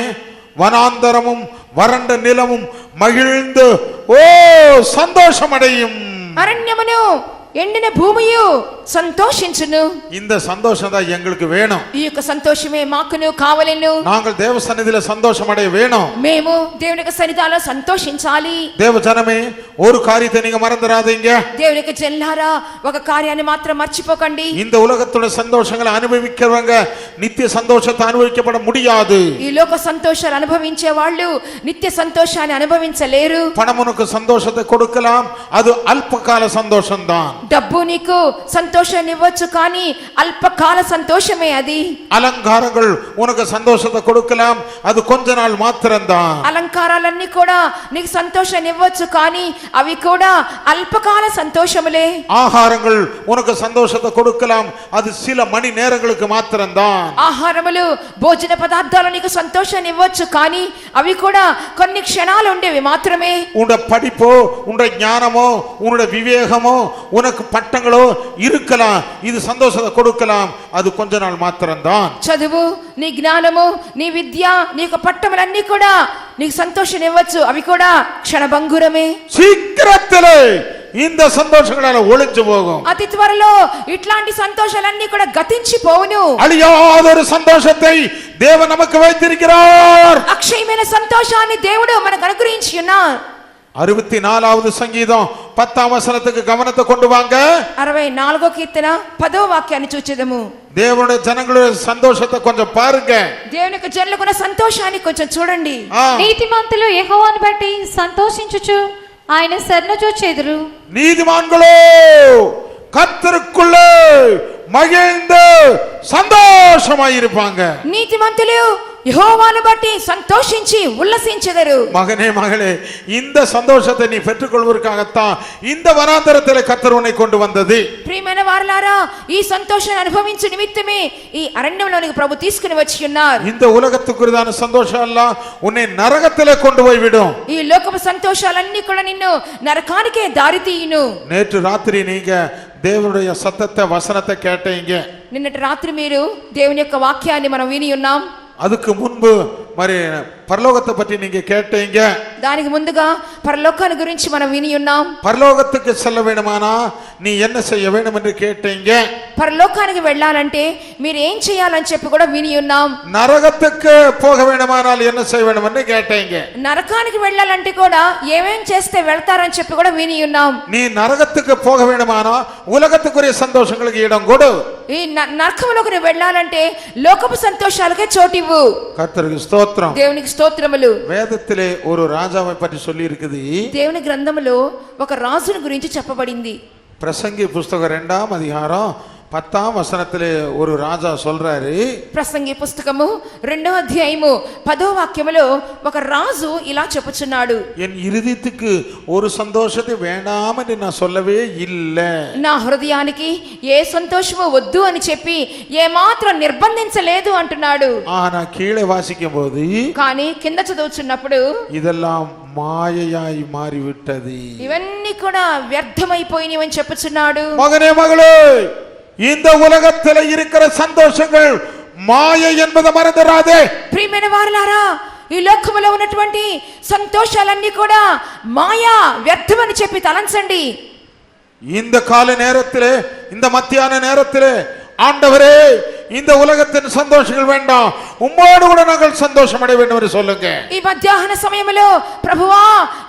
[SPEAKER 1] வனாந்தரமும் வறண்ட நிலமும் மகிழ்ந்து ஓ சந்தோஷம் அடையும்.
[SPEAKER 2] అరణ్యమును ఎండిన భూమియు సంతోషించును.
[SPEAKER 1] இந்த சந்தோஷம் தான் எங்களுக்கு வேணும்.
[SPEAKER 2] ఈ యొక్క సంతోషమే మాకును కావలెను.
[SPEAKER 1] நாங்கள் தேவ சந்நிதியில சந்தோஷம் அடைய வேணும்.
[SPEAKER 2] మేము దేవుని యొక్క సన్నిధిలో సంతోషించాలి.
[SPEAKER 1] தேவ ஜனமே, ஒரு காரியத்தை நீங்க மறந்துடாதீங்க.
[SPEAKER 2] దేవుని యొక్క జనులారా, ఒక కార్యాన్ని మాత్రం మర్చిపోకండి.
[SPEAKER 1] இந்த உலகத்தோட சந்தோஷங்களை அனுபவிக்கிறவங்க நித்திய சந்தோஷத்தை அனுபவிக்கப்பட முடியாது.
[SPEAKER 2] ఈ లోక సంతోషాలు అనుభవించే వాళ్ళు నిత్య సంతోషాన్ని అనుభవించలేరు.
[SPEAKER 1] பணம் உனக்கு சந்தோஷத்தை கொடுக்கலாம், அது அல்பகால சந்தோஷம்தான்.
[SPEAKER 2] డబ్బు నీకు సంతోషాన్ని ఇవ్వచ్చు, కానీ అల్పకాల సంతోషమే అది.
[SPEAKER 1] அலங்காரங்கள் உனக்கு சந்தோஷத்தை கொடுக்கலாம், அது கொஞ்ச நாள் மாத்திரம்தான்.
[SPEAKER 2] అలంకారాలన్నీ కూడా నీకు సంతోషాన్ని ఇవ్వచ్చు, కానీ అవి కూడా అల్పకాల సంతోషములే.
[SPEAKER 1] ஆகாரங்கள் உனக்கு சந்தோஷத்தை கொடுக்கலாம், அது சில மணி நேரங்களுக்கு மாத்திரம்தான்.
[SPEAKER 2] ఆహారములు, భోజన పదార్థాలు నీకు సంతోషాన్ని ఇవ్వచ్చు, కానీ అవి కూడా కొన్ని క్షణాలు ఉండేవి మాత్రమే.
[SPEAKER 1] உன்னுடைய படிப்போ, உன்னுடைய ஞானமோ, உன்னுடைய விவேகமோ, உனக்கு பட்டங்களோ இருக்கலாம், இது சந்தோஷத்தை கொடுக்கலாம், அது கொஞ்ச நாள் மாத்திரம்தான்.
[SPEAKER 2] చదువు, నీ జ్ఞానము, నీ విద్య, నీ యొక్క పట్టములన్నీ కూడా నీకు సంతోషాన్ని ఇవ్వచ్చు, అవి కూడా క్షణభంగురమే.
[SPEAKER 1] சீக்கிரத்திலே இந்த சந்தோஷங்களால ஒளிஞ்சு போகும்.
[SPEAKER 2] అతి త్వరలో ఇట్లాంటి సంతోషాలన్నీ కూడా గతించిపోవును.
[SPEAKER 1] அழியாத ஒரு சந்தோஷத்தை தேவன் நமக்கு வைத்திருக்கிறார்.
[SPEAKER 2] అక్షయమైన సంతోషాన్ని దేవుడు మనకు అనుగ్రహించి ఉన్నారు.
[SPEAKER 1] 64வது சங்கீதம் 10ஆம் வசனத்துக்கு கவனத்தை கொண்டு வாங்க.
[SPEAKER 2] 64వ కీర్తన 10వ వాక్యాన్ని చూచెదము.
[SPEAKER 1] தேவனுடைய ஜனங்களுடைய சந்தோஷத்தை கொஞ்சம் பாருங்க.
[SPEAKER 2] దేవుని యొక్క జనులకున్న సంతోషాన్ని కొంచెం చూడండి.
[SPEAKER 3] నీతిమంతులు యెహోవాను బట్టి సంతోషించుచు ఆయన శరణు చూచెదరు.
[SPEAKER 1] நீதிமான்களோ கர்த்தருக்குள்ளே மகிழ்ந்து சந்தோஷமாயிருப்பாங்க.
[SPEAKER 2] నీతిమంతులు యెహోవాను బట్టి సంతోషించి ఉల్లసించెదరు.
[SPEAKER 1] மகனே, மகளே, இந்த சந்தோஷத்தை நீ பெற்றுக்கொள்வதற்காகத்தான் இந்த வனாந்தரத்திலே கர்த்தர் உன்னை கொண்டு வந்தது.
[SPEAKER 2] ప్రియమైన వారలారా, ఈ సంతోషాన్ని అనుభవించు నిమిత్తమే ఈ అరణ్యంలోనికి ప్రభు తీసుకుని వచ్చి ఉన్నారు.
[SPEAKER 1] இந்த உலகத்துக்குரிதான சந்தோஷம் எல்லாம் உன்னை நரகத்திலே கொண்டு போய் விடும்.
[SPEAKER 2] ఈ లోకపు సంతోషాలన్నీ కూడా నిన్ను నరకానికే దారి తీయును.
[SPEAKER 1] நேற்று ராத்திரி நீங்க தேவனுடைய சத்தத்தை வசனத்தை கேட்டீங்க.
[SPEAKER 2] నిన్నటి రాత్రి మీరు దేవుని యొక్క వాక్యాన్ని మనం విని ఉన్నాం.
[SPEAKER 1] அதுக்கு முன்பு మరి பரலோகத்தை பற்றி நீங்க கேட்டீங்க.
[SPEAKER 2] దానికి ముందుగా పరలోకాన్ని గురించి మనం విని ఉన్నాం.
[SPEAKER 1] பரலோகத்துக்கு செல்ல வேண்டுமானா நீ என்ன செய்ய வேண்டும் என்று கேட்டீங்க.
[SPEAKER 2] పరలోకానికి వెళ్ళాలంటే మీరు ఏం చేయాలని చెప్పి కూడా విని ఉన్నాం.
[SPEAKER 1] நரகத்துக்கு போக வேண்டுமானால் என்ன செய்ய வேண்டும் என்று கேட்டீங்க.
[SPEAKER 2] నరకానికి వెళ్ళాలంటే కూడా ఏమేం చేస్తే వెళ్తారని చెప్పి కూడా విని ఉన్నాం.
[SPEAKER 1] நீ நரகத்துக்கு போக வேண்டுமானா உலகத்துக்குரிய சந்தோஷங்களுக்கு இடம் கொடு.
[SPEAKER 2] ఈ నరకంలోకి వెళ్ళాలంటే లోకపు సంతోషాలకే చోటివ్వు.
[SPEAKER 1] கர்த்தருக்கு ஸ்தோத்திரம்.
[SPEAKER 2] దేవునికి స్తోత్రములు.
[SPEAKER 1] வேதத்திலே ஒரு ராஜாவை பற்றி சொல்லி இருக்குது.
[SPEAKER 2] దేవుని గ్రంథములో ఒక రాజుని గురించి చెప్పబడింది.
[SPEAKER 1] பிரசங்கி புஸ்தகம் 2ஆம் அதிகாரம் 10ஆம் வசனத்திலே ஒரு ராஜா சொல்றாரு.
[SPEAKER 2] ప్రసంగి పుస్తకము 2వ అధ్యాయము 10వ వాక్యములో ఒక రాజు ఇలా చెప్పుచున్నాడు.
[SPEAKER 1] என் இருதயத்துக்கு ஒரு சந்தோஷத்தை வேண்டாம் என்று நான் சொல்லவே இல்லை.
[SPEAKER 2] నా హృదయానికి ఏ సంతోషము వద్దు అని చెప్పి ఏ మాత్రం నిర్బంధించలేదు అంటున్నాడు.
[SPEAKER 1] ஆனா கீழே வாசிக்கும் போது
[SPEAKER 2] కానీ కింద చదువుచున్నప్పుడు
[SPEAKER 1] இதெல்லாம் மாயையாய் மாறிவிட்டது.
[SPEAKER 2] ఇవన్నీ కూడా వ్యర్థమైపోయినవని చెప్పుచున్నాడు.
[SPEAKER 1] மகனே, மகளே, இந்த உலகத்தில் இருக்கிற சந்தோஷங்கள் மாயை என்பதை மறந்துடாதே.
[SPEAKER 2] ప్రియమైన వారలారా, ఈ లోకములో ఉన్నటువంటి సంతోషాలన్నీ కూడా మాయా, వ్యర్థమని చెప్పి తలంచండి.
[SPEAKER 1] இந்த கால நேரத்திலே, இந்த மத்தியான நேரத்திலே, ஆண்டவரே, இந்த உலகத்தின் சந்தோஷங்கள் வேண்டாம், உம்மோடு கூட நாங்கள் சந்தோஷம் அடைய வேண்டும் என்று சொல்லுங்க.
[SPEAKER 2] ఈ మధ్యాహ్న సమయంలో ప్రభువా,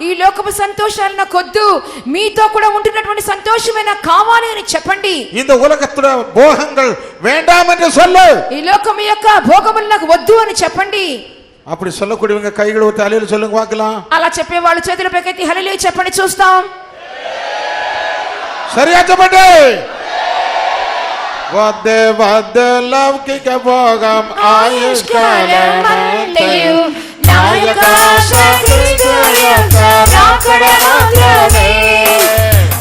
[SPEAKER 2] ఈ లోకపు సంతోషాలు నాకు వద్దు, మీతో కూడా ఉంటున్నటువంటి సంతోషమే నాకు కావాలి అని చెప్పండి.
[SPEAKER 1] இந்த உலகத்துல போகங்கள் வேண்டாம் என்று சொல்லு.
[SPEAKER 2] ఈ లోకం యొక్క భోగములు నాకు వద్దు అని చెప్పండి.
[SPEAKER 1] அப்படி சொல்லக்கூடியவங்க கைகளை ஊத்தி அலையில சொல்லுங்க பார்க்கலாம்.
[SPEAKER 2] అలా చెప్పే వాళ్ళు చేతుల పైకెత్తి హల్లెలూయా చెప్పండి చూస్తాం.
[SPEAKER 1] சரியா చెప్పండి. వద్దే వద్దే లౌకిక భోగం ఆయుష్కాలమంతయు నాయకాశ క్రీస్తు యొక్క రాకడ మాత్రమే.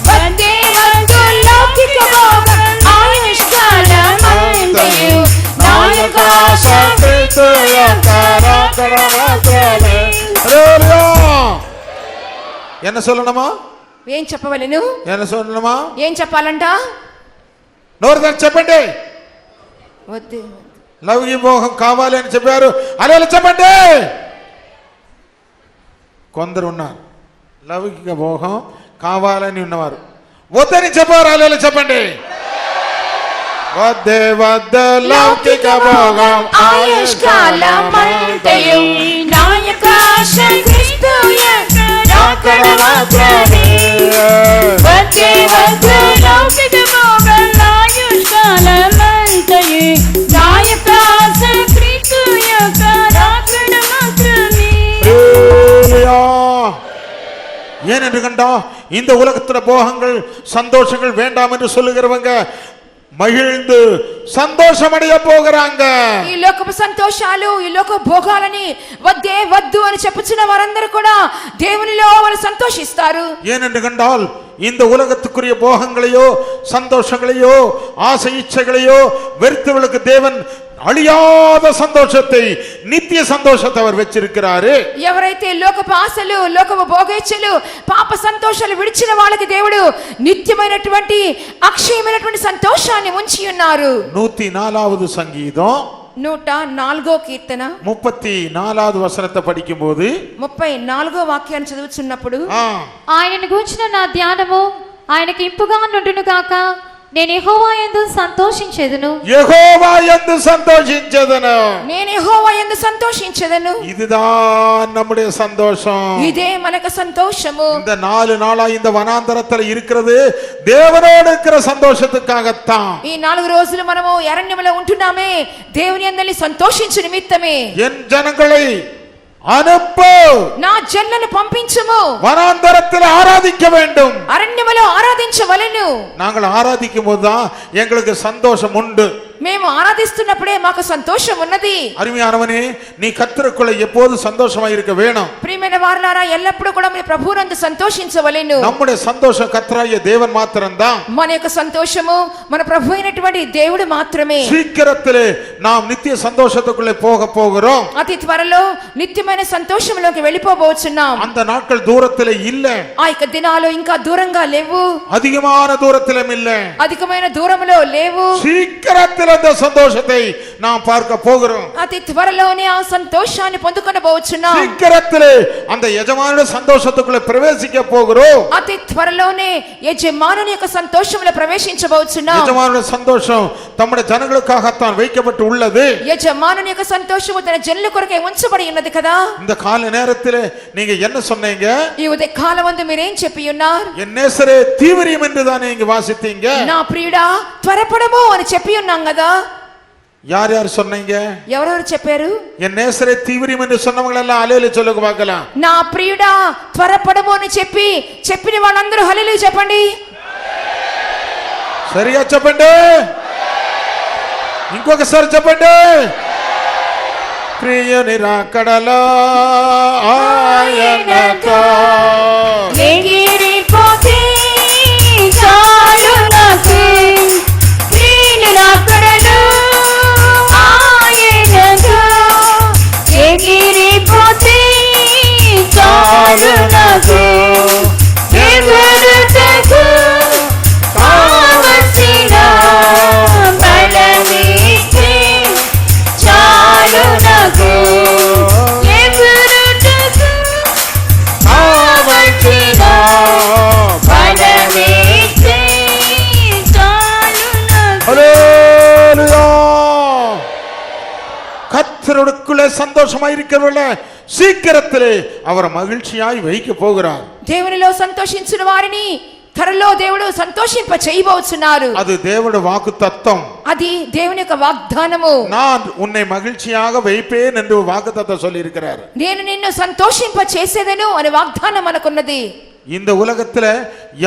[SPEAKER 2] వద్దే వద్దు లౌకిక భోగం ఆయుష్కాలమంతయు
[SPEAKER 1] నాయకాశ క్రీస్తు యొక్క రాకడ మాత్రమే. హల్లెలూయా. என்ன சொல்லணுமா?
[SPEAKER 2] ఏం చెప్పవలెను?
[SPEAKER 1] என்ன சொல்லணுமா?
[SPEAKER 2] ఏం చెప్పాలంట?
[SPEAKER 1] నోరుదాన్ని చెప్పండి.
[SPEAKER 2] వద్దు
[SPEAKER 1] లౌకిక భోగం కావాలి అని చెప్పారు, అలా చెప్పండి. కొందరు ఉన్నారు లౌకిక భోగం కావాలని ఉన్నవారు. వద్దని చెప్పారు అల్లెలు చెప్పండి. వద్దే వద్ద లౌకిక భోగం
[SPEAKER 2] ఆయుష్కాలమంతయు నాయకాశ క్రీస్తు యొక్క రాకడ మాత్రమే. వద్దే వద్ద లౌకిక భోగం ఆయుష్కాలమంతయు నాయకాశ క్రీస్తు యొక్క రాకడ మాత్రమే.
[SPEAKER 1] ஏனென்று கண்டா இந்த உலகத்துல போகங்கள் சந்தோஷங்கள் வேண்டாம் என்று சொல்லுகிறவங்க మహిళందు సంతోషమడియ పోగరాంగ.
[SPEAKER 2] ఈ లోకపు సంతోషాలు ఈ లోక భోగాలని వద్దే వద్దు అని చెప్పుచున్న వారందరూ కూడా దేవునిలో వాళ్ళు సంతోషిస్తారు.
[SPEAKER 1] ஏனென்று கண்டால் இந்த உலகத்துக்குரிய போகங்களையோ சந்தோஷங்களையோ ஆசை இச்சைகளையோ வெறுத்தவர்களுக்கு தேவன் அழியாத சந்தோஷத்தை நித்திய சந்தோஷத்தை அவர் வச்சிருக்கிறாரு.
[SPEAKER 2] ఎవరైతే లోకపు ఆశలు లోకపు భోగేచ్ఛలు పాప సంతోషాలు విడిచిన వాళ్ళకి దేవుడు నిత్యమైనటువంటి అక్షయమైనటువంటి సంతోషాన్ని ఉంచి ఉన్నారు.
[SPEAKER 1] 104வது சங்கீதம்
[SPEAKER 2] 104వ కీర్తన
[SPEAKER 1] 34வது వచనத்தை படிக்கும்போது
[SPEAKER 2] 34వ వాక్యాన్ని చదువుతున్నప్పుడు
[SPEAKER 3] ఆయనను గూర్చిన నా ధ్యానము ఆయనకి ఇంపుగా నుండును గాక. నేను యెహోవా యందు సంతోషించెదను.
[SPEAKER 1] యెహోవా యందు సంతోషించెదను.
[SPEAKER 2] నేను యెహోవా యందు సంతోషించెదను.
[SPEAKER 1] இதுதான் நம்முடைய சந்தோஷம்.
[SPEAKER 2] இதே మనకు సంతోషము.
[SPEAKER 1] இந்த 4 நாளா இந்த வனாந்தரத்துல இருக்கிறது தேவனோடு இருக்கிற சந்தோஷத்துக்காகத்தான்.
[SPEAKER 2] ఈ 4 రోజులు మనము అరణ్యములో ఉంటున్నామే దేవుని యందు సంతోషించు నిమిత్తమే.
[SPEAKER 1] என் ஜனங்களை அனுப்பு,
[SPEAKER 2] నా జనులను పంపించుము.
[SPEAKER 1] வனாந்தரத்தில் ஆராதிக்க வேண்டும்.
[SPEAKER 2] అరణ్యములో ఆరాధించవలెను.
[SPEAKER 1] நாங்கள் ஆராதிக்கும் போதுதான் எங்களுக்கு சந்தோஷம் உண்டு.
[SPEAKER 2] మేము ఆరాధిస్తున్నప్పుడే మాకు సంతోషం ఉన్నది.
[SPEAKER 1] அருமையானவனே, நீ கர்த்தருக்குள்ள எப்போது சந்தோஷமா இருக்க வேணும்.
[SPEAKER 2] ప్రియమైన వారలారా ఎల్లప్పుడూ కూడా మీరు ప్రభువునందు సంతోషించవలెను.
[SPEAKER 1] நம்முடைய சந்தோஷம் கர்த்தராகிய தேவன் மாத்திரம்தான்.
[SPEAKER 2] మన యొక్క సంతోషము మన ప్రభు అయినటువంటి దేవుడు మాత్రమే.
[SPEAKER 1] சீக்கிரத்திலே நாம் நித்திய சந்தோஷத்துக்குள்ளே போக போகிறோம்.
[SPEAKER 2] అతి త్వరలో నిత్యమైన సంతోషంలోకి వెళ్ళిపోబోచున్నాం.
[SPEAKER 1] அந்த நாட்கள் தூரத்திலே இல்ல.
[SPEAKER 2] ఆ యొక్క దినాలు ఇంకా దూరంగా లేవు.
[SPEAKER 1] அதிகமான தூரத்திலும் இல்ல.
[SPEAKER 2] అధికమైన దూరములో లేవు.
[SPEAKER 1] சீக்கிரத்தில் அந்த சந்தோஷத்தை நாம் பார்க்க போகிறோம்.
[SPEAKER 2] అతి త్వరలోనే ఆ సంతోషాన్ని పొందుకొనబోచున్నాం.
[SPEAKER 1] சீக்கிரத்திலே அந்த యజమానుడి సంతోషத்துக்குள்ளே ప్రవేశిக்க போகிறோம்.
[SPEAKER 2] అతి త్వరలోనే యజమానుని యొక్క సంతోషంలో ప్రవేశించబోచున్నాం.
[SPEAKER 1] యజమానుడి సంతోషం తమ్ముడి జనங்களுக்காகத்தான் வைக்கப்பட்டு உள்ளது.
[SPEAKER 2] యజమానుని యొక్క సంతోషము తన జనుల కొరకే ఉంచబడి ఉన్నది కదా.
[SPEAKER 1] இந்த கால நேரத்திலே நீங்க என்ன சொன்னீங்க?
[SPEAKER 2] ఈ ఉదయ కాలమందు మీరేం చెప్పి ఉన్నారు?
[SPEAKER 1] என் நேசரே தீவிரம் என்று தானே நீங்க வாசித்தீங்க.
[SPEAKER 2] నా ప్రియుడా త్వరపడము అని చెప్పి ఉన్నాం కదా.
[SPEAKER 1] யார் யார் சொன்னீங்க?
[SPEAKER 2] ఎవరెవరు చెప్పారు?
[SPEAKER 1] என் நேசரே தீவிரம் என்று சொன்னவங்க எல்லாம் அலையில சொல்லுங்க பார்க்கலாம்.
[SPEAKER 2] నా ప్రియుడా త్వరపడము అని చెప్పిన వాళ్ళందరూ హల్లెలూయా చెప్పండి.
[SPEAKER 1] సరిగా చెప్పండి. ఇంకొకసారి చెప్పండి. ప్రియుని రాకడలో ఆయనతో
[SPEAKER 2] ఎగిరిపోతే చాలు నాకు. ప్రియుని రాకడలో ఆయనతో ఎగిరిపోతే చాలు నాకు. ఎగురుటకు కావలసిన బలమిస్తే చాలు నాకు. ఎగురుటకు కావలసిన బలమిస్తే చాలు నాకు.
[SPEAKER 1] ஹல்லேலூயா. கர்த்தருக்குள்ளே சந்தோஷமாய் இருக்கிறவர்கள சீக்கிரத்திலே அவர் மகிழ்ச்சியாய் வைக்க போகிறார்.
[SPEAKER 2] దేవునిలో సంతోషించిన వారిని త్వరలో దేవుడు సంతోషింప చేయబోచున్నారు.
[SPEAKER 1] அது தேவனுடைய வாக்கு தத்தம்.
[SPEAKER 2] అది దేవుని యొక్క వాగ్దానము.
[SPEAKER 1] நான் உன்னை மகிழ்ச்சியாக வைப்பேன் என்று வாக்குத்தத்தம் சொல்லி இருக்கிறார்.
[SPEAKER 2] నేను నిన్ను సంతోషింప చేసేదను అనే వాగ్దానం మనకున్నది.
[SPEAKER 1] இந்த உலகத்துல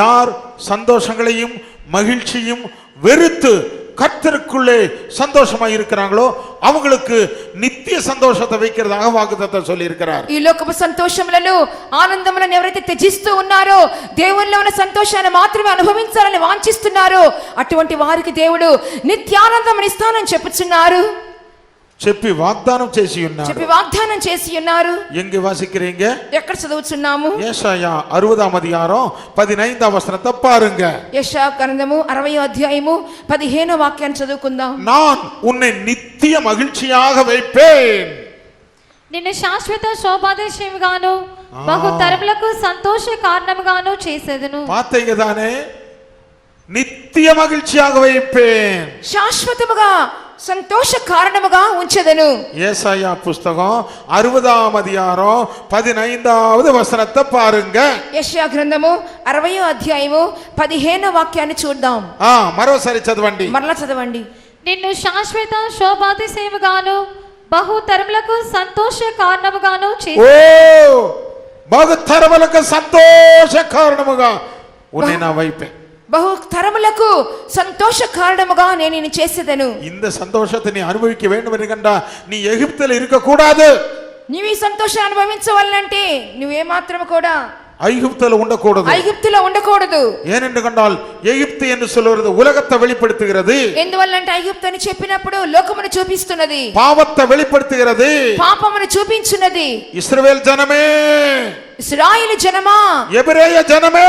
[SPEAKER 1] யார் சந்தோஷங்களையும் மகிழ்ச்சியும் வெறுத்து கர்த்தருக்குள்ளே சந்தோஷமா இருக்கிறாங்களோ அவங்களுக்கு நித்திய சந்தோஷத்தை வைக்கிறதாக வாக்குத்தத்தம் சொல்லி இருக்கிறார்.
[SPEAKER 2] ఈ లోకపు సంతోషములను ఆనందములను ఎవరైతే త్యజిస్తూ ఉన్నారో దేవునిలో ఉన్న సంతోషాన్ని మాత్రమే అనుభవించాలని వాంఛిస్తున్నారో అటువంటి వారికి దేవుడు నిత్యానందం ఇస్తానని చెప్పుచున్నారు.
[SPEAKER 1] చెప్పి వాగ్దానం చేసి ఉన్నారు.
[SPEAKER 2] చెప్పి వాగ్దానం చేసి ఉన్నారు.
[SPEAKER 1] எங்க வாசிக்கிறீங்க?
[SPEAKER 2] ఎక్కడ చదువుచున్నాము?
[SPEAKER 1] ஏசாயா 60ஆம் அதிகாரம் 15ஆம் வசனத்தை பாருங்க.
[SPEAKER 2] యెషయా గ్రంథము 60వ అధ్యాయము 15వ వాక్యాన్ని చదువుకుందాం.
[SPEAKER 1] நான் உன்னை நித்திய மகிழ்ச்சியாக வைப்பேன்.
[SPEAKER 3] నిన్ను శాశ్వత శోభాదేశముగాను బహు తరములకు సంతోష కారణముగాను చేసేదను.
[SPEAKER 1] பாத்தீங்க தானே? நித்திய மகிழ்ச்சியாக வைப்பேன்.
[SPEAKER 2] శాశ్వతముగా సంతోష కారణముగా ఉంచెదను.
[SPEAKER 1] ஏசாயா புஸ்தகம் 60ஆம் அதிகாரம் 15வது வசனத்தை பாருங்க.
[SPEAKER 2] యెషయా గ్రంథము 60వ అధ్యాయము 15వ వాక్యాన్ని చూద్దాం.
[SPEAKER 1] మరోసారి చదవండి.
[SPEAKER 2] మరలా చదవండి.
[SPEAKER 3] నిన్ను శాశ్వత శోభాతిశయముగాను బహుతరములకు సంతోష కారణముగాను చేసి
[SPEAKER 1] బహుతరములకు సంతోష కారణముగా உன்னை நான் வைப்பேன்.
[SPEAKER 2] బహు తరములకు సంతోష కారణముగా నేను నిన్ను చేసేదను.
[SPEAKER 1] இந்த சந்தோஷத்தை நீ அனுபவிக்க வேண்டும் என்று கண்டா நீ எகிப்தில் இருக்க கூடாது.
[SPEAKER 2] నీవు ఈ సంతోషాన్ని అనుభవించవాలంటే నువ్వే మాత్రం కూడా
[SPEAKER 1] ஐகுப்தில ఉండకూడదు.
[SPEAKER 2] ఐగుప్తులో ఉండకూడదు.
[SPEAKER 1] ஏனென்று கண்டால் எகிப்து என்று சொல்வது உலகத்தை வெளிப்படுத்துகிறது.
[SPEAKER 2] ఎందువల్లంటే ఐగుప్తు అని చెప్పినప్పుడు లోకమును చూపిస్తున్నది,
[SPEAKER 1] பாவத்தை வெளிப்படுத்துகிறது,
[SPEAKER 2] పాపమును చూపించున్నది.
[SPEAKER 1] இஸ்ரவேல் ஜனமே,
[SPEAKER 2] ఇశ్రాయేలు జనమా,
[SPEAKER 1] எபிரேய ஜனமே,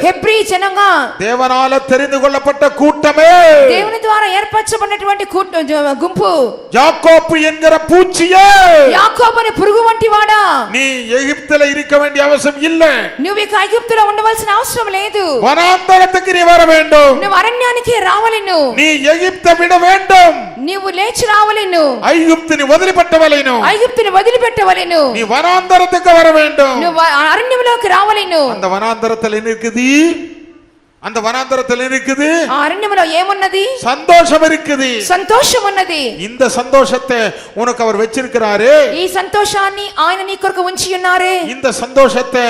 [SPEAKER 2] హెబ్రీ జనంగా,
[SPEAKER 1] தேவனால தெரிந்து கொள்ளப்பட்ட கூட்டமே,
[SPEAKER 2] దేవుని ద్వారా ఏర్పరచబడినటువంటి గుంపు,
[SPEAKER 1] யாக்கோப்பு என்கிற பூச்சியே,
[SPEAKER 2] యాకోబు అనే పురుగు వంటి వాడా,
[SPEAKER 1] நீ எகிப்தில இருக்க வேண்டிய அவசியம் இல்லை.
[SPEAKER 2] నువ్వు ఇక ఐగుప్తులో ఉండవలసిన అవసరం లేదు.
[SPEAKER 1] வனாந்தரத்துக்கு நீ வர வேண்டும்.
[SPEAKER 2] నువ్వు అరణ్యానికి రావాలను.
[SPEAKER 1] நீ எகிப்தை விட வேண்டும்.
[SPEAKER 2] నీవు లేచి రావాలను.
[SPEAKER 1] ஐகுப்திని వదిలిపెట్టవలెను.
[SPEAKER 2] ఐగుప్తుని వదిలిపెట్టవలెను.
[SPEAKER 1] நீ வனாந்தரத்துக்கு வர வேண்டும்.
[SPEAKER 2] నువ్వు అరణ్యంలోకి రావాలను.
[SPEAKER 1] அந்த வனாந்தரத்தில் என்ன இருக்குது? அந்த வனாந்தரத்தில் இருக்குது
[SPEAKER 2] ఆ అరణ్యములో ఏమున్నది?
[SPEAKER 1] சந்தோஷம் இருக்குது.
[SPEAKER 2] సంతోషం ఉన్నది.
[SPEAKER 1] இந்த சந்தோஷத்தை உனக்கு அவர் வச்சிருக்கிறாரு.
[SPEAKER 2] ఈ సంతోషాన్ని ఆయన నీ కొరకు ఉంచి ఉన్నారే.
[SPEAKER 1] இந்த சந்தோஷத்தை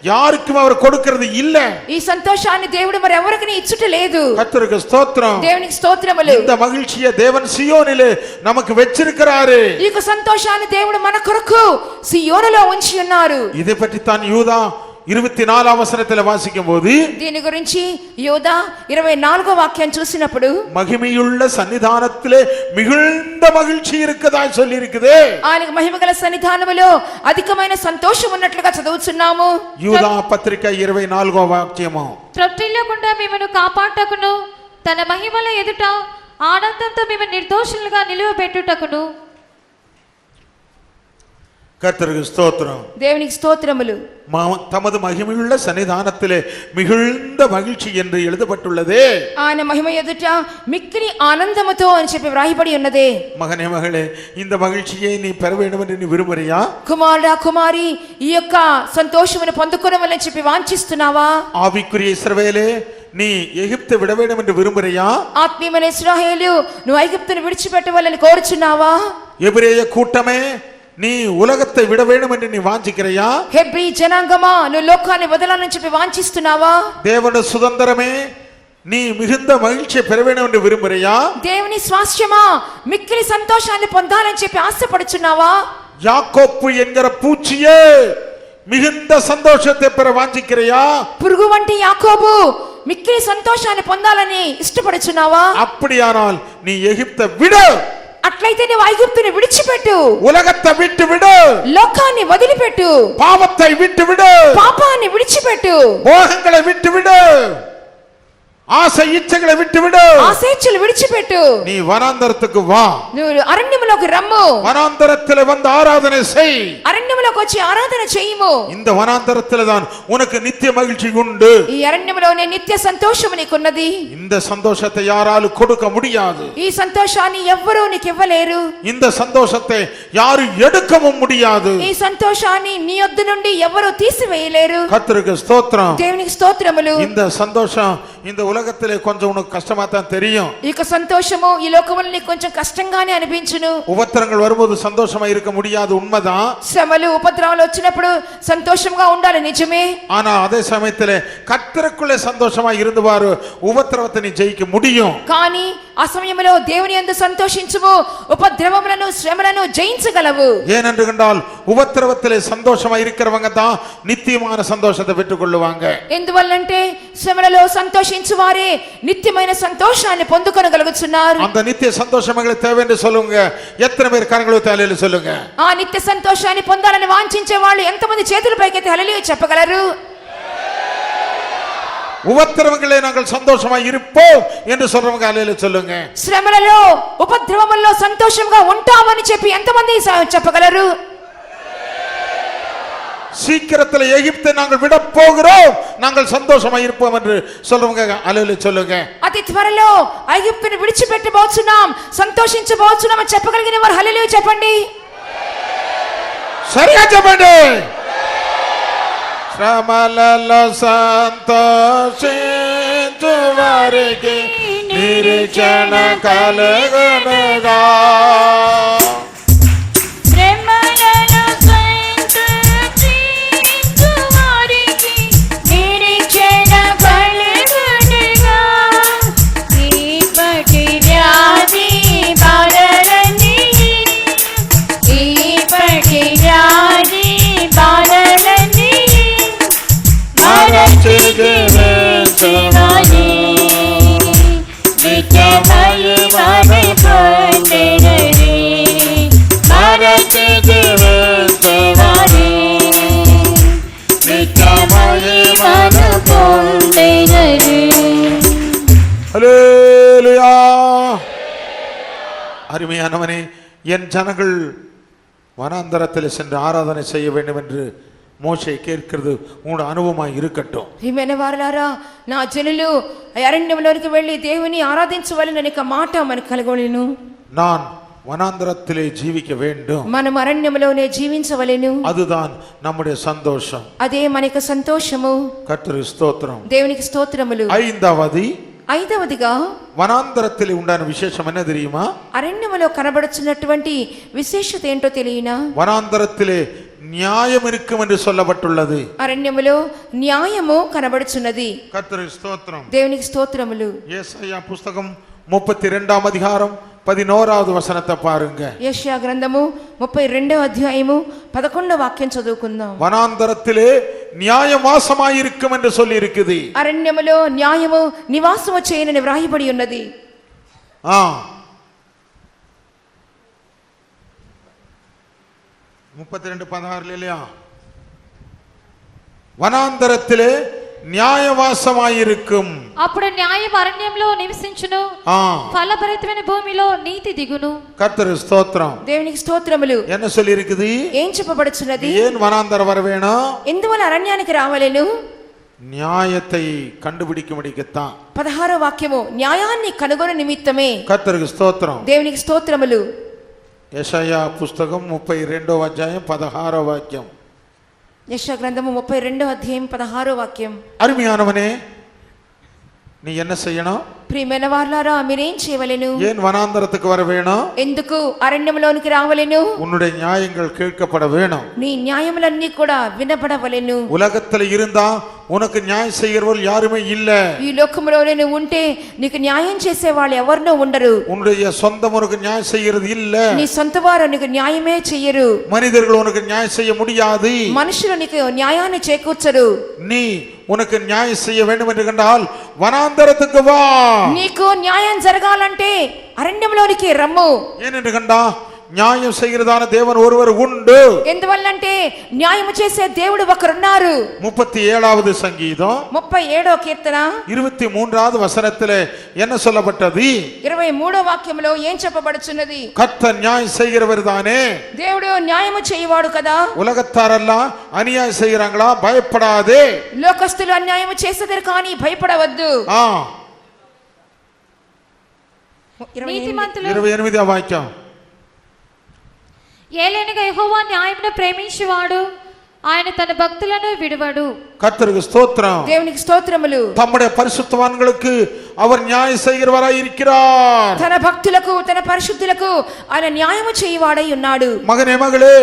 [SPEAKER 1] யாருக்கும் அவர் கொடுக்கிறது இல்ல.
[SPEAKER 2] ఈ సంతోషాన్ని దేవుడు మరి ఎవరికి ఇచ్చుట లేదు.
[SPEAKER 1] கர்த்தருக்கு ஸ்தோத்திரம்.
[SPEAKER 2] దేవునికి స్తోత్రములు.
[SPEAKER 1] இந்த மகிழ்ச்சியை தேவன் சியோனிலே நமக்கு வச்சிருக்கிறாரு.
[SPEAKER 2] ఈ సంతోషాన్ని దేవుడు మన కొరకు సియోనులో ఉంచి ఉన్నారు.
[SPEAKER 1] இதை பற்றி தான் யூதா 24ஆம் வசனத்தில் வாசிக்கும் போது
[SPEAKER 2] దీని గురించి యోధా 24వ వాక్యం చూసినప్పుడు
[SPEAKER 1] மகிமையுள்ள சன்னிதானத்திலே மிகுந்த மகிழ்ச்சி இருக்கதா சொல்லி இருக்குது.
[SPEAKER 2] ఆయనకు మహిమగల సన్నిధానములో అధికమైన సంతోషం ఉన్నట్లుగా చదువుతున్నాము.
[SPEAKER 1] యూదా పత్రిక 24వ వాక్యము.
[SPEAKER 3] త్రొట్టిల్లకుండా మిమ్మను కాపాడుటకును తన మహిమల ఎదుట ఆనందంతో మిమ్మల్ని నిర్దోషులుగా నిలువబెట్టుటకును.
[SPEAKER 1] கர்த்தருக்கு ஸ்தோத்திரம்.
[SPEAKER 2] దేవునికి స్తోత్రములు.
[SPEAKER 1] தமது மகிமையுள்ள சன்னிதானத்திலே மிகுந்த மகிழ்ச்சி என்று எழுதப்பட்டுள்ளதே.
[SPEAKER 2] ఆయన మహిమ ఎదుట మిక్కిలి ఆనందముతో అని చెప్పి వ్రాయబడి ఉన్నదే.
[SPEAKER 1] மகனே மகளே, இந்த மகிழ்ச்சியை நீ பெற வேண்டும் என்று நீ விரும்புறியா?
[SPEAKER 2] కుమారుడా కుమారి, ఈ యొక్క సంతోషమును పొందుకోవాలని చెప్పి వాంఛిస్తున్నావా?
[SPEAKER 1] ஆவிக்குரிய இஸ்ரவேலே, நீ எகிப்தை விட வேண்டும் என்று விரும்புறியா?
[SPEAKER 2] ఆత్మీయమైన ఇశ్రాయేలు, నువ్వు ఐగుప్తును విడిచిపెట్టవాలని కోరుచున్నావా?
[SPEAKER 1] எபிரேய கூட்டமே, நீ உலகத்தை விட வேண்டும் என்று நீ வாஞ்சிக்கிறையா?
[SPEAKER 2] హెబ్రీ జనాంగమా, నువ్వు లోకాన్ని వదలాలని చెప్పి వాంఛిస్తున్నావా?
[SPEAKER 1] தேவனுடைய சுதந்திரமே, நீ மிகுந்த மகிழ்ச்சியை பெற வேண்டும் என்று விரும்புறியா?
[SPEAKER 2] దేవుని స్వాస్థ్యమా, మిక్కిలి సంతోషాన్ని పొందాలని చెప్పి ఆశపడుచున్నావా?
[SPEAKER 1] யாக்கோப்பு என்கிற பூச்சியே, மிகுந்த சந்தோஷத்தை பெற வாஞ்சிக்கிறையா?
[SPEAKER 2] పురుగు వంటి యాకోబు, మిక్కిలి సంతోషాన్ని పొందాలని ఇష్టపడుచున్నావా?
[SPEAKER 1] அப்படியானால் நீ எகிப்தை விடு.
[SPEAKER 2] అట్లయితే నువ్వు ఐగుప్తుని విడిచిపెట్టు.
[SPEAKER 1] உலகத்தை விட்டு விடு.
[SPEAKER 2] లోకాన్ని వదిలిపెట్టు.
[SPEAKER 1] பாவத்தை விட்டு விடு.
[SPEAKER 2] పాపాన్ని విడిచిపెట్టు.
[SPEAKER 1] மோகங்களை விட்டு விடு. ஆசை இச்சைகளை விட்டு விடு.
[SPEAKER 2] ఆశేచ్ఛలు విడిచిపెట్టు.
[SPEAKER 1] நீ வனாந்தரத்துக்கு வா.
[SPEAKER 2] నువ్వు అరణ్యములోకి రమ్ము.
[SPEAKER 1] வனாந்தரத்தில் வந்து ஆராதனை செய்.
[SPEAKER 2] అరణ్యములోకి వచ్చి ఆరాధన చేయుము.
[SPEAKER 1] இந்த வனாந்தரத்தில் தான் உனக்கு நித்திய மகிழ்ச்சி உண்டு.
[SPEAKER 2] ఈ అరణ్యములోనే నిత్య సంతోషము నీకున్నది.
[SPEAKER 1] இந்த சந்தோஷத்தை யாராலும் கொடுக்க முடியாது.
[SPEAKER 2] ఈ సంతోషాన్ని ఎవ్వరూ నీకు ఇవ్వలేరు.
[SPEAKER 1] இந்த சந்தோஷத்தை யாரும் எடுக்கவும் முடியாது.
[SPEAKER 2] ఈ సంతోషాన్ని నీ యొద్ద నుండి ఎవ్వరూ తీసివేయలేరు.
[SPEAKER 1] கர்த்தருக்கு ஸ்தோத்திரம்.
[SPEAKER 2] దేవునికి స్తోత్రములు.
[SPEAKER 1] இந்த சந்தோஷம் இந்த உலகத்திலே கொஞ்சம் உனக்கு கஷ்டமா தான் தெரியும்.
[SPEAKER 2] ఈ సంతోషము ఈ లోకములో నీకు కొంచెం కష్టంగానే అనిపించును.
[SPEAKER 1] உபத்திரங்கள் வரும்போது சந்தோஷமா இருக்க முடியாது, உண்மைதான்.
[SPEAKER 2] శ్రమలు ఉపద్రవాలు వచ్చినప్పుడు సంతోషంగా ఉండాలి, నిజమే.
[SPEAKER 1] ஆனா அதே சமயத்திலே கர்த்தருக்குள்ளே சந்தோஷமா இருந்துவாரு, உபத்திரவத்தை நீ ஜெயிக்க முடியும்.
[SPEAKER 2] కానీ ఆ సమయంలో దేవుని యందు సంతోషించుము, ఉపద్రవములను శ్రమలను జయించగలవు.
[SPEAKER 1] ஏனென்று கண்டால் உபத்திரவத்திலே சந்தோஷமா இருக்கிறவங்க தான் நித்தியமான சந்தோஷத்தை பெற்றுக்கொள்ளுவாங்க.
[SPEAKER 2] ఎందువల్లంటే శ్రమలలో సంతోషించు వారే నిత్యమైన సంతోషాన్ని పొందుకొనగలుగుతున్నారు.
[SPEAKER 1] அந்த நித்திய சந்தோஷம் எங்களுக்கு தேவை என்று சொல்லுங்க. எத்தனை பேர் கரங்களை தலையில சொல்லுங்க.
[SPEAKER 2] ఆ నిత్య సంతోషాన్ని పొందాలని వాంఛించే వాళ్ళు ఎంతమంది చేతుల పైకెత్తి హల్లెలూయా చెప్పగలరు?
[SPEAKER 1] உபத்திரவங்களே நாங்கள் சந்தோஷமா இருப்போம் என்று சொல்றவங்க அல்லேலூயா சொல்லுங்க.
[SPEAKER 2] శ్రమలలో ఉపద్రవముల్లో సంతోషంగా ఉంటామని చెప్పి ఎంతమంది చెప్పగలరు?
[SPEAKER 1] சீக்கிரத்தில் எகிப்தை நாங்கள் விட போகிறோம், நாங்கள் சந்தோஷமா இருப்போம் என்று சொல்றவங்க அல்லேலூயா சொல்லுங்க.
[SPEAKER 2] అతి త్వరలో ఐగుప్తును విడిచిపెట్టబోతున్నాం, సంతోషించబోతున్నాం అని చెప్పగలిగిన వారు హల్లెలూయా చెప్పండి.
[SPEAKER 1] సరిగా చెప్పండి. శ్రమలలో సంతోషించు వారికి నిరీక్షణ కలుగునుగా. அல்லேலூயா. அருமையானவனே, என் ஜனங்கள் வனாந்தரத்தில் சென்று ஆராதனை செய்ய வேண்டும் என்று మోషే కేర్కదు ఉడ అనుభవమై ఇరుకట్టు.
[SPEAKER 2] ప్రియమైన వారలారా, నా జనులు అరణ్యంలోనికి వెళ్ళి దేవుని ఆరాధించవలెను అనే మాట మనకు కలగవలెను.
[SPEAKER 1] நான் வனாந்தரத்திலே ஜீவிக்க வேண்டும்,
[SPEAKER 2] మనం అరణ్యంలోనే జీవించవలెను.
[SPEAKER 1] அதுதான் நம்முடைய சந்தோஷம்,
[SPEAKER 2] అదే మనకు సంతోషము.
[SPEAKER 1] கர்த்தருக்கு ஸ்தோத்திரம்.
[SPEAKER 2] దేవునికి స్తోత్రములు. ఐదవదిగా
[SPEAKER 1] వనాంతరத்தில் ఉండాన విశేషం என்ன தெரியுமா?
[SPEAKER 2] అరణ్యములో కనబడుచున్నటువంటి విశేషత ఏంటో తెలియనా?
[SPEAKER 1] వనాంతరத்திலே న్యాయం இருக்கும் என்று சொல்லப்பட்டுள்ளது.
[SPEAKER 2] అరణ్యములో న్యాయము కనబడుచున్నది.
[SPEAKER 1] కర్తருக்கு స్తోత్రం.
[SPEAKER 2] దేవునికి స్తోత్రములు.
[SPEAKER 1] యేసయ్యా పుస్తకం 32వ అధ్యాయం 11వ వచనத்தை பாருங்க.
[SPEAKER 2] యెషయా గ్రంథము 32వ అధ్యాయము 11వ వాక్యం చదువుకుందాం.
[SPEAKER 1] వనాంతరத்திலே న్యాయం వాసమాయి இருக்கும் என்று சொல்லி இருக்குது.
[SPEAKER 2] అరణ్యములో న్యాయము నివాసము చేయనని వ్రాయబడి ఉన్నది.
[SPEAKER 1] 32:16 இல்லையா? వనాంతరத்திலே న్యాయవాసమాயிருக்கும்.
[SPEAKER 3] అప్పుడు న్యాయం అరణ్యంలో నివసించును, ఫలభరితమైన భూమిలో నీతి దిగును.
[SPEAKER 1] కర్తருக்கு స్తోత్రం.
[SPEAKER 2] దేవునికి స్తోత్రములు.
[SPEAKER 1] என்ன சொல்லி இருக்குது?
[SPEAKER 2] ఏం చెప్పబడుచున్నది?
[SPEAKER 1] ஏன் వనాంతర வரவேணா?
[SPEAKER 2] ఎందువల్ల అరణ్యానికి రావాలెను?
[SPEAKER 1] న్యాయத்தை கண்டுபிடிக்கும்படிக்குத்தான்.
[SPEAKER 2] 16వ వాక్యము న్యాయాన్ని కనుగొన నిమిత్తమే.
[SPEAKER 1] కర్తருக்கு స్తోత్రం.
[SPEAKER 2] దేవునికి స్తోత్రములు.
[SPEAKER 1] యెషయా పుస్తకం 32వ అధ్యాయం 16వ వాక్యం.
[SPEAKER 2] యెషయా గ్రంథము 32వ అధ్యాయం 16వ వాక్యం.
[SPEAKER 1] అరుமையானவனே, நீ என்ன செய்யணும்?
[SPEAKER 2] ప్రియమైన వారలారా, మీరేం చేయవలెను?
[SPEAKER 1] ஏன் వనాంతరத்துக்கு வர வேணும்?
[SPEAKER 2] ఎందుకు అరణ్యములోనికి రావలెను?
[SPEAKER 1] உன்னுடைய நியாயங்கள் கேட்கப்பட வேணும்.
[SPEAKER 2] నీ న్యాయములన్నీ కూడా వినబడవలెను.
[SPEAKER 1] உலகத்துல இருந்தா உனக்கு நியாயம் செய்கிறவர் யாருமே இல்ல.
[SPEAKER 2] ఈ లోకములో నువ్వు ఉంటే నీకు న్యాయం చేసే వాళ్ళు ఎవరునూ ఉండరు.
[SPEAKER 1] உன்னுடைய சொந்தம் உனக்கு நியாயம் செய்கிறது இல்ல.
[SPEAKER 2] నీ సొంత వారు నీకు న్యాయమే చెయ్యరు.
[SPEAKER 1] மனிதர்கள் உனக்கு நியாயம் செய்ய முடியாது.
[SPEAKER 2] మనుషులు నీకు న్యాయాన్ని చేకూర్చరు.
[SPEAKER 1] நீ உனக்கு நியாயம் செய்ய வேண்டும் என்று கண்டால் వనాంతరத்துக்கு வா.
[SPEAKER 2] నీకు న్యాయం జరగాలంటే అరణ్యంలోనికి రమ్ము.
[SPEAKER 1] ஏனென்று கண்டா న్యాయం செய்கிறதான தேவன் ஒருவர் உண்டு.
[SPEAKER 2] ఎందువల్లంటే న్యాయం చేసే దేవుడు ఒకరున్నారు.
[SPEAKER 1] 37வது சங்கீதம்
[SPEAKER 2] 37వ కీర్తన
[SPEAKER 1] 23வது வசனத்திலே என்ன சொல்லப்பட்டது?
[SPEAKER 2] 23వ వాక్యంలో ఏం చెప్పబడుచున్నది?
[SPEAKER 1] கர்த்தர் நியாயம் செய்கிறவர் தானே.
[SPEAKER 2] దేవుడు న్యాయము చేయవాడు కదా.
[SPEAKER 1] உலகத்தாரெல்லாம் அநியாயம் செய்கிறாங்களா? பயப்படாதே.
[SPEAKER 2] లోకస్తులు అన్యాయము చేసేదరు కానీ భయపడవద్దు.
[SPEAKER 1] 28వ వాక్యం.
[SPEAKER 3] ఏలైనగా యెహోవా న్యాయమును ప్రేమించువాడు, ఆయన తన భక్తులను విడువడు.
[SPEAKER 1] கர்த்தருக்கு ஸ்தோத்திரம்.
[SPEAKER 2] దేవునికి స్తోత్రములు.
[SPEAKER 1] தம்முடைய பரிசுத்தவான்களுக்கு அவர் நியாயம் செய்கிறவராய் இருக்கிறார்.
[SPEAKER 2] తన భక్తులకు తన పరిశుద్ధులకు ఆయన న్యాయము చేయవాడై ఉన్నాడు.
[SPEAKER 1] மகனே மகளே,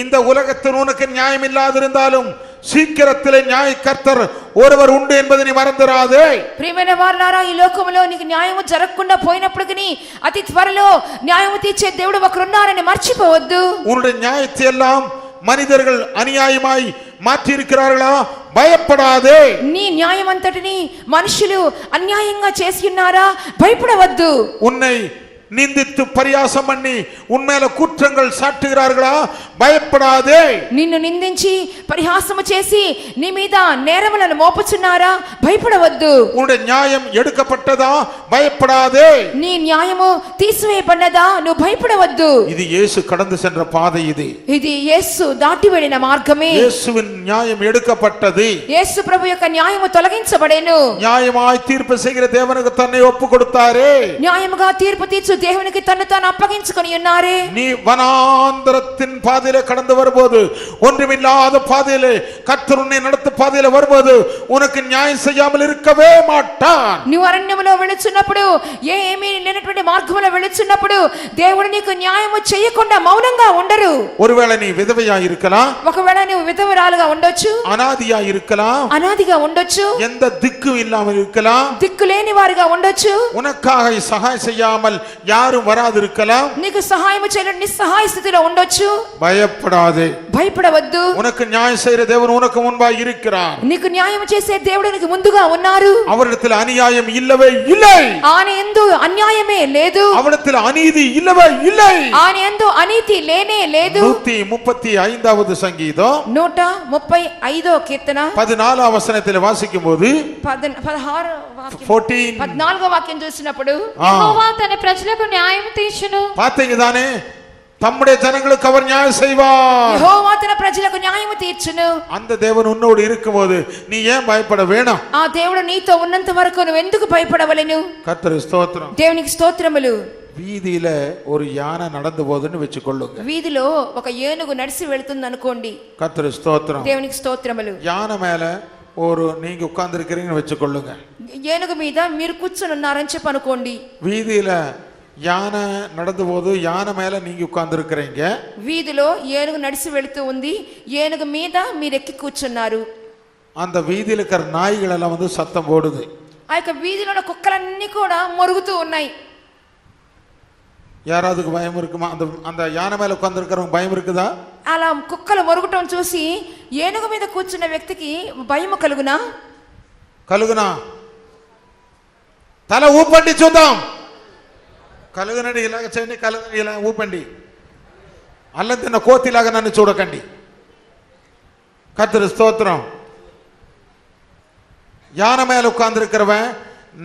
[SPEAKER 1] இந்த உலகத்தில் உனக்கு நியாயம் இல்லாதிருந்தாலும் சீக்கிரத்திலே நியாய கர்த்தர் ஒருவர் உண்டு என்பதை நீ மறந்துடாதே.
[SPEAKER 2] ప్రియమైన వారలారా, ఈ లోకములో నీకు న్యాయము జరగకుండా పోయినప్పటికీ అతి త్వరలో న్యాయము తీర్చే దేవుడు ఒకరున్నారని మర్చిపోవద్దు.
[SPEAKER 1] உன்னுடைய நியாயத்தை எல்லாம் மனிதர்கள் அநியாயமாய் மாற்றி இருக்கிறார்களா? பயப்படாதே.
[SPEAKER 2] నీ న్యాయం అంతటిని మనుషులు అన్యాయంగా చేసి ఉన్నారా? భయపడవద్దు.
[SPEAKER 1] உன்னை நிந்தித்து பரியாசம் பண்ணி உன்மேல குற்றங்கள் சாட்டுகிறார்களா? பயப்படாதே.
[SPEAKER 2] నిన్ను నిందించి పరిహాసము చేసి నీ మీద నేరములను మోపుచున్నారా? భయపడవద్దు.
[SPEAKER 1] உன்னுடைய நியாயம் எடுக்கப்பட்டதா? பயப்படாதே.
[SPEAKER 2] నీ న్యాయము తీసివేయబడినదా? నువ్వు భయపడవద్దు.
[SPEAKER 1] இது இயேசு கடந்து சென்ற பாதை.
[SPEAKER 2] ఇది యేసు దాటి వెళ్ళిన మార్గమే.
[SPEAKER 1] இயேசுவின் நியாயம் எடுக்கப்பட்டது.
[SPEAKER 2] యేసు ప్రభు యొక్క న్యాయము తొలగించబడెను.
[SPEAKER 1] நியாயமாய் தீர்ப்பு செய்கிற தேவனுக்கு தன்னை ஒப்பு கொடுத்தாரே.
[SPEAKER 2] న్యాయముగా తీర్పు తీర్చు దేవునికి తన్ను తాను అప్పగించుకొని ఉన్నారే.
[SPEAKER 1] நீ வனாந்தரத்தின் பாதையிலே கடந்து வரும்போது, ஒன்றுமில்லாத பாதையிலே கர்த்தர் உன்னை நடத்து பாதையிலே வரும்போது உனக்கு நியாயம் செய்யாமல் இருக்கவே மாட்டார்.
[SPEAKER 2] నువ్వు అరణ్యములో వెళుచున్నప్పుడు, ఏమీ లేనటువంటి మార్గములో వెళుచున్నప్పుడు దేవుడు నీకు న్యాయము చేయకుండా మౌనంగా ఉండరు.
[SPEAKER 1] ஒருவேளை நீ விதவையா இருக்கலாம்,
[SPEAKER 2] ఒకవేళ నువ్వు విధవరాలుగా ఉండొచ్చు,
[SPEAKER 1] அனாதியா இருக்கலாம்,
[SPEAKER 2] అనాదిగా ఉండొచ్చు,
[SPEAKER 1] எந்த திக்கும் இல்லாமல் இருக்கலாம்,
[SPEAKER 2] దిక్కులేని వారిగా ఉండొచ్చు,
[SPEAKER 1] உனக்காக சகாயம் செய்யாமல் யாரும் வராது இருக்கலாம்,
[SPEAKER 2] నీకు సహాయం చేయలేని నిస్సహాయ స్థితిలో ఉండొచ్చు.
[SPEAKER 1] பயப்படாதே.
[SPEAKER 2] భయపడవద్దు.
[SPEAKER 1] உனக்கு நியாயம் செய்கிற தேவன் உனக்கு முன்பாக இருக்கிறார்.
[SPEAKER 2] నీకు న్యాయం చేసే దేవుడు నీకు ముందుగా ఉన్నారు.
[SPEAKER 1] அவரிடத்தில் அநியாயம் இல்லவே இல்லை.
[SPEAKER 2] ఆయన యందు అన్యాయమే లేదు.
[SPEAKER 1] அவரிடத்தில் அநீதி இல்லவே இல்லை.
[SPEAKER 2] ఆయన యందు అనీతి లేనే లేదు.
[SPEAKER 1] 135வது சங்கீதம்
[SPEAKER 2] 135వ కీర్తన
[SPEAKER 1] 14వ వచనத்தில் వాసిக்கும் போது
[SPEAKER 2] 14వ వాక్యం చూసినప్పుడు,
[SPEAKER 3] యెహోవా తన ప్రజలకు న్యాయం తీర్చును.
[SPEAKER 1] பாத்தீங்க தானே, தம்முடைய ஜனங்களுக்கு அவர் நியாயம் செய்வார்.
[SPEAKER 2] యెహోవా తన ప్రజలకు న్యాయం తీర్చును.
[SPEAKER 1] அந்த தேவன் உன்னோடு இருக்கும்போது நீ ஏன் பயப்பட வேணும்?
[SPEAKER 2] ఆ దేవుడు నీతో ఉన్నంత వరకు నువ్వు ఎందుకు భయపడవలెను?
[SPEAKER 1] கர்த்தர் ஸ்தோத்திரம்.
[SPEAKER 2] దేవునికి స్తోత్రములు.
[SPEAKER 1] வீதியில ஒரு யானை நடந்து போகுதுன்னு வெச்சுக்கொள்ளுங்க.
[SPEAKER 2] వీధిలో ఒక ఏనుగు నడిచి వెళ్తుంది అనుకోండి.
[SPEAKER 1] கர்த்தர் ஸ்தோத்திரம்.
[SPEAKER 2] దేవునికి స్తోత్రములు.
[SPEAKER 1] யானை மேல ஒரு நீங்க உட்கார்ந்து இருக்கிறீங்கன்னு வெச்சுக்கொள்ளுங்க.
[SPEAKER 2] ఏనుగు మీద మీరు కూర్చొని ఉన్నారని చెప్పి అనుకోండి.
[SPEAKER 1] வீதியில யானை நடந்து போது யானை மேல நீங்க உட்கார்ந்து இருக்கிறீங்க.
[SPEAKER 2] వీధిలో ఏనుగు నడిచి వెళుతూ ఉంది, ఏనుగు మీద మీరు ఎక్కి కూర్చున్నారు.
[SPEAKER 1] அந்த வீதியில இருக்கிற நாய்கள் எல்லாம் வந்து சத்தம் போடுது.
[SPEAKER 2] ఆ యొక్క వీధిలో ఉన్న కుక్కలన్నీ కూడా మొరుగుతూ ఉన్నాయి.
[SPEAKER 1] யாராவதுக்கு பயம் இருக்குமா? அந்த அந்த யானை மேல உட்கார்ந்து இருக்கிறவங்க பயம் இருக்குதா?
[SPEAKER 2] అలా కుక్కలు మొరుగుటం చూసి ఏనుగు మీద కూర్చున్న వ్యక్తికి భయం కలుగునా?
[SPEAKER 1] కలుగునా? తల ఊపండి చూద్దాం. కలుగునండి, ఇలాగ చేయండి. కలుగునండి, ఇలా ఊపండి. అల్లం తిన్న కోతిలాగా నన్ను చూడకండి. கர்த்தர் ஸ்தோத்திரம். யானை மேல உட்கார்ந்து இருக்கிறவன்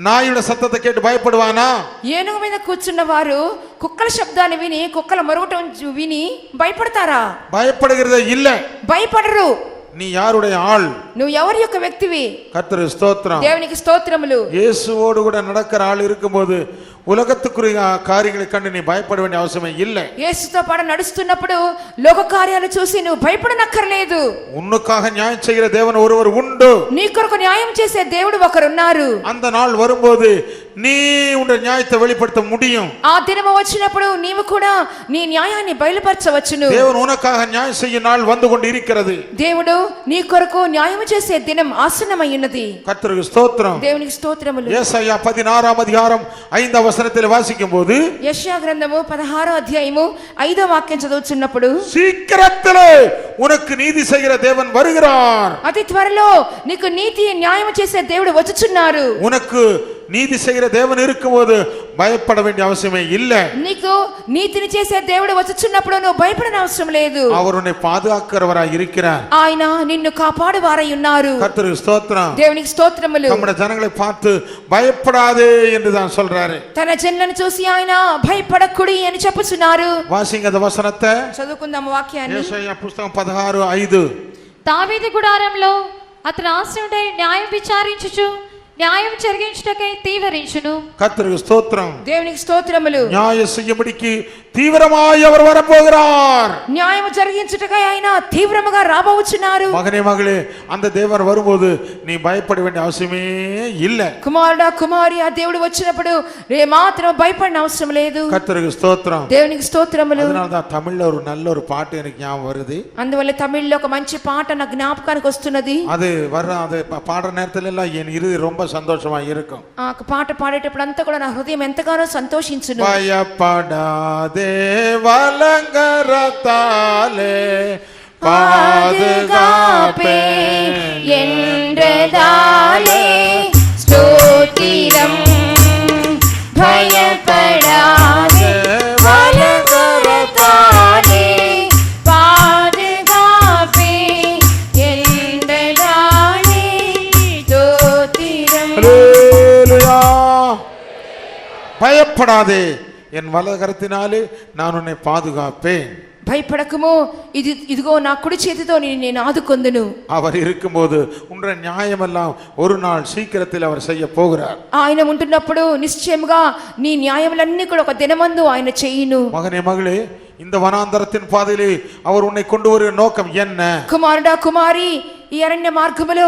[SPEAKER 1] நாயோட சத்தத்தை கேட்டு பயப்படுவானா?
[SPEAKER 2] ఏనుగు మీద కూర్చున్న వారు కుక్కల శబ్దాన్ని విని, కుక్కల మొరగటం విని భయపడతారా?
[SPEAKER 1] பயப்படுகிறதே இல்ல.
[SPEAKER 2] భయపడరు.
[SPEAKER 1] நீ யாருடைய ஆள்?
[SPEAKER 2] నువ్వు ఎవరి యొక్క వ్యక్తివి?
[SPEAKER 1] கர்த்தர் ஸ்தோத்திரம்.
[SPEAKER 2] దేవునికి స్తోత్రములు.
[SPEAKER 1] இயேசுவோடு கூட நடக்கிற ஆள் இருக்கும்போது உலகத்துக்குரிய காரியங்களை கண்டு நீ பயப்பட வேண்டிய அவசியமே இல்லை.
[SPEAKER 2] యేసుతో పాటు నడుస్తున్నప్పుడు లోక కార్యాలు చూసి నువ్వు భయపడనక్కర్లేదు.
[SPEAKER 1] உன்னுக்காக நியாயம் செய்கிற தேவன் ஒருவர் உண்டு.
[SPEAKER 2] నీ కొరకు న్యాయం చేసే దేవుడు ఒకరు ఉన్నారు.
[SPEAKER 1] அந்த நாள் வரும்போது நீ உன்னுடைய நியாயத்தை வெளிப்படுத்த முடியும்.
[SPEAKER 2] ఆ దినము వచ్చినప్పుడు నీవు కూడా నీ న్యాయాన్ని బయలుపరచవచ్చును.
[SPEAKER 1] தேவன் உனக்காக நியாயம் செய்யும் நாள் வந்து கொண்டு இருக்கிறது.
[SPEAKER 2] దేవుడు నీ కొరకు న్యాయం చేసే దినం ఆసన్నమై ఉన్నది.
[SPEAKER 1] கர்த்தருக்கு ஸ்தோத்திரம்.
[SPEAKER 2] దేవునికి స్తోత్రములు.
[SPEAKER 1] ஏசாயா 16వ அதிகாரம் 5వ వచనத்தில் వాసిக்கும் போது,
[SPEAKER 2] యెషయా గ్రంథము 16వ అధ్యాయము 5వ వాక్యం చదువుచున్నప్పుడు,
[SPEAKER 1] சீக்கிரத்திலே உனக்கு நீதி செய்கிற தேவன் வருகிறார்.
[SPEAKER 2] అతి త్వరలో నీకు నీతి న్యాయం చేసే దేవుడు వచ్చుచున్నారు.
[SPEAKER 1] உனக்கு நீதி செய்கிற தேவன் இருக்கும்போது பயப்பட வேண்டிய அவசியமே இல்லை.
[SPEAKER 2] నీకు నీతిని చేసే దేవుడు వచ్చుచున్నప్పుడు నువ్వు భయపడన అవసరం లేదు.
[SPEAKER 1] அவர் உன்னை பாதுகாக்கிறவராய் இருக்கிறார்.
[SPEAKER 2] ఆయన నిన్ను కాపాడువారై ఉన్నారు.
[SPEAKER 1] கர்த்தருக்கு ஸ்தோத்திரம்.
[SPEAKER 2] దేవునికి స్తోత్రములు.
[SPEAKER 1] நம்முடைய ஜனங்களை பார்த்து பயப்படாதே என்று தான் சொல்றாரு.
[SPEAKER 2] తన జనులను చూసి ఆయన భయపడకుడి అని చెప్పుచున్నారు.
[SPEAKER 1] வாசிங்க அந்த వచనத்தை.
[SPEAKER 2] చదువుకుందాం వాక్యాన్ని.
[SPEAKER 1] యెషయా పుస్తకం 16:5.
[SPEAKER 3] దావీదు గుడారంలో అతని ఆశ్రయుడై న్యాయం విచారించుచు న్యాయం జరిగించుటకై తీవ్రించును.
[SPEAKER 1] கர்த்தருக்கு ஸ்தோத்திரம்.
[SPEAKER 2] దేవునికి స్తోత్రములు.
[SPEAKER 1] நியாயம் செய்யும்படிக்கு தீவிரமாய் அவர் வரப்போகிறார்.
[SPEAKER 2] న్యాయం జరిగించుటకై ఆయన తీవ్రముగా రాబోచున్నారు.
[SPEAKER 1] மகனே மகளே, அந்த தேவன் வரும்போது நீ பயப்பட வேண்டிய அவசியமே இல்லை.
[SPEAKER 2] కుమారుడా కుమారి, ఆ దేవుడు వచ్చినప్పుడు రే మాత్రం భయపడన అవసరం లేదు.
[SPEAKER 1] கர்த்தருக்கு ஸ்தோத்திரம்.
[SPEAKER 2] దేవునికి స్తోత్రములు.
[SPEAKER 1] அதனாலதான் தமிழ்ல ஒரு நல்ல ஒரு பாட்டு எனக்கு ஞாபகம் வருது.
[SPEAKER 2] అందువల్ల తమిళ్లో ఒక మంచి పాట నా జ్ఞాపకానికి వస్తున్నది.
[SPEAKER 1] அது அது பாடுற நேரத்துல எல்லாம் என் இருதயம் ரொம்ப சந்தோஷமா இருக்கும்.
[SPEAKER 2] ఆ పాట పాడేటప్పుడు అంతా కూడా నా హృదయం ఎంతగానో సంతోషించును.
[SPEAKER 1] பயப்படாதே வலங்கரத்தாலே பாதுகாப்பே
[SPEAKER 2] என்றதாலே ஸ்தோத்திரம். பயப்படாதே
[SPEAKER 1] பயப்படாதே, என் வலது கரத்தினாலே நான் உன்னை பாதுகாப்பேன்.
[SPEAKER 2] భయపడకము, ఇదిగో నా కుడి చేతితో నేను ఆదుకొందును.
[SPEAKER 1] அவர் இருக்கும்போது உன்ற நியாயமெல்லாம் ஒரு நாள் சீக்கிரத்தில் அவர் செய்ய போகிறார்.
[SPEAKER 2] ఆయన ఉంటున్నప్పుడు నిశ్చయముగా నీ న్యాయములన్నీ కూడా ఒక దినమందు ఆయన చేయును.
[SPEAKER 1] மகனே மகளே, இந்த வனாந்தரத்தின் பாதையிலே அவர் உன்னை கொண்டு வருகிற நோக்கம் என்ன?
[SPEAKER 2] కుమారుడా కుమారి, ఈ అరణ్య మార్గములో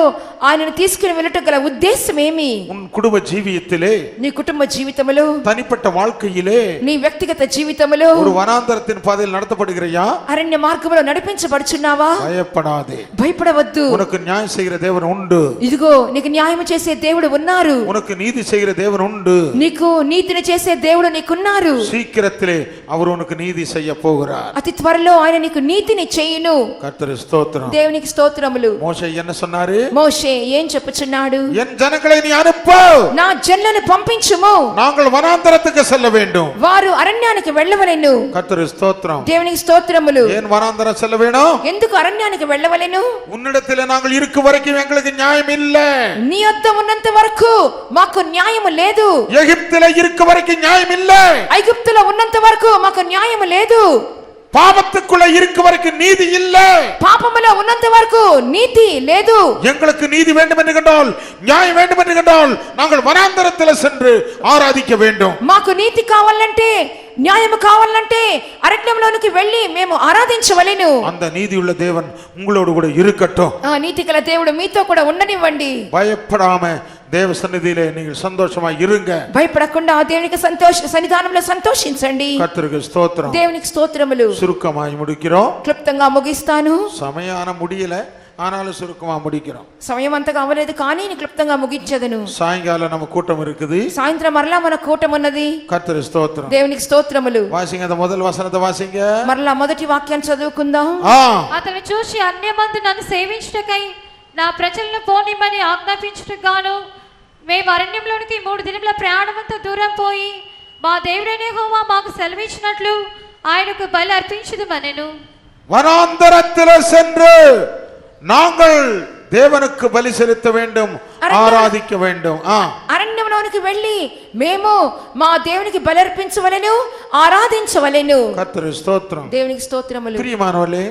[SPEAKER 2] ఆయనను తీసుకుని వెళ్ళట గల ఉద్దేశం ఏమి?
[SPEAKER 1] உன் குடும்ப ஜீவியத்திலே,
[SPEAKER 2] నీ కుటుంబ జీవితములో,
[SPEAKER 1] தனிப்பட்ட வாழ்க்கையிலே,
[SPEAKER 2] నీ వ్యక్తిగత జీవితములో
[SPEAKER 1] ஒரு வனாந்தரத்தின் பாதையில் நடத்தப்படுகிறையா?
[SPEAKER 2] అరణ్య మార్గములో నడిపించబడుచున్నావా?
[SPEAKER 1] பயப்படாதே,
[SPEAKER 2] భయపడవద్దు.
[SPEAKER 1] உனக்கு நியாயம் செய்கிற தேவன் உண்டு.
[SPEAKER 2] ఇదిగో నీకు న్యాయం చేసే దేవుడు ఉన్నారు.
[SPEAKER 1] உனக்கு நீதி செய்கிற தேவன் உண்டு.
[SPEAKER 2] నీకు నీతిని చేసే దేవుడు నీకున్నారు.
[SPEAKER 1] சீக்கிரத்திலே அவர் உனக்கு நீதி செய்ய போகிறார்.
[SPEAKER 2] అతి త్వరలో ఆయన నీకు నీతిని చేయును.
[SPEAKER 1] கர்த்தருக்கு ஸ்தோத்திரம்.
[SPEAKER 2] దేవునికి స్తోత్రములు.
[SPEAKER 1] மோசே என்ன சொன்னாரு?
[SPEAKER 2] మోషే ఏం చెప్పుచున్నాడు?
[SPEAKER 1] என் ஜனங்களை நீ அனுப்பு,
[SPEAKER 2] నా జనులను పంపించుము,
[SPEAKER 1] நாங்கள் வனாந்தரத்துக்கு செல்ல வேண்டும்.
[SPEAKER 2] వారు అరణ్యానికి వెళ్ళవలెను.
[SPEAKER 1] கர்த்தருக்கு ஸ்தோத்திரம்.
[SPEAKER 2] దేవునికి స్తోత్రములు.
[SPEAKER 1] ஏன் வனாந்தரம் செல்ல வேணும்?
[SPEAKER 2] ఎందుకు అరణ్యానికి వెళ్ళవలెను?
[SPEAKER 1] உன்னிடத்தில் நாங்கள் இருக்கும் வரைக்கும் எங்களுக்கு நியாயம் இல்ல.
[SPEAKER 2] నీ వద్ద ఉన్నంత వరకు మాకు న్యాయము లేదు.
[SPEAKER 1] எகிப்தில இருக்கும் வரைக்கும் நியாயம் இல்ல.
[SPEAKER 2] ఐగుప్తులో ఉన్నంత వరకు మాకు న్యాయము లేదు.
[SPEAKER 1] பாவத்துக்குள்ள இருக்கும் வரைக்கும் நீதி இல்ல.
[SPEAKER 2] పాపములో ఉన్నంత వరకు నీతి లేదు.
[SPEAKER 1] எங்களுக்கு நீதி வேண்டும் என்று கண்டால், நியாயம் வேண்டும் என்று கண்டால், நாங்கள் வனாந்தரத்தில் சென்று ஆராதிக்க வேண்டும்.
[SPEAKER 2] మాకు నీతి కావాలంటే, న్యాయము కావాలంటే అరణ్యంలోనికి వెళ్ళి మేము ఆరాధించవలెను.
[SPEAKER 1] அந்த நீதியுள்ள தேவன் உங்களோடு கூட இருக்கட்டும்.
[SPEAKER 2] ఆ నీతి గల దేవుడు మీతో కూడా ఉండనివ్వండి.
[SPEAKER 1] பயப்படாம தேவ சந்நிதியிலே நீங்கள் சந்தோஷமா இருங்க.
[SPEAKER 2] భయపడకుండా ఆ దేవునికి సన్నిధానంలో సంతోషించండి.
[SPEAKER 1] கர்த்தருக்கு ஸ்தோத்திரம்.
[SPEAKER 2] దేవునికి స్తోత్రములు.
[SPEAKER 1] சுருக்கமாய் முடிக்கிறோம்.
[SPEAKER 2] క్లుప్తంగా ముగిస్తాను.
[SPEAKER 1] சமயான முடியல, ஆனாலும் சுருக்கமா முடிக்கிறோம்.
[SPEAKER 2] సమయం అంతగా అవ్వలేదు కానీ నేను క్లుప్తంగా ముగించదను.
[SPEAKER 1] சாயங்காலம் நம்ம கூட்டம் இருக்குது.
[SPEAKER 2] సాయంత్రం మరలా మన కూటం ఉన్నది.
[SPEAKER 1] கர்த்தருக்கு ஸ்தோத்திரம்.
[SPEAKER 2] దేవునికి స్తోత్రములు.
[SPEAKER 1] வாசிங்க, அந்த முதல் வசனத்தை வாசிங்க.
[SPEAKER 2] మరలా మొదటి వాక్యాన్ని చదువుకుందాం.
[SPEAKER 3] అతను చూసి అన్యమందు నన్ను సేవించుటకై నా ప్రజలను పోనిమ్మని ఆజ్ఞాపించుటగాను మేము అరణ్యంలోనికి 3 దినముల ప్రయాణమంతా దూరం పోయి మా దేవుడైన యెహోవా మాకు సెలవిచ్చినట్లు ఆయనకు బలి అర్పించుదుమనెను.
[SPEAKER 1] வனாந்தரத்தில் சென்று நாங்கள் தேவனுக்கு பலி செலுத்த வேண்டும், ஆராதிக்க வேண்டும்.
[SPEAKER 2] అరణ్యంలోనికి వెళ్ళి మేము మా దేవునికి బలి అర్పించవలెను, ఆరాధించవలెను.
[SPEAKER 1] கர்த்தருக்கு ஸ்தோத்திரம்.
[SPEAKER 2] దేవునికి స్తోత్రములు.
[SPEAKER 1] பிரியமானவர்களே,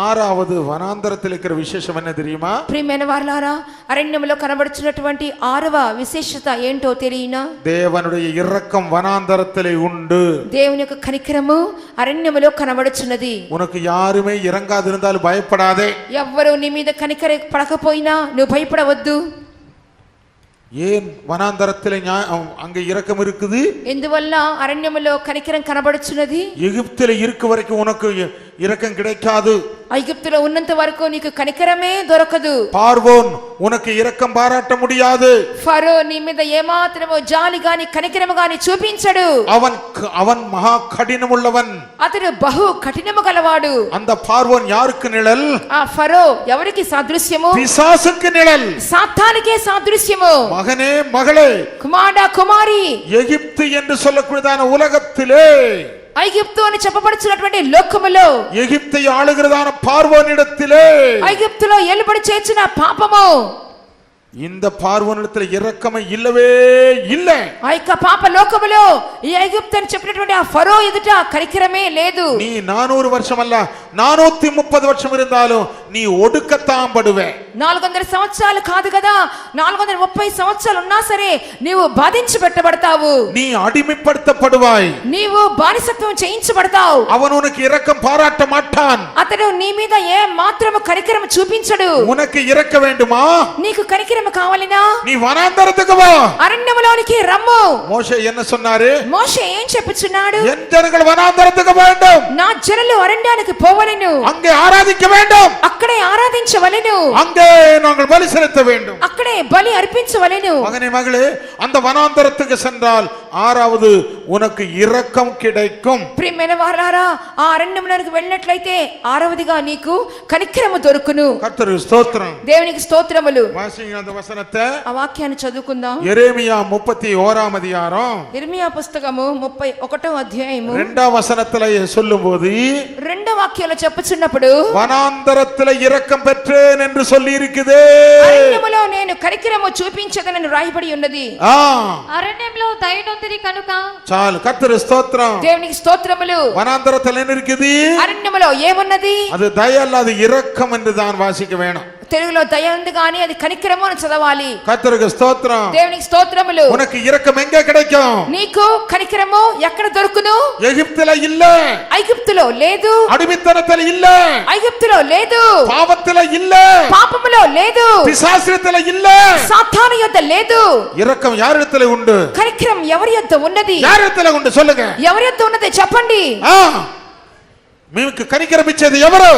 [SPEAKER 1] ஆறாவது வனாந்தரத்தில் இருக்கிற விசேஷம் என்ன தெரியுமா?
[SPEAKER 2] ప్రియమైన వారలారా, అరణ్యంలో కనబడుచున్నటువంటి 6వ విశేషత ఏంటో తెలియనా?
[SPEAKER 1] தேவனுடைய இரக்கம் வனாந்தரத்திலே உண்டு.
[SPEAKER 2] దేవుని యొక్క కనికరము అరణ్యములో కనబడుచున్నది.
[SPEAKER 1] உனக்கு யாருமே இறங்காதிருந்தாலும் பயப்படாதே.
[SPEAKER 2] ఎవ్వరూ నీ మీద కనికర పడకపోయినా నువ్వు భయపడవద్దు.
[SPEAKER 1] ஏன் வனாந்தரத்திலே அங்க இரக்கம் இருக்குது?
[SPEAKER 2] ఎందువల్ల అరణ్యములో కనికరం కనబడుచున్నది?
[SPEAKER 1] எகிப்தில இருக்க வரைக்கும் உனக்கு இரக்கம் கிடைக்காது.
[SPEAKER 2] ఐగుప్తులో ఉన్నంత వరకు నీకు కనికరమే దొరకదు.
[SPEAKER 1] பார்வோன் உனக்கு இரக்கம் பாராட்ட முடியாது.
[SPEAKER 2] ఫరో నీ మీద ఏమాత్రమో జాలి గాని కనికరము గాని చూపించడు.
[SPEAKER 1] அவன் மகா கடினமுள்ளவன்.
[SPEAKER 2] అతడు బహు కఠినము గలవాడు.
[SPEAKER 1] அந்த பார்வோன் யாருக்கு நிழல்?
[SPEAKER 2] ఆ ఫరో ఎవరికి సాదృశ్యము?
[SPEAKER 1] பிசாசுக்கு நிழல்.
[SPEAKER 2] సాతానికే సాదృశ్యము.
[SPEAKER 1] மகனே மகளே,
[SPEAKER 2] కుమారుడా కుమారి,
[SPEAKER 1] எகிப்து என்று சொல்லக்கூடியதான உலகத்திலே,
[SPEAKER 2] ఐగుప్తు అని చెప్పబడుచున్నటువంటి లోకములో,
[SPEAKER 1] எகிப்தை ஆளுகிறதான பார்வோனிடத்திலே,
[SPEAKER 2] ఐగుప్తులో ఏలుబడి చేర్చిన పాపము,
[SPEAKER 1] இந்த பார்வோனிடத்தில் இரக்கமே இல்லவே இல்லை.
[SPEAKER 2] ఆ యొక్క పాప లోకములో ఈ ఐగుప్తు అని చెప్పినటువంటి ఆ ఫరో ఎదుట కనికరమే లేదు.
[SPEAKER 1] நீ 400 வருஷம் அல்ல 430 வருஷம் இருந்தாலும் நீ ஒடுக்கத்தான் படுவே.
[SPEAKER 2] 400 సంవత్సరాలు కాదు కదా, 430 సంవత్సరాలు ఉన్నా సరే నీవు బాధించబెట్టబడతావు.
[SPEAKER 1] நீ அடிமைப்படுத்தப்படுவாய்.
[SPEAKER 2] నీవు బానిసత్వం చేయించబడతావు.
[SPEAKER 1] அவன் உனக்கு இரக்கம் பாராட்ட மாட்டான்.
[SPEAKER 2] అతడు నీ మీద ఏ మాత్రము కనికరం చూపించడు.
[SPEAKER 1] உனக்கு இறக்க வேண்டுமா?
[SPEAKER 2] నీకు కనికరం కావాలినా
[SPEAKER 1] நீ வனாந்தரத்துக்கு வா.
[SPEAKER 2] అరణ్యములోనికి రమ్ము.
[SPEAKER 1] மோசே என்ன சொன்னாரு?
[SPEAKER 2] మోషే ఏం చెప్పుచున్నాడు?
[SPEAKER 1] என் ஜனங்கள் வனாந்தரத்துக்கு வேண்டும்.
[SPEAKER 2] నా జనులు అరణ్యానికి పోవలెను.
[SPEAKER 1] அங்கே ஆராதிக்க வேண்டும்.
[SPEAKER 2] అక్కడే ఆరాధించవలెను.
[SPEAKER 1] அங்கே நாங்கள் பலி செலுத்த வேண்டும்.
[SPEAKER 2] అక్కడే బలి అర్పించవలెను.
[SPEAKER 1] மகனே மகளே, அந்த வனாந்தரத்துக்கு சென்றால் 6வது உனக்கு இரக்கம் கிடைக்கும்.
[SPEAKER 2] ప్రియమైన వారలారా, ఆ అరణ్యములోనికి వెళ్ళినట్లయితే 6వదిగా నీకు కనికరము దొరుకును.
[SPEAKER 1] கர்த்தருக்கு ஸ்தோத்திரம்.
[SPEAKER 2] దేవునికి స్తోత్రములు.
[SPEAKER 1] வாசிங்க அந்த வசனத்தை.
[SPEAKER 2] ఆ వాక్యాన్ని చదువుకుందాం.
[SPEAKER 1] எரேமியா 31ஆம் அதிகாரம்
[SPEAKER 2] ఇర్మియా పుస్తకము 31వ అధ్యాయము
[SPEAKER 1] 2వ వசனத்துல சொல்லும்போது,
[SPEAKER 2] రెండో వాక్యంలో చెప్పుచున్నప్పుడు,
[SPEAKER 1] వనాంతరத்துல இரக்கம் பெற்றேன் என்று சொல்லி இருக்குது.
[SPEAKER 2] అరణ్యములో నేను కనికరము చూపించదనని రాయబడి ఉన్నది.
[SPEAKER 3] అరణ్యంలో దయనొందిరి కనుక.
[SPEAKER 1] చాలు, కర్తరు స్తోత్రం.
[SPEAKER 2] దేవునికి స్తోత్రములు.
[SPEAKER 1] వనాంతరத்துல என்ன இருக்குது?
[SPEAKER 2] అరణ్యములో ఏమున్నది?
[SPEAKER 1] அது దయ அல்ல, அது இரக்கம் என்று தான் வாசிக்க வேணும்.
[SPEAKER 2] తెలుగులో దయ ఉంది కానీ అది కనికరము అని చదవాలి.
[SPEAKER 1] కర్తருக்கு స్తోత్రం.
[SPEAKER 2] దేవునికి స్తోత్రములు.
[SPEAKER 1] உனக்கு இரக்கம் எங்க கிடைக்கும்?
[SPEAKER 2] నీకు కనికరము ఎక్కడ దొరుకును?
[SPEAKER 1] எகிப்துல இல்ல,
[SPEAKER 2] ఐగుప్తులో లేదు.
[SPEAKER 1] அடிமைத்தனத்துல இல்ல,
[SPEAKER 2] ఐగుప్తులో లేదు.
[SPEAKER 1] பாவத்துல இல்ல,
[SPEAKER 2] పాపములో లేదు.
[SPEAKER 1] பிசாசுல இல்ல.
[SPEAKER 2] సాతాను యొద్ద లేదు.
[SPEAKER 1] இரக்கம் யாரிடத்துல உண்டு?
[SPEAKER 2] కనికరం ఎవరి యొద్ద ఉన్నది?
[SPEAKER 1] யாரிடத்துல உண்டு சொல்லுங்க.
[SPEAKER 2] ఎవరి యొద్ద ఉన్నది చెప్పండి.
[SPEAKER 1] మీకు కనికరం ఇచ్చేది ఎవరు?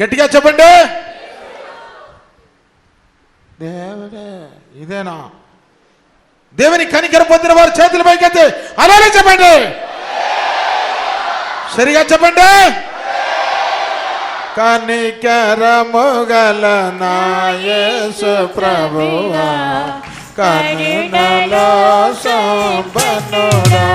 [SPEAKER 1] గట్టిగా చెప్పండి. దేవుడే. ఇదేనా? దేవుని కనికరం పొందిన వారు చేతులు పైకెత్తి అలానే చెప్పండి. సరిగా చెప్పండి. కనికరము గల నా యేసు ప్రభువా, కరుణలో సంపన్నుడా.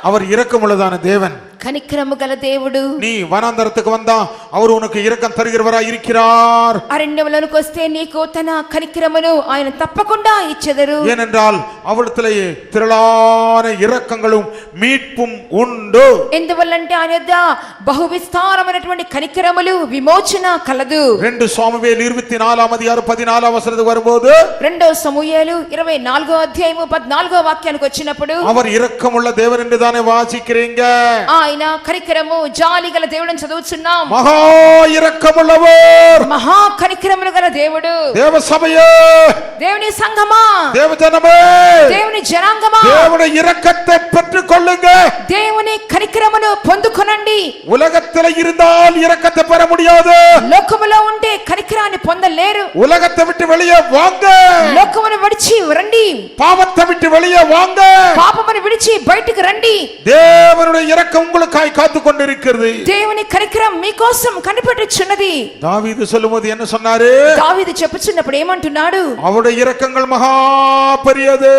[SPEAKER 1] அவர் இரக்கமுள்ளதான தேவன்,
[SPEAKER 2] కనికరము గల దేవుడు.
[SPEAKER 1] நீ வனாந்தரத்துக்கு வந்தா அவர் உனக்கு இரக்கம் தருகிறவராய் இருக்கிறார்.
[SPEAKER 2] అరణ్యములోనికి వస్తే నీకు తన కనికరమును ఆయన తప్పకుండా ఇచ్చెదరు.
[SPEAKER 1] ஏனென்றால் அவரிடத்திலே திரளான இரக்கங்களும் மீட்பும் உண்டு.
[SPEAKER 2] ఎందువల్లంటే ఆయన యొద్ద బహు విస్తారమైనటువంటి కనికరములు, విమోచన కలదు.
[SPEAKER 1] 2 సామువేలు 24ఆం అధ్యాయం 14వ వచనకు வரும்போது,
[SPEAKER 2] 2 సమూయేలు 24వ అధ్యాయము 14వ వాక్యానికి వచ్చినప్పుడు,
[SPEAKER 1] அவர் இரக்கமுள்ள தேவன் என்று தானே வாசிக்கிறீங்க.
[SPEAKER 2] ఆయన కనికరము జాలి గల దేవుడని చదువుచున్నాం.
[SPEAKER 1] మహా இரக்கமுள்ளவர்,
[SPEAKER 2] మహా కనికరములు గల దేవుడు.
[SPEAKER 1] தேவ சபையே,
[SPEAKER 2] దేవుని సంఘమా,
[SPEAKER 1] தேவ ஜனமே,
[SPEAKER 2] దేవుని జనాంగమా,
[SPEAKER 1] தேவனுடைய இரக்கத்தை பெற்றுக் கொள்ளுங்க.
[SPEAKER 2] దేవుని కనికరమును పొందుకొనండి.
[SPEAKER 1] உலகத்தில் இருந்தால் இரக்கத்தை பெற முடியாது.
[SPEAKER 2] లోకములో ఉంటే కనికరాన్ని పొందలేరు.
[SPEAKER 1] உலகத்தை விட்டு வெளியே வாங்க.
[SPEAKER 2] లోకమును విడిచి రండి.
[SPEAKER 1] பாவத்தை விட்டு வெளியே வாங்க.
[SPEAKER 2] పాపమును విడిచి బయటికి రండి.
[SPEAKER 1] தேவனுடைய இரக்கம் உங்களுக்காய் காத்துக் கொண்டிருக்கிறது.
[SPEAKER 2] దేవుని కనికరం మీకోసం కనిపెట్టుచున్నది.
[SPEAKER 1] தாவீது சொல்லும்போது என்ன சொன்னாரு?
[SPEAKER 2] దావీదు చెప్పుచున్నప్పుడు ఏమంటున్నాడు?
[SPEAKER 1] அவருடைய இரக்கங்கள் மகா பெரியது.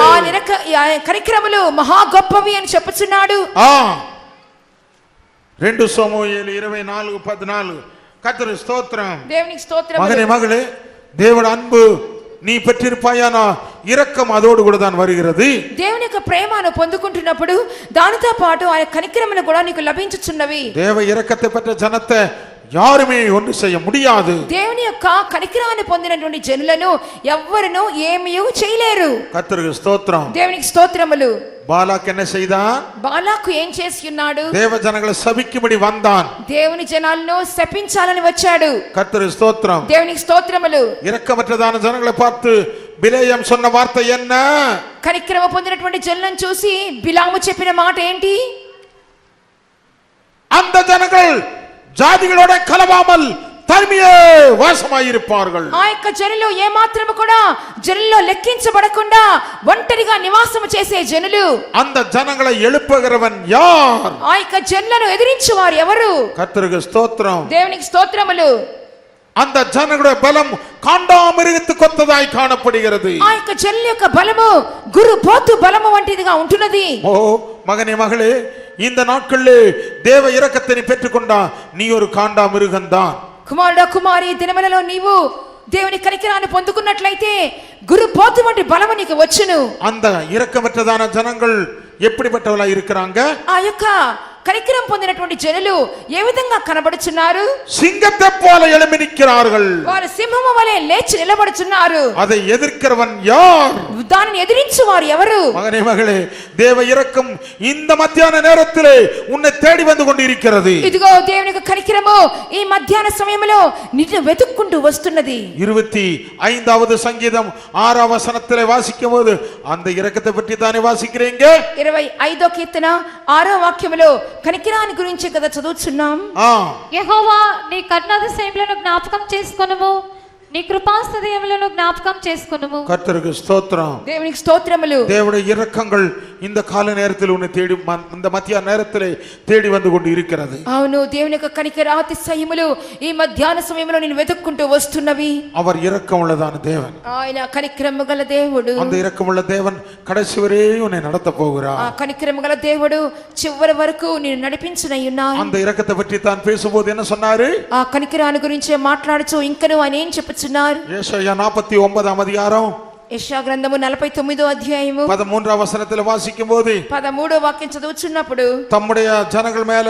[SPEAKER 2] ఆ కనికరములు మహా గొప్పవి అని చెప్పుచున్నాడు.
[SPEAKER 1] 2 సమూయేలు 24:14. కర్తరు స్తోత్రం.
[SPEAKER 2] దేవునికి స్తోత్రం.
[SPEAKER 1] மகனே மகளே, தேவனுடைய அன்பு நீ பெற்றிருப்பாயானா இரக்கம் அதோடு கூட தான் வருகிறது.
[SPEAKER 2] దేవుని యొక్క ప్రేమను పొందుకుంటున్నప్పుడు దానితో పాటు ఆయన కనికరములు కూడా నీకు లభించుచున్నవి.
[SPEAKER 1] தேவ இரக்கத்தை பெற்ற ஜனத்தை யாருமே ஒன்று செய்ய முடியாது.
[SPEAKER 2] దేవుని యొక్క కనికరాన్ని పొందినటువంటి జనులను ఎవ్వరును ఏమీ చేయలేరు.
[SPEAKER 1] கர்த்தருக்கு ஸ்தோத்திரம்.
[SPEAKER 2] దేవునికి స్తోత్రములు.
[SPEAKER 1] பாலாக் என்ன செய்தான்?
[SPEAKER 2] బాలాకు ఏం చేసి ఉన్నాడు?
[SPEAKER 1] தேவ ஜனங்களை சபிக்கும்படி வந்தான்.
[SPEAKER 2] దేవుని జనాలను శపించాలని వచ్చాడు.
[SPEAKER 1] கர்த்தருக்கு ஸ்தோத்திரம்.
[SPEAKER 2] దేవునికి స్తోత్రములు.
[SPEAKER 1] இரக்கமற்றதான ஜனங்களை பார்த்து பிலேயாம் சொன்ன வார்த்தை என்ன?
[SPEAKER 2] కనికరమ పొందినటువంటి జనులను చూసి బిలాము చెప్పిన మాట ఏంటి?
[SPEAKER 1] அந்த ஜனங்கள் ஜாதிகளோட கலவாமல் தனிமையே వాసమాயிருப்பார்கள்.
[SPEAKER 2] ఆ యొక్క జనులు ఏ మాత్రము కూడా జనుల్లో లెక్కించబడకుండా ఒంటరిగా నివాసము చేసే జనులు.
[SPEAKER 1] அந்த ஜனங்களை எழுப்புகிறவன் யார்?
[SPEAKER 2] ఆ యొక్క జనులను ఎదిరించువారు ఎవరు?
[SPEAKER 1] கர்த்தருக்கு ஸ்தோத்திரம்.
[SPEAKER 2] దేవునికి స్తోత్రములు.
[SPEAKER 1] அந்த ஜனங்களுடைய பலம் காண்டாமிருகத்து கொத்ததாய் காணப்படுகிறது.
[SPEAKER 2] ఆ యొక్క జనుల యొక్క బలము గురు పోతు బలము వంటిదిగా ఉంటున్నది.
[SPEAKER 1] ஓ மகனே மகளே, இந்த நாட்களிலே தேவ இரக்கத்தை நீ பெற்றுக்கொண்டா நீ ஒரு காண்டாமிருகம்தான்.
[SPEAKER 2] కుమారుడా కుమారి, దినములలో నీవు దేవుని కనికరాన్ని పొందుకున్నట్లయితే గురు పోతు వంటి బలము నీకు వచ్చును.
[SPEAKER 1] அந்த இரக்கமற்றதான ஜனங்கள் எப்படிப்பட்டவளா இருக்கிறாங்க?
[SPEAKER 2] ఆ యొక్క కనికరం పొందినటువంటి జనులు ఏ విధంగా కనబడుచున్నారు?
[SPEAKER 1] సింగத்தை போல எழும்பி நிற்கிறார்கள்.
[SPEAKER 2] వారు సింహము వలె లేచి నిలబడుచున్నారు.
[SPEAKER 1] அதை எதிர்க்கிறவன் யார்?
[SPEAKER 2] దానిని ఎదిరించువారు ఎవరు?
[SPEAKER 1] மகனே மகளே, தேவ இரக்கம் இந்த மத்தியான நேரத்திலே உன்னை தேடி வந்து கொண்டிருக்கிறது.
[SPEAKER 2] ఇదిగో దేవుని యొక్క కనికరము ఈ మధ్యాహ్న సమయంలో నిన్ను వెతుక్కుంటూ వస్తున్నది.
[SPEAKER 1] 25வது சங்கீதம் 6ஆம் வசனத்திலே வாசிக்கும்போது அந்த இரக்கத்தை பற்றி தானே வாசிக்கிறீங்க.
[SPEAKER 2] 25వ కీర్తన 6వ వాక్యములో కనికరాన్ని గురించి కదా చదువుచున్నాం.
[SPEAKER 3] యెహోవా నీ కరుణాతిశయములను జ్ఞాపకం చేసుకొనుము, నీ కృపాస్థితములను జ్ఞాపకం చేసుకొనుము.
[SPEAKER 1] கர்த்தருக்கு ஸ்தோத்திரம்.
[SPEAKER 2] దేవునికి స్తోత్రములు.
[SPEAKER 1] தேவனுடைய இரக்கங்கள் இந்த கால நேரத்தில் உன்னை தேடி இந்த மத்திய நேரத்திலே தேடி வந்து கொண்டு இருக்கிறது.
[SPEAKER 2] అవును, దేవుని యొక్క కనికరాతి సయములు ఈ మధ్యాహ్న సమయంలో నేను వెతుక్కుంటూ వస్తున్నవి.
[SPEAKER 1] அவர் இரக்கமுள்ளதான தேவன்.
[SPEAKER 2] ఆయన కనికరము గల దేవుడు.
[SPEAKER 1] அந்த இரக்கமுள்ள தேவன் கடைசி வரை உன்னை நடத்த போகிறார்.
[SPEAKER 2] ఆ కనికరము గల దేవుడు చివరి వరకు నేను నడిపించనై ఉన్నాను.
[SPEAKER 1] அந்த இரக்கத்தை பற்றி தான் பேசும்போது என்ன சொன்னாரு?
[SPEAKER 2] ఆ కనికరాన్ని గురించి మాట్లాడుచూ ఇంకను ఆయన ఏం చెప్పుచున్నారు?
[SPEAKER 1] యేషయా 49వ அதிகாரம்
[SPEAKER 2] యెషయా గ్రంథము 49వ అధ్యాయము
[SPEAKER 1] 13వ వచనத்தில் வாசிக்கும்போது
[SPEAKER 2] 13వ వాక్యం చదువుచున్నప్పుడు
[SPEAKER 1] தம்முடைய ஜனங்கள் மேல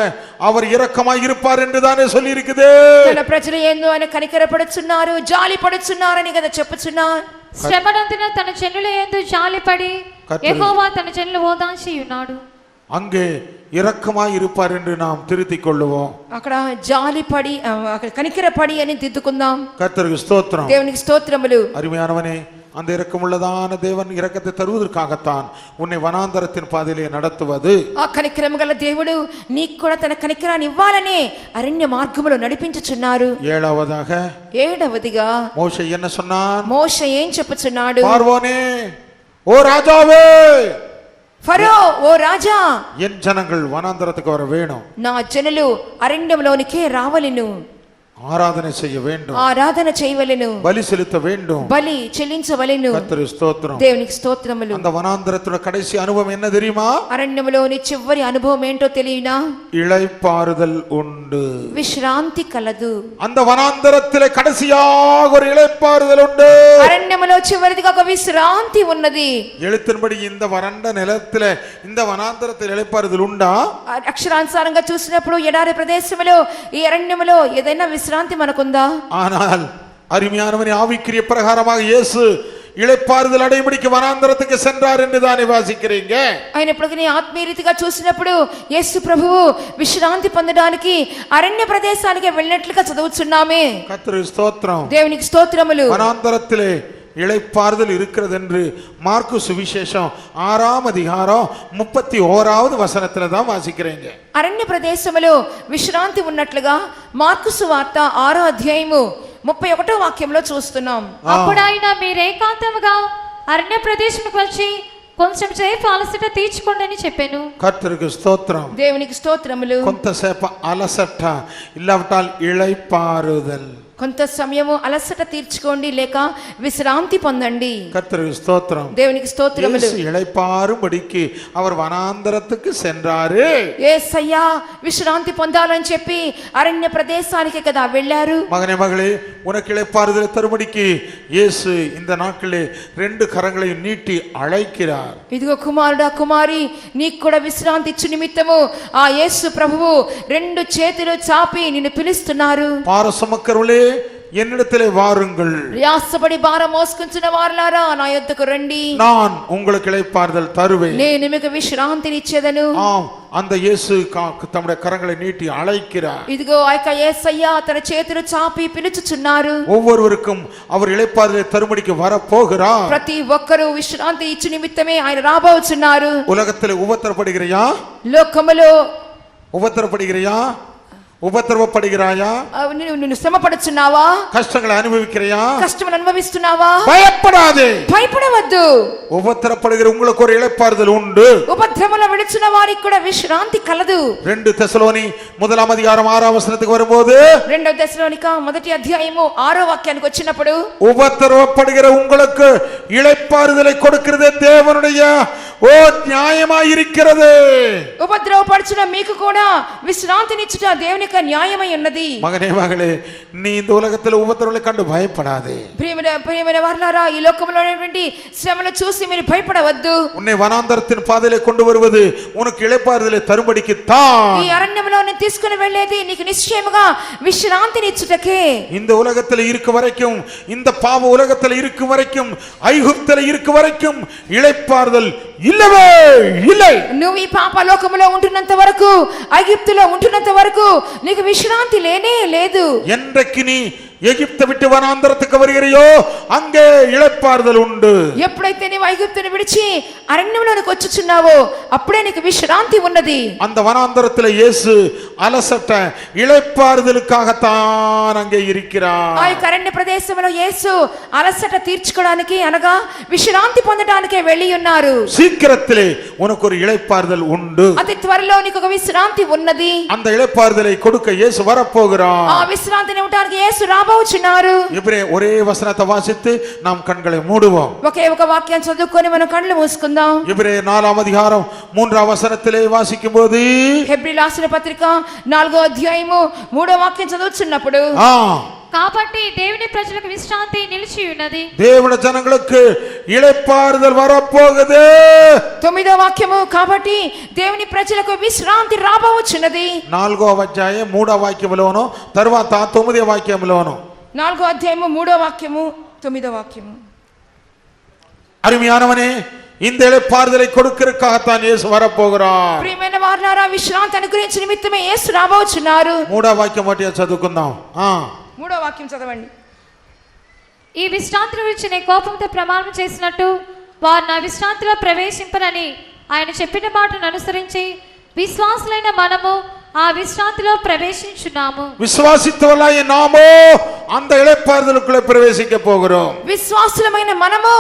[SPEAKER 1] அவர் இரக்கமாய் இருப்பார் என்று தானே சொல்லி இருக்குது.
[SPEAKER 2] తన ప్రజల యందు ఆయన కనికరపడుచున్నారు, జాలి పడుచున్నారని కదా చెప్పుచున్నారు.
[SPEAKER 3] శ్రమనందున తన జనుల యందు జాలిపడి యెహోవా తన జనుల ఓదార్చి ఉన్నాడు.
[SPEAKER 1] அங்கே இரக்கமாய் இருப்பார் என்று நாம் திருத்திக் கொள்ளுவோம்.
[SPEAKER 2] అక్కడ జాలిపడి అక్కడ కనికరపడి అని దిద్దుకుందాం.
[SPEAKER 1] கர்த்தருக்கு ஸ்தோத்திரம்.
[SPEAKER 2] దేవునికి స్తోత్రములు.
[SPEAKER 1] அருமையானவனே, அந்த இரக்கமுள்ளதான தேவன் இரக்கத்தை தருவதற்காகத்தான் உன்னை வனாந்தரத்தின் பாதையிலே நடத்துவது.
[SPEAKER 2] ఆ కనికరము గల దేవుడు నీకు కూడా తన కనికరాన్ని ఇవ్వాలనే అరణ్య మార్గములో నడిపించుచున్నారు. ఏడవదిగా
[SPEAKER 1] మోషే என்ன சொன்னான்?
[SPEAKER 2] మోషే ఏం చెప్పుచున్నాడు?
[SPEAKER 1] பார்வோனே, ஓ ராஜாவே,
[SPEAKER 2] ఫరో ఓ రాజా,
[SPEAKER 1] என் ஜனங்கள் வனாந்தரத்துக்கு வர வேணும்,
[SPEAKER 2] నా జనులు అరణ్యంలోనికే రావలెను,
[SPEAKER 1] ஆராதனை செய்ய வேண்டும்,
[SPEAKER 2] ఆరాధన చేయవలెను,
[SPEAKER 1] பலி செலுத்த வேண்டும்,
[SPEAKER 2] బలి చెల్లించవలెను.
[SPEAKER 1] கர்த்தருக்கு ஸ்தோத்திரம்.
[SPEAKER 2] దేవునికి స్తోత్రములు.
[SPEAKER 1] அந்த வனாந்தரத்தோட கடைசி அனுபவம் என்ன தெரியுமா?
[SPEAKER 2] అరణ్యములోని చివరి అనుభవం ఏంటో తెలియనా?
[SPEAKER 1] இளைப்பாறுதல் உண்டு,
[SPEAKER 2] విశ్రాంతి కలదు.
[SPEAKER 1] அந்த வனாந்தரத்திலே கடைசியாக ஒரு இளைப்பாறுதல் உண்டு.
[SPEAKER 2] అరణ్యములో చివరిదిగా ఒక విశ్రాంతి ఉన్నది.
[SPEAKER 1] எழுத்தின்படி இந்த வறண்ட நிலத்திலே இந்த வனாந்தரத்தில் இளைப்பாறுதல் உண்டா?
[SPEAKER 2] అక్షరానుసారంగా చూసినప్పుడు ఎడారి ప్రదేశంలో ఈ అరణ్యములో ఏదైనా విశ్రాంతి మనకుందా?
[SPEAKER 1] ஆனால் அருமையானவனே, ஆவிக்குரிய பிரகாரமாக இயேசு இளைப்பாறுதல் அடையும்படிக்கு வனாந்தரத்துக்கு சென்றார் என்று தானே வாசிக்கிறீங்க.
[SPEAKER 2] అయినప్పటికీ ఆత్మీయ రీతిగా చూసినప్పుడు యేసు ప్రభువు విశ్రాంతి పొందడానికి అరణ్య ప్రదేశానికి వెళ్ళినట్లుగా చదువుచున్నామే.
[SPEAKER 1] கர்த்தருக்கு ஸ்தோத்திரம்.
[SPEAKER 2] దేవునికి స్తోత్రములు.
[SPEAKER 1] வனாந்தரத்திலே இளைப்பாறுதல் இருக்கிறது என்று மார்க்கு சுவிசேஷம் 6ஆம் அதிகாரம் 31வது வசனத்துல தான் வாசிக்கிறீங்க.
[SPEAKER 2] అరణ్య ప్రదేశములో విశ్రాంతి ఉన్నట్లుగా మార్కు సువార్త 6వ అధ్యాయము 31వ వాక్యంలో చూస్తున్నాం.
[SPEAKER 3] అప్పుడు ఆయన మీరు ఏకాంతముగా అరణ్య ప్రదేశముకు వచ్చి కొంచెం సేపు అలసట తీర్చుకోండి అని చెప్పాను.
[SPEAKER 1] கர்த்தருக்கு ஸ்தோத்திரம்.
[SPEAKER 2] దేవునికి స్తోత్రములు.
[SPEAKER 1] కొంతసేపు అలసట ఇల్లవటాల్ ఇளைப்பாறுதல்.
[SPEAKER 2] కొంత సమయము అలసట తీర్చుకోండి లేక విశ్రాంతి పొందండి.
[SPEAKER 1] கர்த்தருக்கு ஸ்தோத்திரம்.
[SPEAKER 2] దేవునికి స్తోత్రములు.
[SPEAKER 1] இயேசு இளைப்பாறும்படிக்கு அவர் வனாந்தரத்துக்கு சென்றாரு.
[SPEAKER 2] యేసయ్యా విశ్రాంతి పొందాలని చెప్పి అరణ్య ప్రదేశానికి కదా వెళ్ళారు.
[SPEAKER 1] மகனே, மகளே, உனக்கு இளைப்பாறுதலை தரும்படிக்கு இயேசு இந்த நாட்களிலே 2 கரங்களையும் நீட்டி அழைக்கிறார்.
[SPEAKER 2] ఇదిగో కుమారుడా కుమారి, నీకు కూడా విశ్రాంతి ఇచ్చు నిమిత్తము ఆ యేసు ప్రభువు 2 చేతులు చాపి నిన్ను పిలుస్తున్నారు.
[SPEAKER 1] பாரசுமக்கருளே, என்னிடத்திலே வாருங்கள்,
[SPEAKER 2] ప్రయాసపడి భారం మోసుకుంటున్న వారలారా నా యొద్దకు రండి,
[SPEAKER 1] நான் உங்களுக்கு இளைப்பாறுதல் தருவேன்.
[SPEAKER 2] నేను మీకు విశ్రాంతినిచ్చేదను.
[SPEAKER 1] ஆம், அந்த இயேசு தம்முடைய கரங்களை நீட்டி அழைக்கிறார்.
[SPEAKER 2] ఇదిగో ఆ యొక్క యేసయ్య తన చేతులు చాపి పిలుచుచున్నారు.
[SPEAKER 1] ஒவ்வொருவருக்கும் அவர் இளைப்பாறுதலை தரும்படிக்கு வர போகிறார்.
[SPEAKER 2] ప్రతి ఒక్కరూ విశ్రాంతి ఇచ్చు నిమిత్తమే ఆయన రాబోచున్నారు.
[SPEAKER 1] உலகத்திலே உபத்திரப்படுகிறையா?
[SPEAKER 2] లోకములో
[SPEAKER 1] உபத்திரப்படுகிறையா? ఉపద్రవపడిగిరాయా?
[SPEAKER 2] నిన్ను శ్రమ పడుచున్నావా?
[SPEAKER 1] కష్టங்களை అనుభవిக்கிறையா?
[SPEAKER 2] కష్టములు అనుభవిస్తున్నావా?
[SPEAKER 1] பயப்படாதே,
[SPEAKER 2] భయపడవద్దు.
[SPEAKER 1] ఉపద్రవపడిగిற உங்களுக்கு ஒரு இளைப்பாறுதல் உண்டு.
[SPEAKER 2] ఉపద్రవములో విడుచున్న వారికి కూడా విశ్రాంతి కలదు.
[SPEAKER 1] 2 தெசலோனி 1ஆம் அதிகாரம் 6ஆம் வசனத்துக்கு வரும்போது
[SPEAKER 2] 2వ దశలోనిక 1వ అధ్యాయము 6వ వాక్యానికి వచ్చినప్పుడు
[SPEAKER 1] ఉపద్రవపడిగిற உங்களுக்கு இளைப்பாறுதலை கொடுக்கிறது தேவனுடைய நியாயமாய் இருக்கிறது.
[SPEAKER 2] ఉపద్రవపడుచున్న మీకు కూడా విశ్రాంతినిచ్చుట దేవుని యొక్క న్యాయమై ఉన్నది.
[SPEAKER 1] మగనే మగలే, நீ இந்த உலகத்தில் ఉపద్రవங்களை కండు భయపడాదే.
[SPEAKER 2] ప్రియమైన వారలారా, ఈ లోకంలో ఉన్నటువంటి శ్రమలు చూసి మీరు భయపడవద్దు.
[SPEAKER 1] உன்னை வனாந்தரத்தின் பாதையிலே கொண்டு வருவது உனக்கு இளைப்பாறுதலை தரும்படிக்கு தான்.
[SPEAKER 2] ఈ అరణ్యంలో నేను తీసుకుని వెళ్ళేది నీకు నిశ్చయముగా విశ్రాంతినిచ్చుటకే.
[SPEAKER 1] இந்த உலகத்தில் இருக்க வரைக்கும், இந்த பாவ உலகத்தில் இருக்க வரைக்கும், ஐகுப்தில் இருக்க வரைக்கும் இளைப்பாறுதல் இல்லவே இல்லை.
[SPEAKER 2] నువ్వు ఈ పాప లోకములో ఉంటున్నంత వరకు, ఐగుప్తులో ఉంటున్నంత వరకు నీకు విశ్రాంతి లేనే లేదు.
[SPEAKER 1] என்றைக்கு நீ எகிப்தை விட்டு வனாந்தரத்துக்கு வருகிறையோ அங்கே இளைப்பாறுதல் உண்டு.
[SPEAKER 2] ఎప్పుడైతే నీవు ఐగుప్తుని విడిచి అరణ్యంలోనికి వచ్చుచున్నావో అప్పుడే నీకు విశ్రాంతి ఉన్నది.
[SPEAKER 1] அந்த வனாந்தரத்தில் இயேசு అలసట இளைப்பாறுதலுக்காகத்தான் அங்கே இருக்கிறார்.
[SPEAKER 2] ఆ యొక్క అరణ్య ప్రదేశంలో యేసు అలసట తీర్చుకోవడానికి అనగా విశ్రాంతి పొందడానికే వెళ్ళి ఉన్నారు.
[SPEAKER 1] சீக்கிரத்திலே உனக்கு ஒரு இளைப்பாறுதல் உண்டு.
[SPEAKER 2] అతి త్వరలో నీకు ఒక విశ్రాంతి ఉన్నది.
[SPEAKER 1] அந்த இளைப்பாறுதலை கொடுக்க இயேசு வரப்போகிறார்.
[SPEAKER 2] ఆ విశ్రాంతిని ఇవ్వడానికి యేసు రాబోచున్నారు.
[SPEAKER 1] இப்படி ஒரே வசனத்தை வாசித்து நாம் கண்களை மூடுவோம்.
[SPEAKER 2] ఒకే ఒక వాక్యం చదువుకొని మనం కళ్ళు మూసుకుందాం.
[SPEAKER 1] இப்ரே 4ஆம் அதிகாரம் 3ஆம் வசனத்திலே வாசிக்கும்போது
[SPEAKER 2] హెబ్రీ రాసిన పత్రిక 4వ అధ్యాయము 3వ వాక్యం చదువుతున్నప్పుడు
[SPEAKER 3] కాబట్టి దేవుని ప్రజలకు విశ్రాంతి నిలిచి ఉన్నది.
[SPEAKER 1] దేవుని జనங்களுக்கு ఇளைப்பாறுதல் வரப்போகுது.
[SPEAKER 2] 9వ వాక్యము కాబట్టి దేవుని ప్రజలకు విశ్రాంతి రాబోచున్నది.
[SPEAKER 1] 4వ అధ్యాయం 3వ వాక్యములోను తర్వాత 9వ వాక్యములోను
[SPEAKER 2] 4వ అధ్యాయము 3వ వాక్యము 9వ వాక్యము.
[SPEAKER 1] அருமையானவனே, இந்த இளைப்பாறுதலை கொடுக்கிறதுக்காகத்தான் இயேசு வரப்போகிறார்.
[SPEAKER 2] ప్రియమైన వారలారా, విశ్రాంతి అనుగ్రహించే నిమిత్తమే యేసు రాబోచున్నారు.
[SPEAKER 1] 3వ వాక్యం వాటి చదువుకుందాం.
[SPEAKER 2] 3వ వాక్యం చదవండి.
[SPEAKER 3] ఈ విశ్రాంతి గురించి నేను కోపంతో ప్రమాణం చేసినట్టు వారు నా విశ్రాంతిలో ప్రవేశింపరని ఆయన చెప్పిన మాటను అనుసరించి విశ్వాసులైన మనము ఆ విశ్రాంతిలో ప్రవేశించున్నాము.
[SPEAKER 1] విశ్వాసితులైన నామో அந்த இளைப்பாறுதலுக்குள்ளே பிரவேசிக்க போகிறோம்.
[SPEAKER 2] విశ్వాసులమైన మనము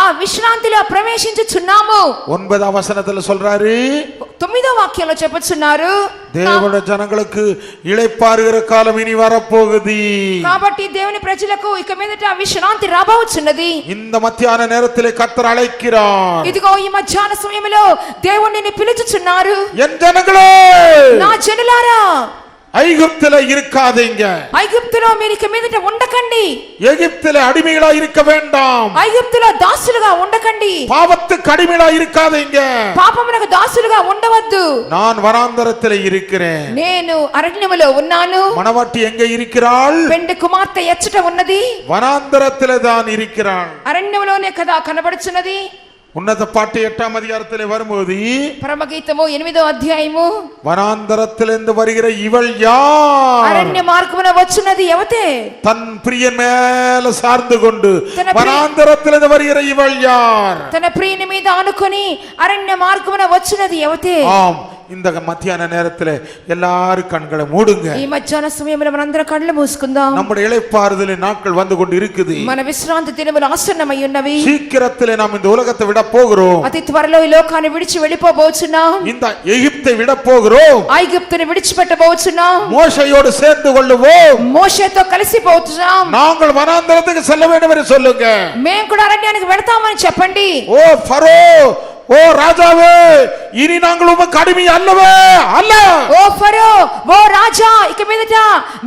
[SPEAKER 2] ఆ విశ్రాంతిలో ప్రవేశించుచున్నాము.
[SPEAKER 1] 9వ వచనத்துல சொல்றாரு,
[SPEAKER 2] 9వ వాక్యంలో చెప్పుచున్నారు,
[SPEAKER 1] దేవుని జనங்களுக்கு இளைப்பாறுகிற காலம் இனி வரப்போகுது.
[SPEAKER 2] కాబట్టి దేవుని ప్రజలకు ఇక మీదట విశ్రాంతి రాబోచున్నది.
[SPEAKER 1] இந்த மத்தியான நேரத்திலே கர்த்தர் அழைக்கிறார்.
[SPEAKER 2] ఇదిగో ఈ మధ్యాహ్న సమయంలో దేవుడు నిన్ను పిలుచుచున్నారు.
[SPEAKER 1] என் ஜனங்களே,
[SPEAKER 2] నా జనులారా,
[SPEAKER 1] ஐகுப்திலே இருக்காதீங்க.
[SPEAKER 2] ఐగుప్తులో మీరు ఇక మీదట ఉండకండి.
[SPEAKER 1] எகிப்திலே அடிமைகளா இருக்க வேண்டாம்.
[SPEAKER 2] ఐగుప్తులో దాసులుగా ఉండకండి.
[SPEAKER 1] பாவத்துக்கு அடிமைகளா இருக்காதீங்க.
[SPEAKER 2] పాపమునకు దాసులుగా ఉండవద్దు.
[SPEAKER 1] நான் வனாந்தரத்திலே இருக்கிறேன்.
[SPEAKER 2] నేను అరణ్యములో ఉన్నాను.
[SPEAKER 1] மணவாட்டி எங்கே இருக்கிறாள்?
[SPEAKER 2] పెండ్లి కుమార్తె ఎచ్చట ఉన్నది.
[SPEAKER 1] வனாந்தரத்திலே தான் இருக்கிறாள்.
[SPEAKER 2] అరణ్యములోనే కదా కనబడుచున్నది.
[SPEAKER 1] ఉన్నత పాఠ్య 8ஆம் அதிகாரத்திலே வரும்போது
[SPEAKER 2] పరమగీతము 8వ అధ్యాయము,
[SPEAKER 1] வனாந்தரத்திலிருந்து வருகிற இவள் யார்?
[SPEAKER 2] అరణ్య మార్గమున వచ్చున్నది ఎవతే?
[SPEAKER 1] தன் பிரியன் மேல சார்ந்து கொண்டு
[SPEAKER 2] தன
[SPEAKER 1] வனாந்தரத்திலிருந்து வருகிற இவள் யார்?
[SPEAKER 2] తన ప్రియుని మీద ఆనుకొని అరణ్య మార్గమున వచ్చున్నది ఎవతే?
[SPEAKER 1] ஆம், இந்த மத்தியான நேரத்திலே எல்லாரும் கண்களை மூடுங்க.
[SPEAKER 2] ఈ మధ్యాహ్న సమయంలో మనందరం కళ్ళు మూసుకుందాం.
[SPEAKER 1] நம்முடைய இளைப்பாறுதலின் நாட்கள் வந்து கொண்டு இருக்குது.
[SPEAKER 2] మన విశ్రాంతి దినములు ఆసన్నమై ఉన్నవి.
[SPEAKER 1] சீக்கிரத்திலே நாம் இந்த உலகத்தை விட போகிறோம்.
[SPEAKER 2] అతి త్వరలో ఈ లోకాన్ని విడిచి వెళ్ళిపోబోచున్నాం.
[SPEAKER 1] இந்த எகிப்தை விட போகிறோம்.
[SPEAKER 2] ఐగుప్తుని విడిచిపెట్టబోచున్నాం.
[SPEAKER 1] மோசையோடு சேர்ந்து கொள்ளுவோம்.
[SPEAKER 2] మోషేతో కలిసిపోతున్నాం.
[SPEAKER 1] நாங்கள் வனாந்தரத்துக்கு செல்ல வேண்டும் என்று சொல்லுங்க.
[SPEAKER 2] మేము కూడా అరణ్యానికి వెళ్తామని చెప్పండి.
[SPEAKER 1] ஓ ஃபரோ, ஓ ராஜாவே, இனி நாங்கள் உமக்கு அடிமை அல்லவே அல்ல.
[SPEAKER 2] ఓ ఫరో, ఓ రాజా, ఇక మీదట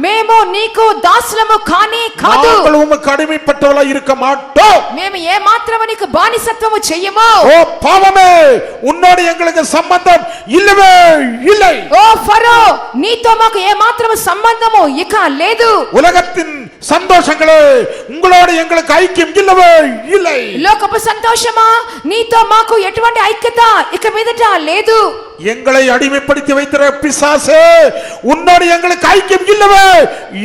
[SPEAKER 2] మేము నీకు దాసులము కానే కాదు.
[SPEAKER 1] நாங்கள் உமக்கு அடிமைப்பட்டவளா இருக்க மாட்டோம்.
[SPEAKER 2] మేము ఏ మాత్రము నీకు బానిసత్వము చెయ్యము.
[SPEAKER 1] ஓ பாவமே, உன்னோடு எங்களுக்கு சம்பந்தம் இல்லவே இல்லை.
[SPEAKER 2] ఓ ఫరో, నీతో మాకు ఏ మాత్రము సంబంధము ఇక లేదు.
[SPEAKER 1] உலகத்தின் சந்தோஷங்களே, உங்களோடு எங்களுக்கு ஐக்கியம் இல்லவே இல்லை.
[SPEAKER 2] లోకపు సంతోషమా, నీతో మాకు ఎటువంటి ఐక్యత ఇక మీదట లేదు.
[SPEAKER 1] எங்களை அடிமைப்படுத்தி வைத்திருக்கிற பிசாசே, உன்னோடு எங்களுக்கு ஐக்கியம் இல்லவே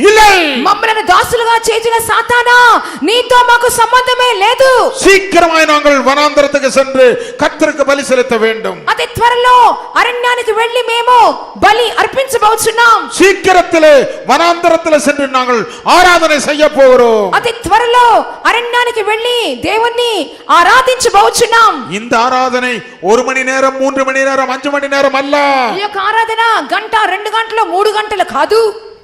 [SPEAKER 1] இல்லை.
[SPEAKER 2] మమ్మలను దాసులుగా చేసిన సాతానా, నీతో మాకు సంబంధమే లేదు.
[SPEAKER 1] சீக்கிரமாய் நாங்கள் வனாந்தரத்துக்கு சென்று கர்த்தருக்கு பலி செலுத்த வேண்டும்.
[SPEAKER 2] అతి త్వరలో అరణ్యానికి వెళ్ళి మేము బలి అర్పించబోచున్నాం.
[SPEAKER 1] சீக்கிரத்திலே வனாந்தரத்திலே சென்று நாங்கள் ஆராதனை செய்ய போகிறோம்.
[SPEAKER 2] అతి త్వరలో అరణ్యానికి వెళ్ళి దేవుణ్ణి ఆరాధించబోచున్నాం.
[SPEAKER 1] இந்த ஆராதனை 1 மணி நேரம், 3 மணி நேரம், 5 மணி நேரம் அல்ல.
[SPEAKER 2] ఈ యొక్క ఆరాధన గంట, 2 గంటలు, 3 గంటలు కాదు.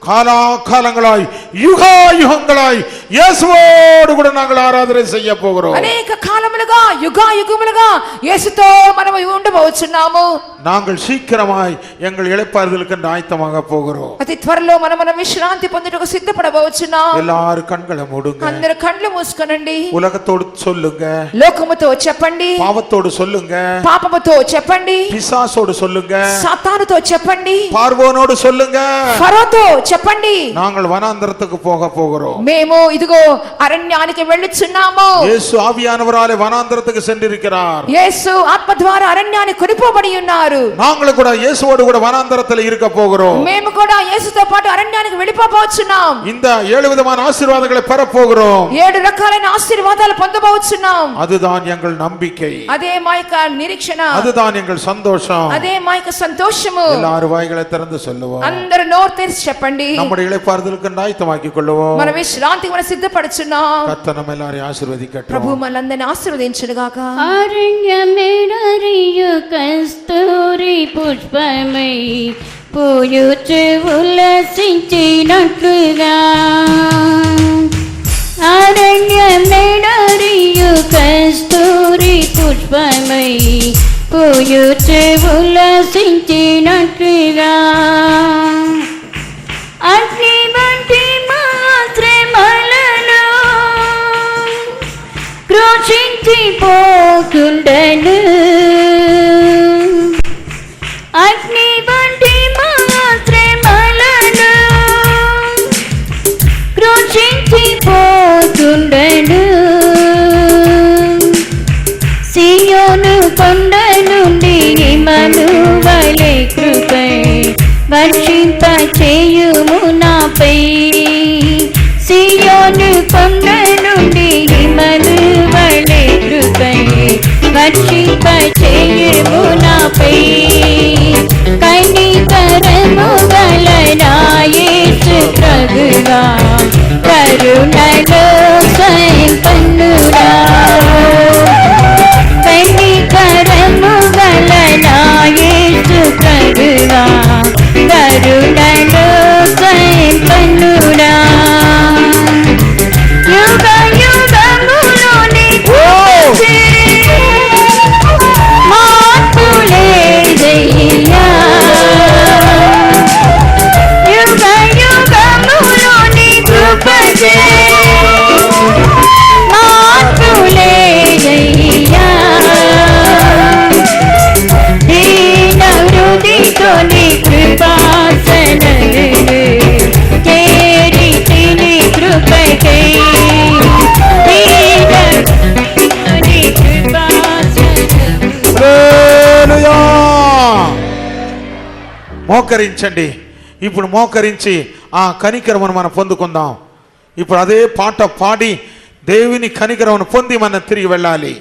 [SPEAKER 1] காலாகாலங்களாய் யுகாயுகங்களாய் இயேசுவோடு கூட நாங்கள் ஆராதனை செய்ய போகிறோம்.
[SPEAKER 2] అనేక కాలములుగా, యుగాయుగములుగా యేసుతో మనము ఉండబోచున్నాము.
[SPEAKER 1] நாங்கள் சீக்கிரமாய் எங்கள் இளைப்பாறுதலுக்கு ஆயத்தமாக போகிறோம்.
[SPEAKER 2] అతి త్వరలో మనం మన విశ్రాంతి పొందుటకు సిద్ధపడబోచున్నాం.
[SPEAKER 1] எல்லாரும் கண்களை மூடுங்க.
[SPEAKER 2] అందరూ కళ్ళు మూసుకొనండి.
[SPEAKER 1] உலகத்தோடு சொல்லுங்க.
[SPEAKER 2] లోకముతో చెప్పండి.
[SPEAKER 1] பாவத்தோடு சொல்லுங்க.
[SPEAKER 2] పాపముతో చెప్పండి.
[SPEAKER 1] பிசாசோடு சொல்லுங்க.
[SPEAKER 2] సాతానుతో చెప్పండి.
[SPEAKER 1] பார்வோனோடு சொல்லுங்க.
[SPEAKER 2] ఫరోతో చెప్పండి.
[SPEAKER 1] நாங்கள் வனாந்தரத்துக்கு போக போகிறோம்.
[SPEAKER 2] మేము ఇదిగో అరణ్యానికి వెళ్ళుచున్నాము.
[SPEAKER 1] యేసు ఆవియానవరాలే వనాంతరத்துக்கு சென்றிருக்கிறார்.
[SPEAKER 2] యేసు ఆత్మ ద్వారా అరణ్యానికి కొనిపోబడి ఉన్నారు.
[SPEAKER 1] நாங்களும் கூட இயேசுவோடு கூட வனாந்தரத்தில் இருக்க போகிறோம்.
[SPEAKER 2] మేము కూడా యేసుతో పాటు అరణ్యానికి వెళ్ళిపోబోచున్నాం.
[SPEAKER 1] இந்த 7 விதமான ஆசீர்வாதங்களை பெற போகிறோம்.
[SPEAKER 2] 7 రకాలైన ఆశీర్వాదాలు పొందబోచున్నాం.
[SPEAKER 1] அதுதான் எங்கள் நம்பிக்கை.
[SPEAKER 2] అదే మా యొక్క నిరీక్షణ.
[SPEAKER 1] அதுதான் எங்கள் சந்தோஷம்.
[SPEAKER 2] అదే మా యొక్క సంతోషము.
[SPEAKER 1] எல்லாரும் வாய்களை திறந்து சொல்லுவோம்.
[SPEAKER 2] అందరూ నోరు తెరిచి చెప్పండి.
[SPEAKER 1] நம்முடைய இளைப்பாறுதலுக்கு ஆயத்தமாக்கிக் கொள்ளுவோம்.
[SPEAKER 2] మన విశ్రాంతికి మనం సిద్ధపడుచున్నాం.
[SPEAKER 1] கர்த்தர் நம்ம எல்லாரையும் ஆசீர்வதிக்கட்டும்.
[SPEAKER 2] ప్రభు మనల్ని ఆశీర్వదించును గాక.
[SPEAKER 5] అరణ్యమేడరియు కస్తూరి పుష్పమై పూయుచు ఉల్లసించినట్లుగా అరణ్యమేడరియు కస్తూరి పుష్పమై పూయుచు ఉల్లసించినట్లుగా అగ్ని వంటి మాత్రమలను క్రోషించిపోకుండను అగ్ని వంటి మాత్రమలను క్రోషించిపోకుండను సియోను కొండ నుండి హిమను వలె కృపై వర్షింప చేయుము నాపై సియోను కొండ నుండి హిమను వలె కృపై వర్షింప చేయుము నాపై కనికరము గల నా యేసు ప్రభువా కరుణలో సంపన్నుడా కనికరము గల నా యేసు ప్రభువా కరుణలో సంపన్నుడా యుగ యుగములోని మార్పులేదయ్యా యుగ యుగములోని కృపచే మార్పులేదయ్యా దీన హృదయతోని కృపాసనలు చేరి తిని కృపకై దీన హృదయతోని కృపాసనలు
[SPEAKER 1] హల్లెలూయా. మోకరించండి. ఇప్పుడు మోకరించి ఆ కనికరమును మనం పొందుకుందాం. ఇప్పుడు అదే పాట పాడి దేవుని కనికరమును పొంది మనం తిరిగి వెళ్ళాలి.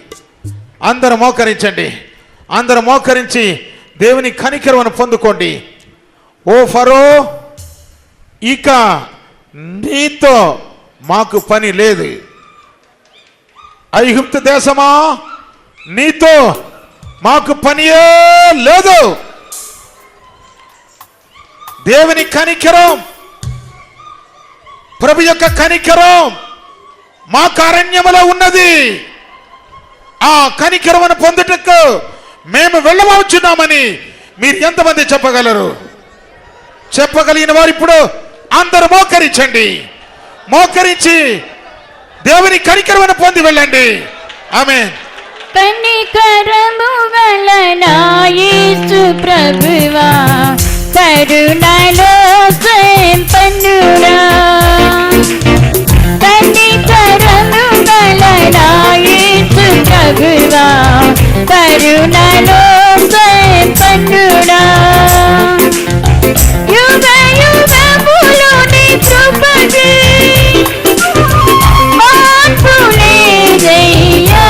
[SPEAKER 1] అందరూ మోకరించండి. అందరూ మోకరించి దేవుని కనికరమును పొందుకోండి. ఓ ఫరో, ఇక నీతో మాకు పని లేదు. ఐగుప్తు దేశమా, నీతో మాకు పనియే లేదు. దేవుని కనికరం, ప్రభు యొక్క కనికరం మాకు అరణ్యములో ఉన్నది. ఆ కనికరమును పొందుటకు మేము వెళ్ళవచ్చున్నామని మీరు ఎంతమంది చెప్పగలరు? చెప్పగలిగిన వారు ఇప్పుడు అందరూ మోకరించండి. మోకరించి దేవుని కనికరమును పొంది వెళ్ళండి. ఆమేన్.
[SPEAKER 5] కనికరము గల నా యేసు ప్రభువా కరుణలో సంపన్నుడా కనికరము గల నా యేసు ప్రభువా కరుణలో సంపన్నుడా యుగ యుగములోని కృపకి మార్పులేదయ్యా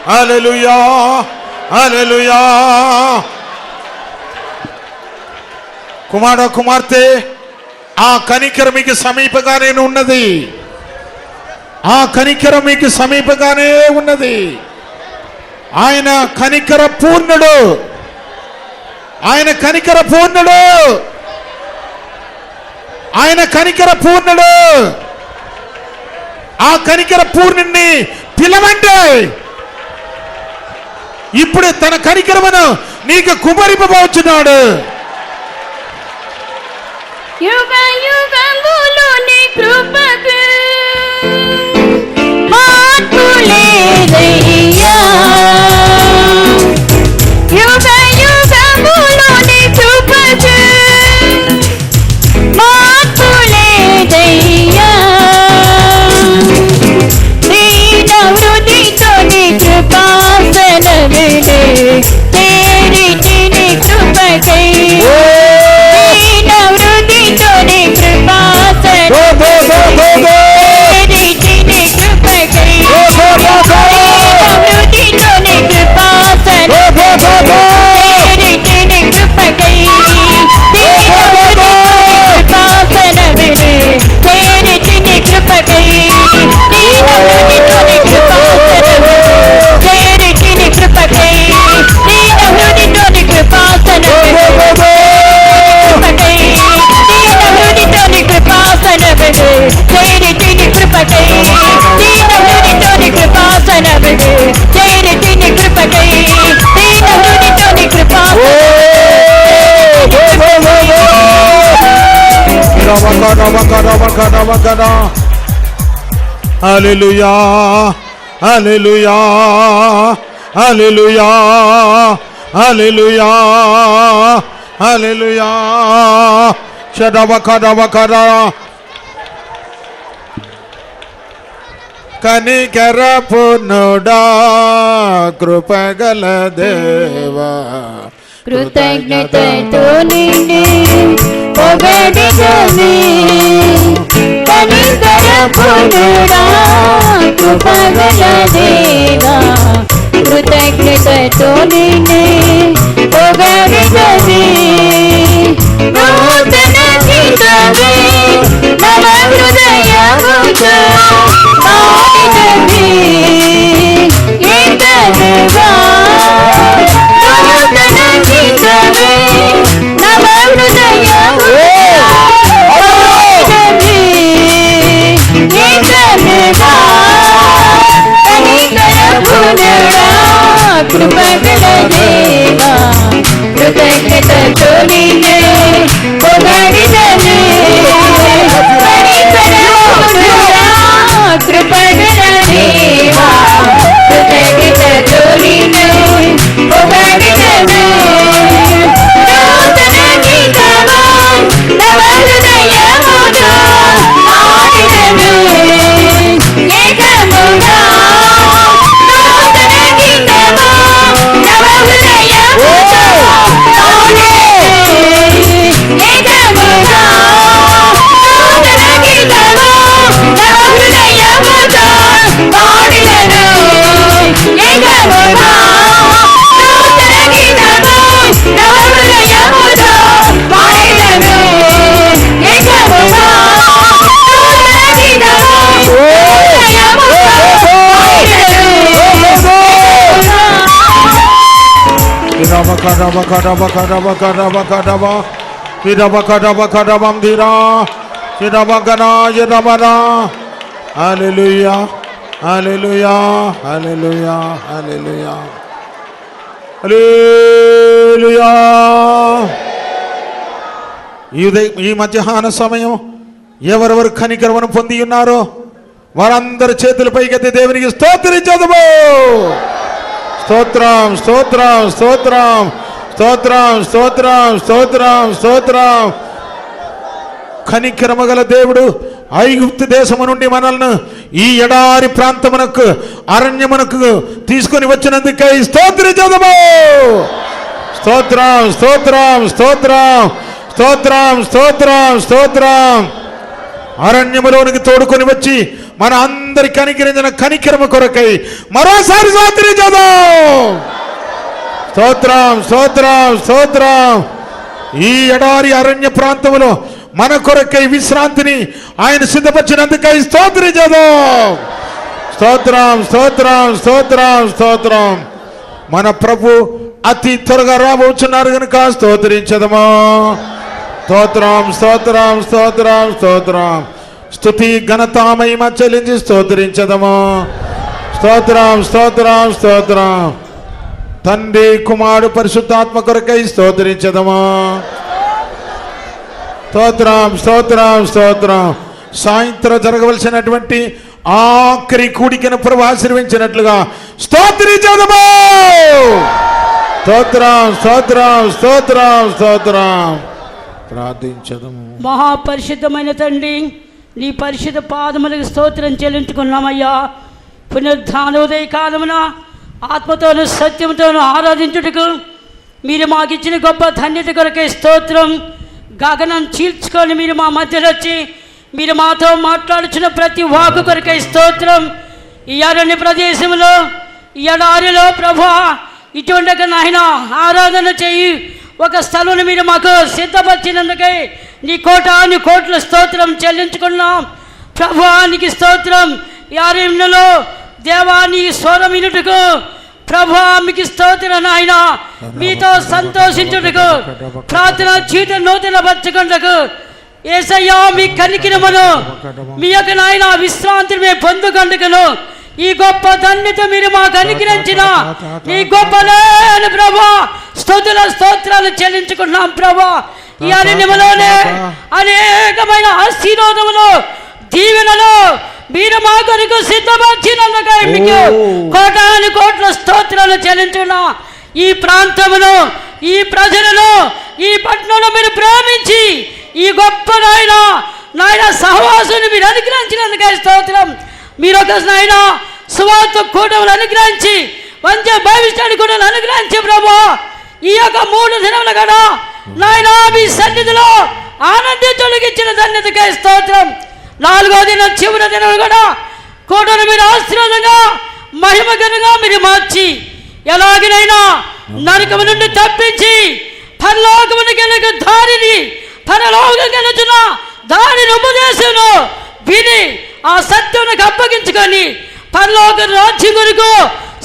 [SPEAKER 1] హల్లెలూయా హల్లెలూయా. కుమార కుమార్తె, ఆ కనికరం మీకు సమీపంగానే ఉన్నది. ఆ కనికరం మీకు సమీపంగానే ఉన్నది. ఆయన కనికర పూర్ణుడు. ఆయన కనికర పూర్ణుడు. ఆయన కనికర పూర్ణుడు. ఆ కనికర పూర్ణుణ్ణి పిలవండి. ఇప్పుడు తన కనికరమును నీకు కుమరింపబోచున్నాడు.
[SPEAKER 5] యుగ యుగములు నీ కృపకు మార్పులేదయ్యా. యుగ యుగములు నీ కృపకు మార్పులేదయ్యా. దీన హృదయతో నీ కృపాసనములే చేరితి నీ కృపకై.
[SPEAKER 1] హల్లెలూయా హల్లెలూయా హల్లెలూయా హల్లెలూయా హల్లెలూయా. షడవకడవకడ కనికర పూర్ణుడా కృపగల దేవా.
[SPEAKER 5] కృతజ్ఞతతో నిన్ను పొగడిగని కనికర పూర్ణుడా కృపగల దేవా. కృతజ్ఞతతో నిన్ను పొగడిగని నూతన గీతమే నవ హృదయముతో పాడినవి ఏకముగా. నూతన గీతమే నవ హృదయముతో పాడినవి ఏకముగా. కనికర పూర్ణుడా కృపగల దేవా. కృతజ్ఞతతో నిన్ను పొగడినను కనికర పూర్ణుడా కృపగల దేవా. కృతజ్ఞతతో నిన్ను పొగడినను నూతన గీతము నవ హృదయముతో పాడినను ఏకముగా. నూతన గీతము నవ హృదయముతో
[SPEAKER 1] హల్లెలూయా హల్లెలూయా హల్లెలూయా హల్లెలూయా హల్లెలూయా. ఈ మధ్యాహ్న సమయం ఎవరెవరు కనికరమును పొంది ఉన్నారో వారందరూ చేతుల పైకెత్తి దేవునికి స్తోత్రించదము. స్తోత్రం స్తోత్రం స్తోత్రం స్తోత్రం స్తోత్రం స్తోత్రం స్తోత్రం. కనికరము గల దేవుడు ఐగుప్తు దేశము నుండి మనల్ని ఈ ఎడారి ప్రాంతమునకు అరణ్యమునకు తీసుకొని వచ్చినందుకై స్తోత్రించదము. స్తోత్రం స్తోత్రం స్తోత్రం స్తోత్రం స్తోత్రం స్తోత్రం. అరణ్యములోనికి తోడుకొని వచ్చి మన అందరి కనికరించిన కనికరము కొరకై మరోసారి స్తోత్రించదము. స్తోత్రం స్తోత్రం స్తోత్రం. ఈ ఎడారి అరణ్య ప్రాంతములో మన కొరకై విశ్రాంతిని ఆయన సిద్ధపరిచినందుకై స్తోత్రించదము. స్తోత్రం స్తోత్రం స్తోత్రం స్తోత్రం. మన ప్రభు అతి త్వరగా రాబోతున్నారు కనుక స్తోత్రించదము. స్తోత్రం స్తోత్రం స్తోత్రం స్తోత్రం. స్తుతి ఘనత మహిమ చెల్లించి స్తోత్రించదము. స్తోత్రం స్తోత్రం స్తోత్రం. తండ్రి కుమారుడు పరిశుద్ధాత్మ కొరకై స్తోత్రించదము. స్తోత్రం స్తోత్రం స్తోత్రం. సాయంత్రం జరగవలసినటువంటి ఆఖరి కూడికను ప్రభు ఆశీర్వించినట్లుగా స్తోత్రించదము. స్తోత్రం స్తోత్రం స్తోత్రం స్తోత్రం. ప్రార్థించదము.
[SPEAKER 6] మహాపరిశుద్ధమైన తండ్రి, నీ పరిశుద్ధ పాదములకు స్తోత్రం చెల్లించుకున్నామయ్యా. పునరుద్ధానోదయ కాలమున ఆత్మతోనూ సత్యముతోనూ ఆరాధించుటకు మీరు మాకిచ్చిన గొప్ప ధన్యత కొరకే స్తోత్రం. గగనం చీల్చుకొని మీరు మా మధ్యలో వచ్చి మీరు మాతో మాట్లాడుచున్న ప్రతి వాకు కొరకై స్తోత్రం. ఈ అరణ్య ప్రదేశంలో ఈ ఎడారిలో ప్రభా ఇటువంటి నాయన ఆరాధన చేయి ఒక స్థలం మీరు మాకు సిద్ధపరిచినందుకై నీ కోట్ల స్తోత్రం చెల్లించుకున్నాం. ప్రభానికి స్తోత్రం. ఈ అరణ్యంలో దేవా నీ స్వరం వినుటకు ప్రభా మీకు స్తోత్రం నాయన. మీతో సంతోషించుటకు ప్రార్థన చీట నూతన పరచుకుంటకు యేసయ్యా మీ కనికరమును మీ యొక్క నాయన విశ్రాంతిని మేము పొందుకొందుకును ఈ గొప్ప ధన్యత మీరు మాకు అనుగ్రహించిన నీ గొప్పలేని ప్రభా స్తోత్రాలు చెల్లించుకున్నాం ప్రభా. ఈ అరణ్యములోనే అనేకమైన ఆశీర్వాదములు దీవెనలు మీరు మా కొరకు సిద్ధపరిచినందుకై మీకు కోట్ల స్తోత్రాలు చెల్లించున్నా. ఈ ప్రాంతమును ఈ ప్రజలను ఈ పట్టణంలో మీరు ప్రేమించి ఈ గొప్ప నాయన సహవాసుని మీరు అనుగ్రహించినందుకై స్తోత్రం. మీరు ఒక నాయన సువార్త కూటములు అనుగ్రహించి మంచి భవిష్యత్తు కూడా అనుగ్రహించి ప్రభా ఈ యొక్క 3 దినముల కదా నాయన మీ సన్నిధిలో ఆనందించడానికి ధన్యతకై స్తోత్రం. 4వ దినం చివరి దినం కూడా కూటను మీరు ఆశీర్వాదంగా మహిమకరంగా మీరు మార్చి ఎలాగైనా నరకము నుండి తప్పించి పరలోకమునికి వెళ్ళక దారిని పరలోకం వెళుతున్న దారిని ఉపదేశను విని ఆ సత్యానికి అప్పగించుకొని పరలోక రాజ్యం కొరకు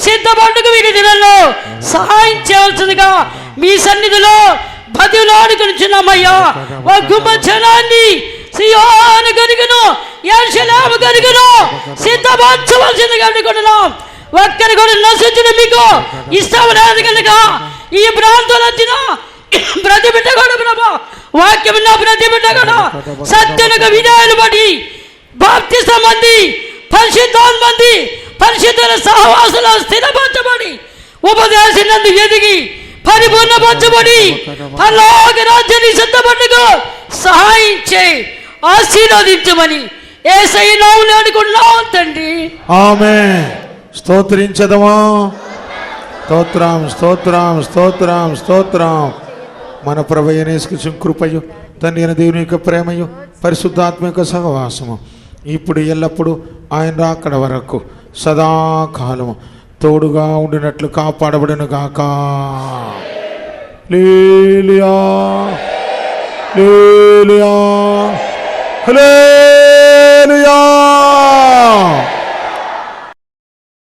[SPEAKER 6] సిద్ధపడుకు వీరి దినంలో సహాయం చేయవలసిందిగా మీ సన్నిధిలో బతిలాడుకొనిచున్నామయ్యా. ఓ గొప్ప జనాన్ని సియోను గనుగను యెరూషలేము గనుగను సిద్ధపరచవలసిందిగా అనుకుంటున్నాం. ఒక్కరి కూడా నశించడం మీకు ఇష్టం లేదు కనుక ఈ ప్రాంతంలో వచ్చిన ప్రతి బిడ్డ కూడా ప్రభా వాక్యం ఉన్న ప్రతి బిడ్డ కూడా సత్యనకు విధాలు బట్టి బాప్తిసం మంది పరిశుద్ధాత్మంది పరిశుద్ధుల సహవాసంలో స్థిరపరచబడి ఉపదేశనందు ఎదిగి పరిపూర్ణపరచబడి పరలోక రాజ్యాన్ని సిద్ధపట్టుకు సహాయం చేయి ఆశీర్వదించమని యేసయ్య నామములో అడుగుతున్నాం తండ్రి.
[SPEAKER 1] ఆమేన్. స్తోత్రించదమా. స్తోత్రం స్తోత్రం స్తోత్రం స్తోత్రం. మన ప్రభువైన యేసుక్రీస్తు కృపయు తండ్రి అయిన దేవుని యొక్క ప్రేమయు పరిశుద్ధాత్మ యొక్క సహవాసము ఇప్పుడు ఎల్లప్పుడూ ఆయన రాకడ వరకు సదాకాలము తోడుగా ఉండినట్లు కాపాడబడును గాక. హల్లెలూయా హల్లెలూయా హల్లెలూయా.